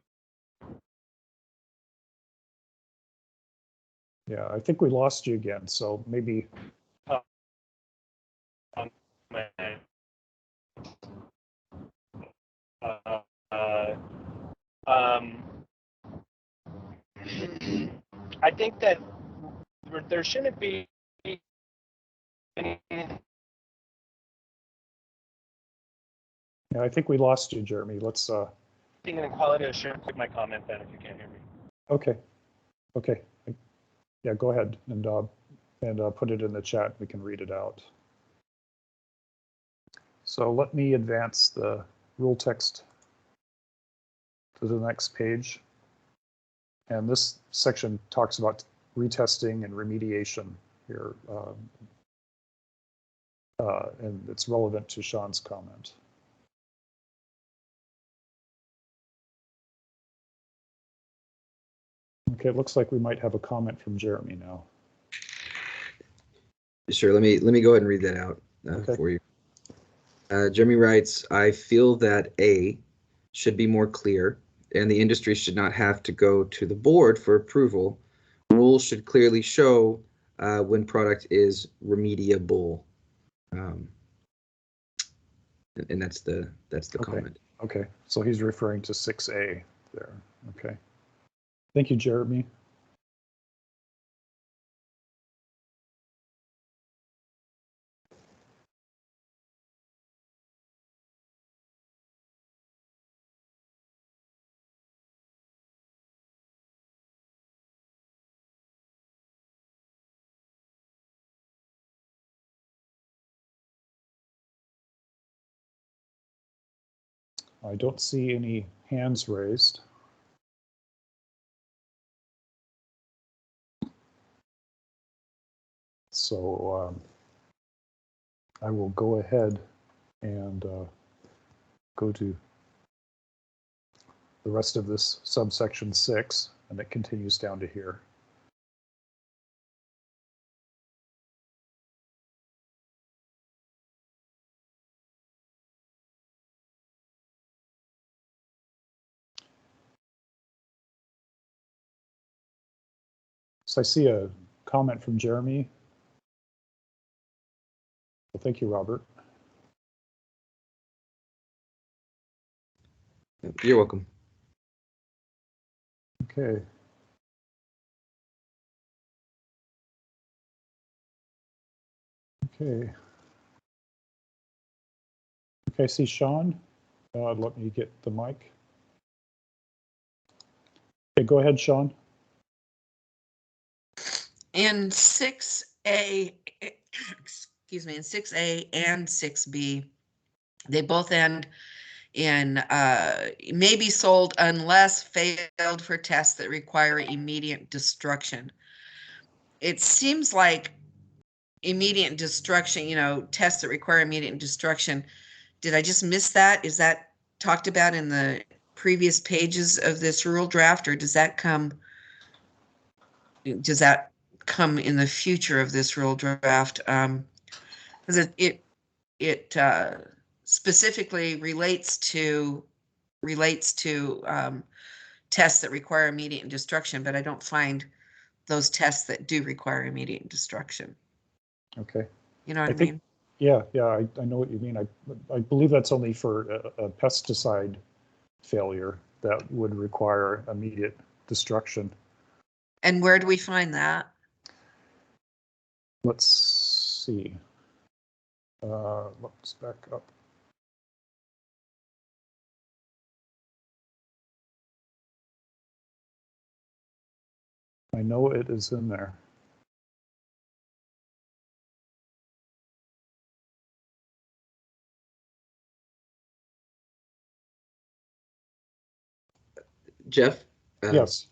Yeah, I think we lost you again, so maybe. I think that there shouldn't be any. Yeah, I think we lost you, Jeremy. Let's. Inequality assurance. Quick, my comment then, if you can't hear me. Okay. Okay. Yeah, go ahead and put it in the chat. We can read it out. So let me advance the rule text to the next page. And this section talks about retesting and remediation here. And it's relevant to Sean's comment. Okay, it looks like we might have a comment from Jeremy now. Sure, let me go ahead and read that out for you. Jeremy writes, I feel that A should be more clear and the industry should not have to go to the board for approval. Rules should clearly show when product is remediable. And that's the Okay. comment. Okay, so he's referring to 6A there. Okay. Thank you, Jeremy. I don't see any hands raised. So I will go ahead and go to the rest of this subsection 6, and it continues down to here. So I see a comment from Jeremy. Well, thank you, Robert. You're welcome. Okay. Okay. Okay, I see Sean. Let me get the mic. Okay, go ahead, Sean. In 6A, excuse me, in 6A and 6B, they both end in may be sold unless failed for tests that require immediate destruction. It seems like immediate destruction, you know, tests that require immediate destruction. Did I just miss that? Is that talked about in the previous pages of this rule draft, or does that come in the future of this rule draft? Because it specifically relates to tests that require immediate destruction, but I don't find those tests that do require immediate destruction. Okay. You know what I mean? Yeah, I know what you mean. I believe that's only for a pesticide failure that would require immediate destruction. And where do we find that? Let's see. Let's back up. I know it is in there. Jeff? Yes.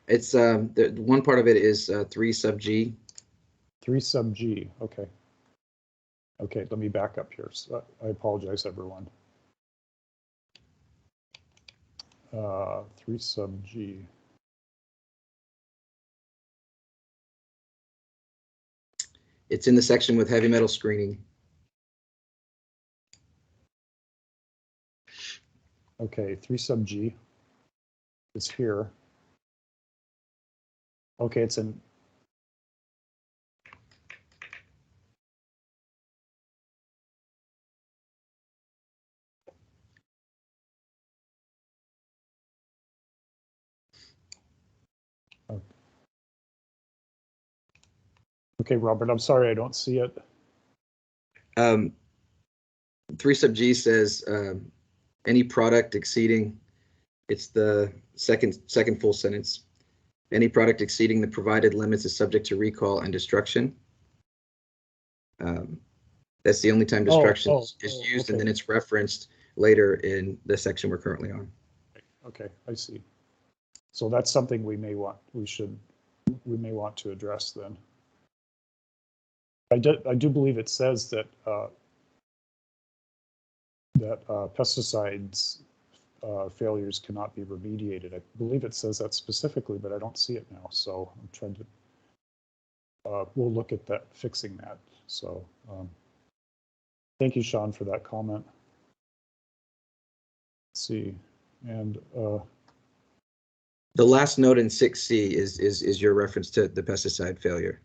It's the one part of it is 3 sub G. 3 sub G. Okay. Okay, let me back up here. So I apologize, everyone. 3 sub G. It's in the section with heavy metal screening. Okay, 3 sub G is here. Okay, it's in. Okay, Robert, I'm sorry, I don't see it. 3 sub G says any product exceeding, it's the second full sentence. Any product exceeding the provided limits is subject to recall and destruction. That's the only time destruction is used, okay. and then it's referenced later in the section we're currently on. Okay, I see. So that's something we may want to address then. I do believe it says that pesticides failures cannot be remediated. I believe it says that specifically, but I don't see it now. So I'm trying to. We'll look at that, fixing that. So thank you, Sean, for that comment. Let's see, and the last note in 6C is your reference to the pesticide failure.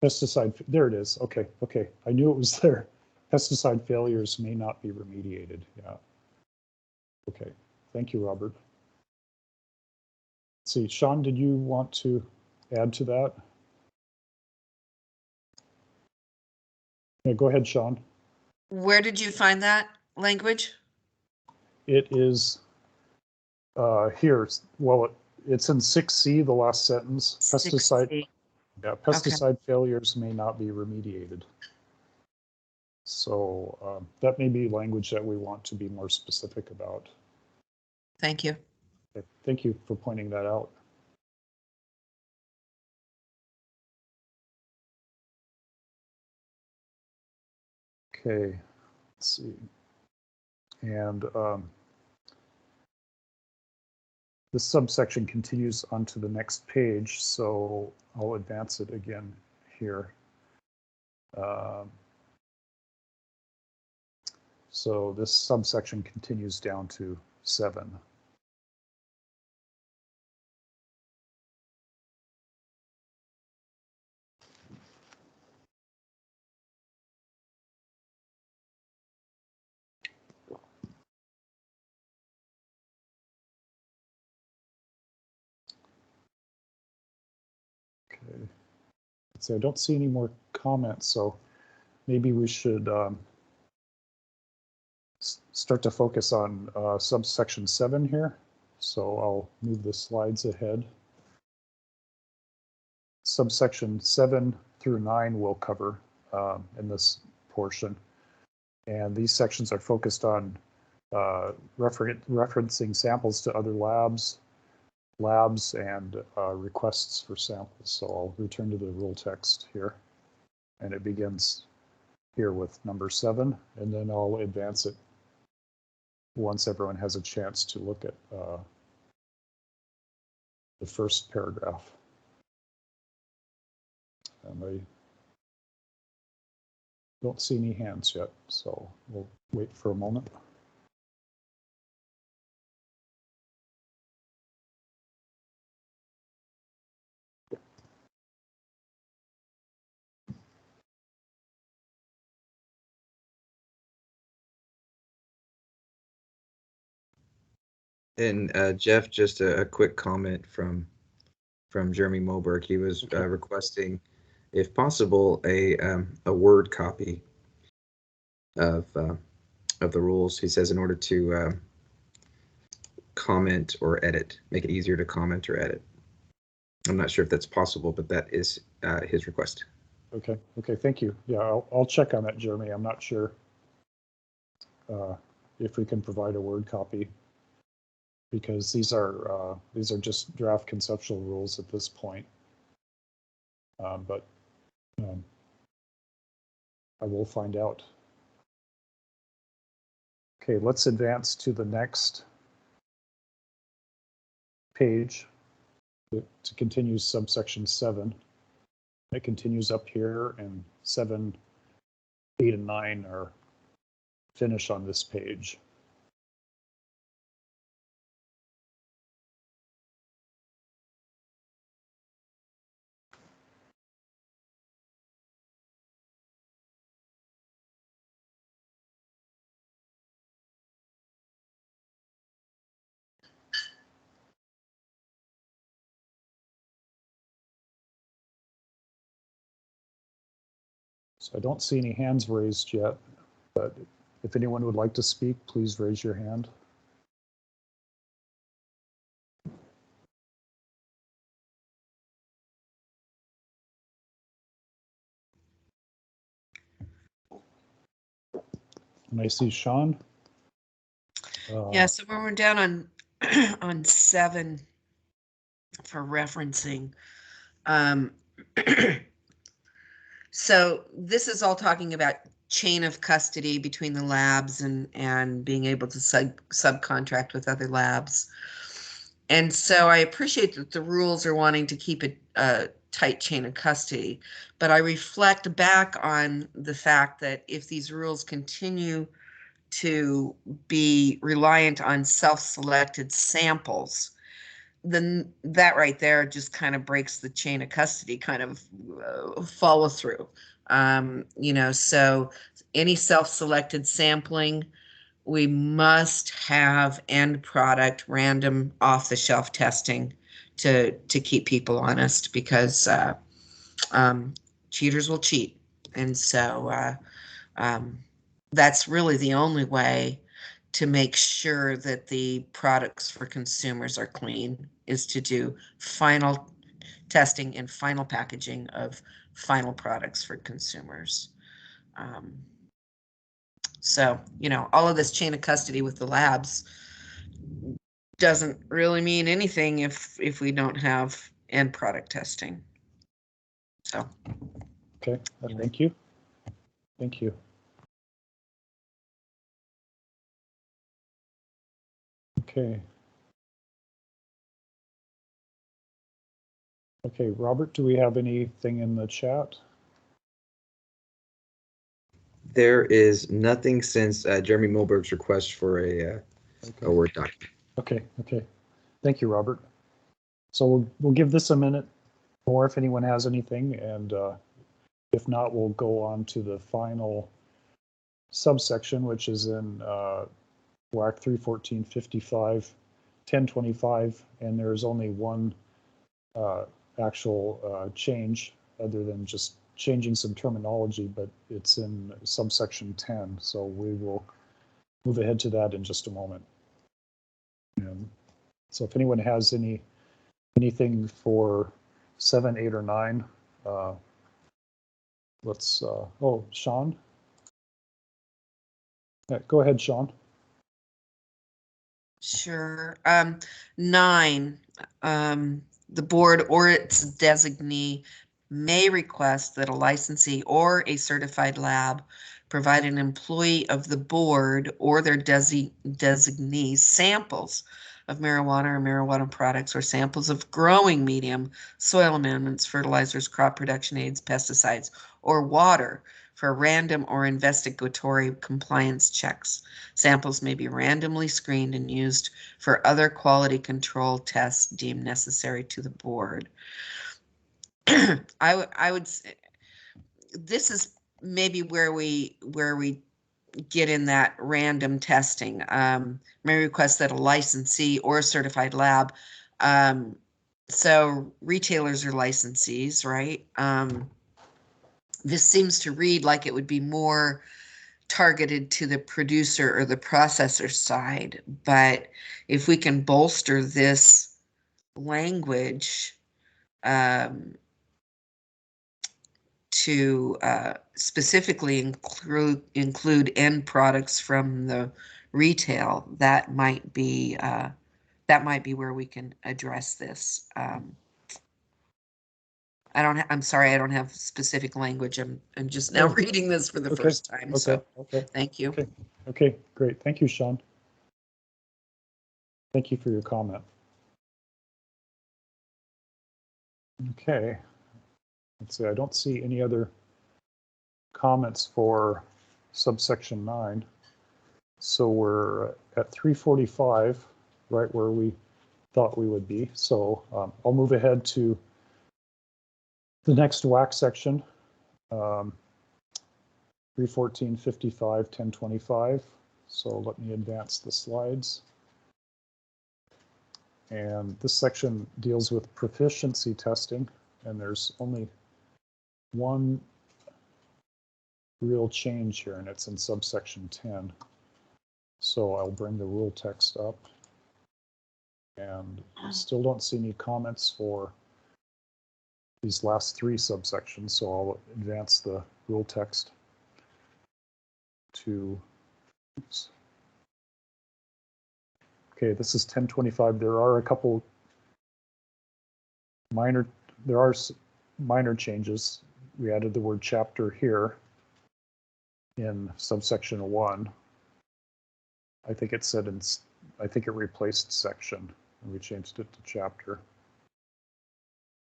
Pesticide, there it is. Okay, okay. I knew it was there. Pesticide failures may not be remediated. Yeah. Okay, thank you, Robert. Let's see, Sean, did you want to add to that? Yeah, go ahead, Sean. Where did you find that language? It is here. Well, it's in 6C, the last sentence. Pesticide. 6C. Yeah, pesticide failures may not be remediated. So that may be language that we want to be more specific about. Thank you. Okay, thank you for pointing that out. Okay, let's see. And this subsection continues onto the next page, so I'll advance it again here. So this subsection continues down to 7. Okay, so I don't see any more comments, so maybe we should start to focus on subsection 7 here. So I'll move the slides ahead. Subsection 7 through 9 we'll cover in this portion. And these sections are focused on referencing samples to other labs, and requests for samples. So I'll return to the rule text here. And it begins here with number 7, and then I'll advance it once everyone has a chance to look at the first paragraph. And I don't see any hands yet, so we'll wait for a moment. And Jeff, just a quick comment from Jeremy Moberg. He was requesting, if possible, a Word copy of the rules. He says in order to comment or edit, make it easier to comment or edit. I'm not sure if that's possible, but that is his request. Okay. Okay. Thank you. Yeah, I'll check on that, Jeremy. I'm not sure if we can provide a Word copy, because these are just draft conceptual rules at this point. But I will find out. Okay, let's advance to the next page to continue subsection 7. It continues up here, and 7, 8, and 9 are finished on this page. So I don't see any hands raised yet, but if anyone would like to speak, please raise your hand. And I see Sean. Yeah, so when we're down on on 7 for referencing, so this is all talking about chain of custody between the labs and being able to subcontract with other labs. And so I appreciate that the rules are wanting to keep a tight chain of custody, but I reflect back on the fact that if these rules continue to be reliant on self-selected samples, then that right there just kind of breaks the chain of custody kind of follow through. You know, so any self-selected sampling, we must have end product random off-the-shelf testing to keep people honest, because cheaters will cheat. And so that's really the only way to make sure that the products for consumers are clean, is to do final testing and final packaging of final products for consumers. So, you know, all of this chain of custody with the labs doesn't really mean anything if we don't have end product testing. So. Okay, thank you. Thank you. Okay. Okay, Robert, do we have anything in the chat? There is nothing since Jeremy Milberg's request for a Word document. Okay, okay. Thank you, Robert. So we'll give this a minute more if anyone has anything, and if not, we'll go on to the final subsection, which is in WAC 314.55, 1025, and there's only one actual change other than just changing some terminology, but it's in subsection 10. So we will move ahead to that in just a moment. And so if anyone has anything for 7, 8, or 9, let's, oh, Sean? Yeah, go ahead, Sean. Sure. 9, the board or its designee may request that a licensee or a certified lab provide an employee of the board or their designee samples of marijuana or marijuana products, or samples of growing medium, soil amendments, fertilizers, crop production aids, pesticides, or water for random or investigatory compliance checks. Samples may be randomly screened and used for other quality control tests deemed necessary to the board. I would say this is maybe where we get in that random testing. May request that a licensee or a certified lab. So retailers are licensees, right? This seems to read like it would be more targeted to the producer or the processor side, but if we can bolster this language to specifically include end products from the retail, that might be where we can address this. I'm sorry, I don't have specific language. I'm just now reading this for the first time. So thank you. Okay, great. Thank you, Sean. Thank you for your comment. Okay. Let's see, I don't see any other comments for subsection 9. So we're at 345, right where we thought we would be. So I'll move ahead to the next WAC section, 314.55, 1025. So let me advance the slides. And this section deals with proficiency testing, and there's only one real change here, and it's in subsection 10. So I'll bring the rule text up, and still don't see any comments for these last 3 subsections, so I'll advance the rule text to, oops. Okay, this is 1025. There are a couple minor changes. We added the word chapter here in subsection 1. I think it said I think it replaced section, and we changed it to chapter.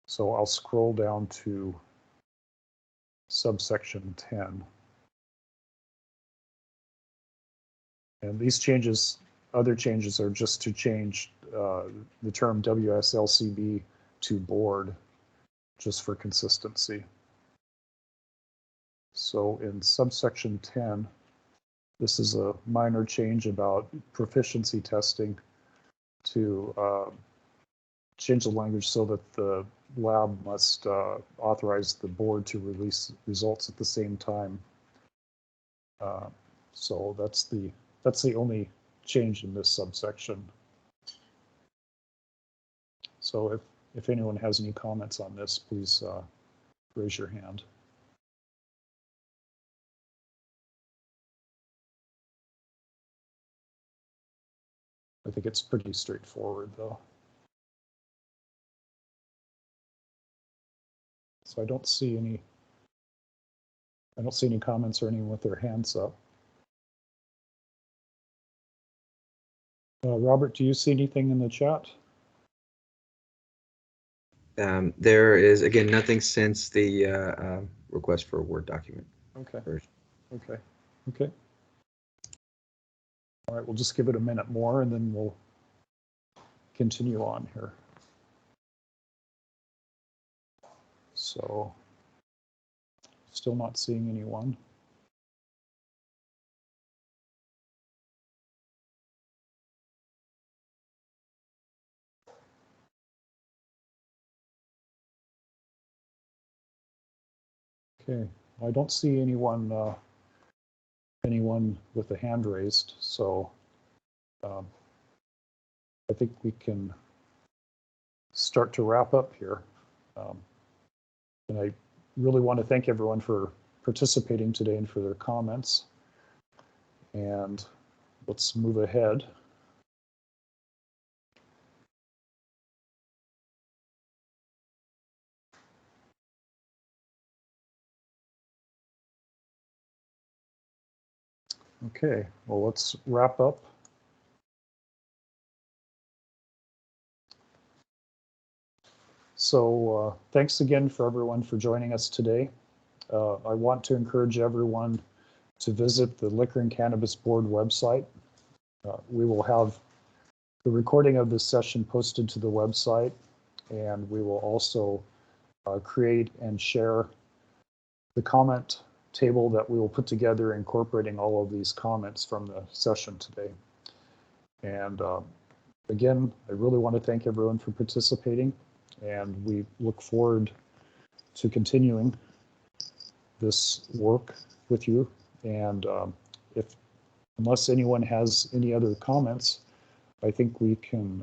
So I'll scroll down to subsection 10. And these changes other changes are just to change the term WSLCB to board, just for consistency. So in subsection 10, this is a minor change about proficiency testing to change the language so that the lab must authorize the board to release results at the same time. So that's the only change in this subsection. So if anyone has any comments on this, please raise your hand. I think it's pretty straightforward though. So I don't see any comments or anyone with their hands up. Robert, do you see anything in the chat? There is, again, nothing since the request for a Word document. Okay. Version. Okay. Okay. All right, we'll just give it a minute more and then we'll continue on here. So, still not seeing anyone. Okay, I don't see anyone with a hand raised, so I think we can start to wrap up here. And I really want to thank everyone for participating today and for their comments. And let's move ahead. Okay, well, let's wrap up. So thanks again for everyone for joining us today. I want to encourage everyone to visit the Liquor and Cannabis Board website. We will have the recording of this session posted to the website, and we will also create and share the comment table that we will put together incorporating all of these comments from the session today. And again, I really want to thank everyone for participating, and we look forward to continuing this work with you. And unless anyone has any other comments, I think we can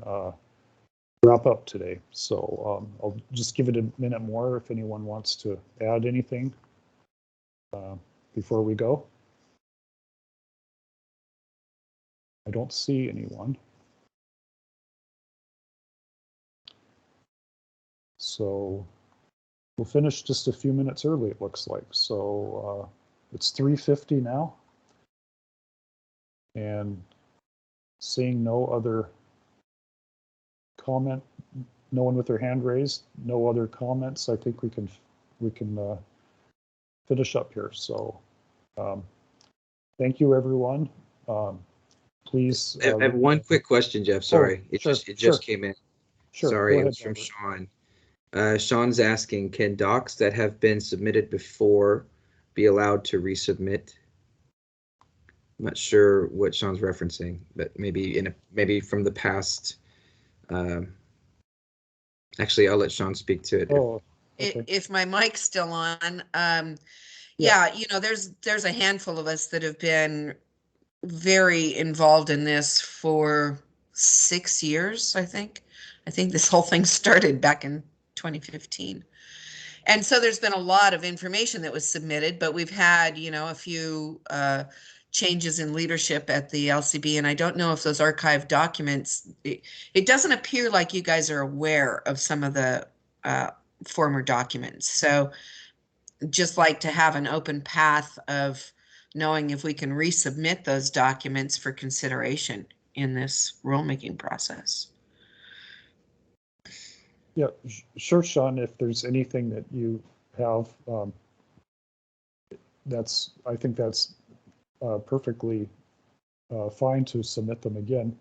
wrap up today. So I'll just give it a minute more if anyone wants to add anything before we go. I don't see anyone. So we'll finish just a few minutes early, it looks like. So it's 3:50 now. And seeing no other comment, no one with their hand raised, no other comments, I think we can finish up here. So thank you, everyone. Please. I have one quick question, Jeff. Sorry, it just came in. Sure. Sorry, Go ahead, it's from Robert. Sean. Sean's asking, can docs that have been submitted before be allowed to resubmit? I'm not sure what Sean's referencing, but maybe from the past. Actually, I'll let Sean speak to it. Oh, okay. If my mic's still on, yeah, you know, there's a handful of us that have been very involved in this for 6 years, I think. I think this whole thing started back in 2015. And so there's been a lot of information that was submitted, but we've had, you know, a few changes in leadership at the LCB. And I don't know if those archived documents, it doesn't appear like you guys are aware of some of the former documents. So just like to have an open path of knowing if we can resubmit those documents for consideration in this rulemaking process. Yeah, sure, Sean, if there's anything that you have, I think that's perfectly fine to submit them again.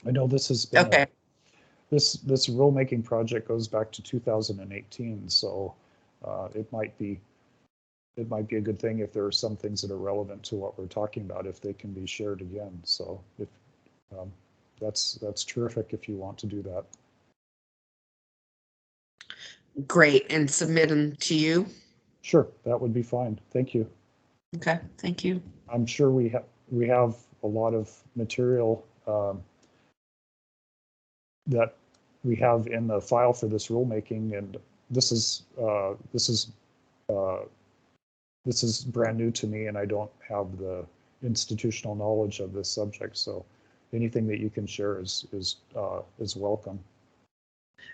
I know this has been Okay. this rulemaking project goes back to 2018, so it might be a good thing if there are some things that are relevant to what we're talking about, if they can be shared again. So if that's terrific if you want to do that. Great. And submit them to you. Sure, that would be fine. Thank you. Okay. Thank you. I'm sure we have a lot of material that we have in the file for this rulemaking, and this is brand new to me, and I don't have the institutional knowledge of this subject. So anything that you can share is welcome.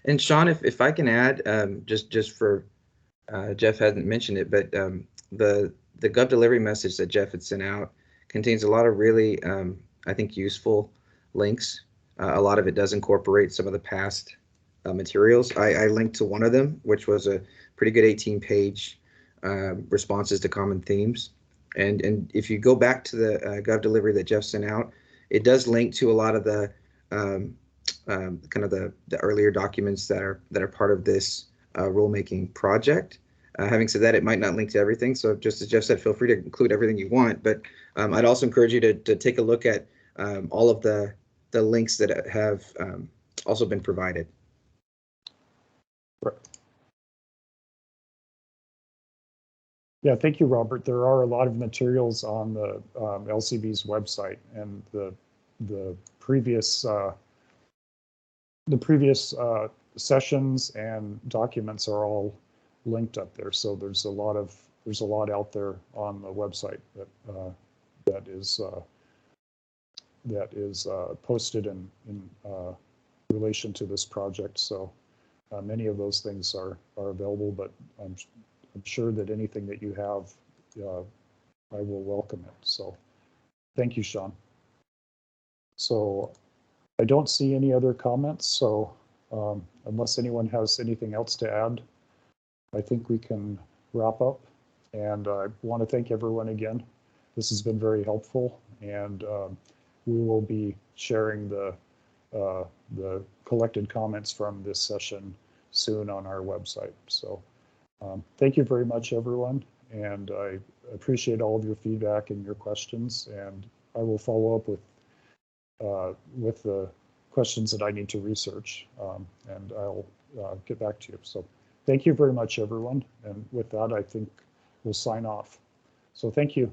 And Sean, if I can add, just for Jeff hasn't mentioned it, but the Gov delivery message that Jeff had sent out contains a lot of really, I think, useful links. A lot of it does incorporate some of the past materials. I linked to one of them, which was a pretty good 18-page responses to common themes. And if you go back to the Gov delivery that Jeff sent out, it does link to a lot of the kind of the earlier documents that are part of this rulemaking project. Having said that, it might not link to everything. So just as Jeff said, feel free to include everything you want. But I'd also encourage you to take a look at all of the links that have also been provided. Right. Yeah, thank you, Robert. There are a lot of materials on the LCB's website, and the previous sessions and documents are all linked up there. So there's a lot out there on the website that is posted in relation to this project. So many of those things are available, but I'm sure that anything that you have, I will welcome it. So thank you, Sean. So I don't see any other comments. So unless anyone has anything else to add, I think we can wrap up. And I want to thank everyone again. This has been very helpful, and we will be sharing the collected comments from this session soon on our website. So thank you very much, everyone, and I appreciate all of your feedback and your questions, and I will follow up with the questions that I need to research, and I'll get back to you. So thank you very much, everyone, and with that, I think we'll sign off. So thank you.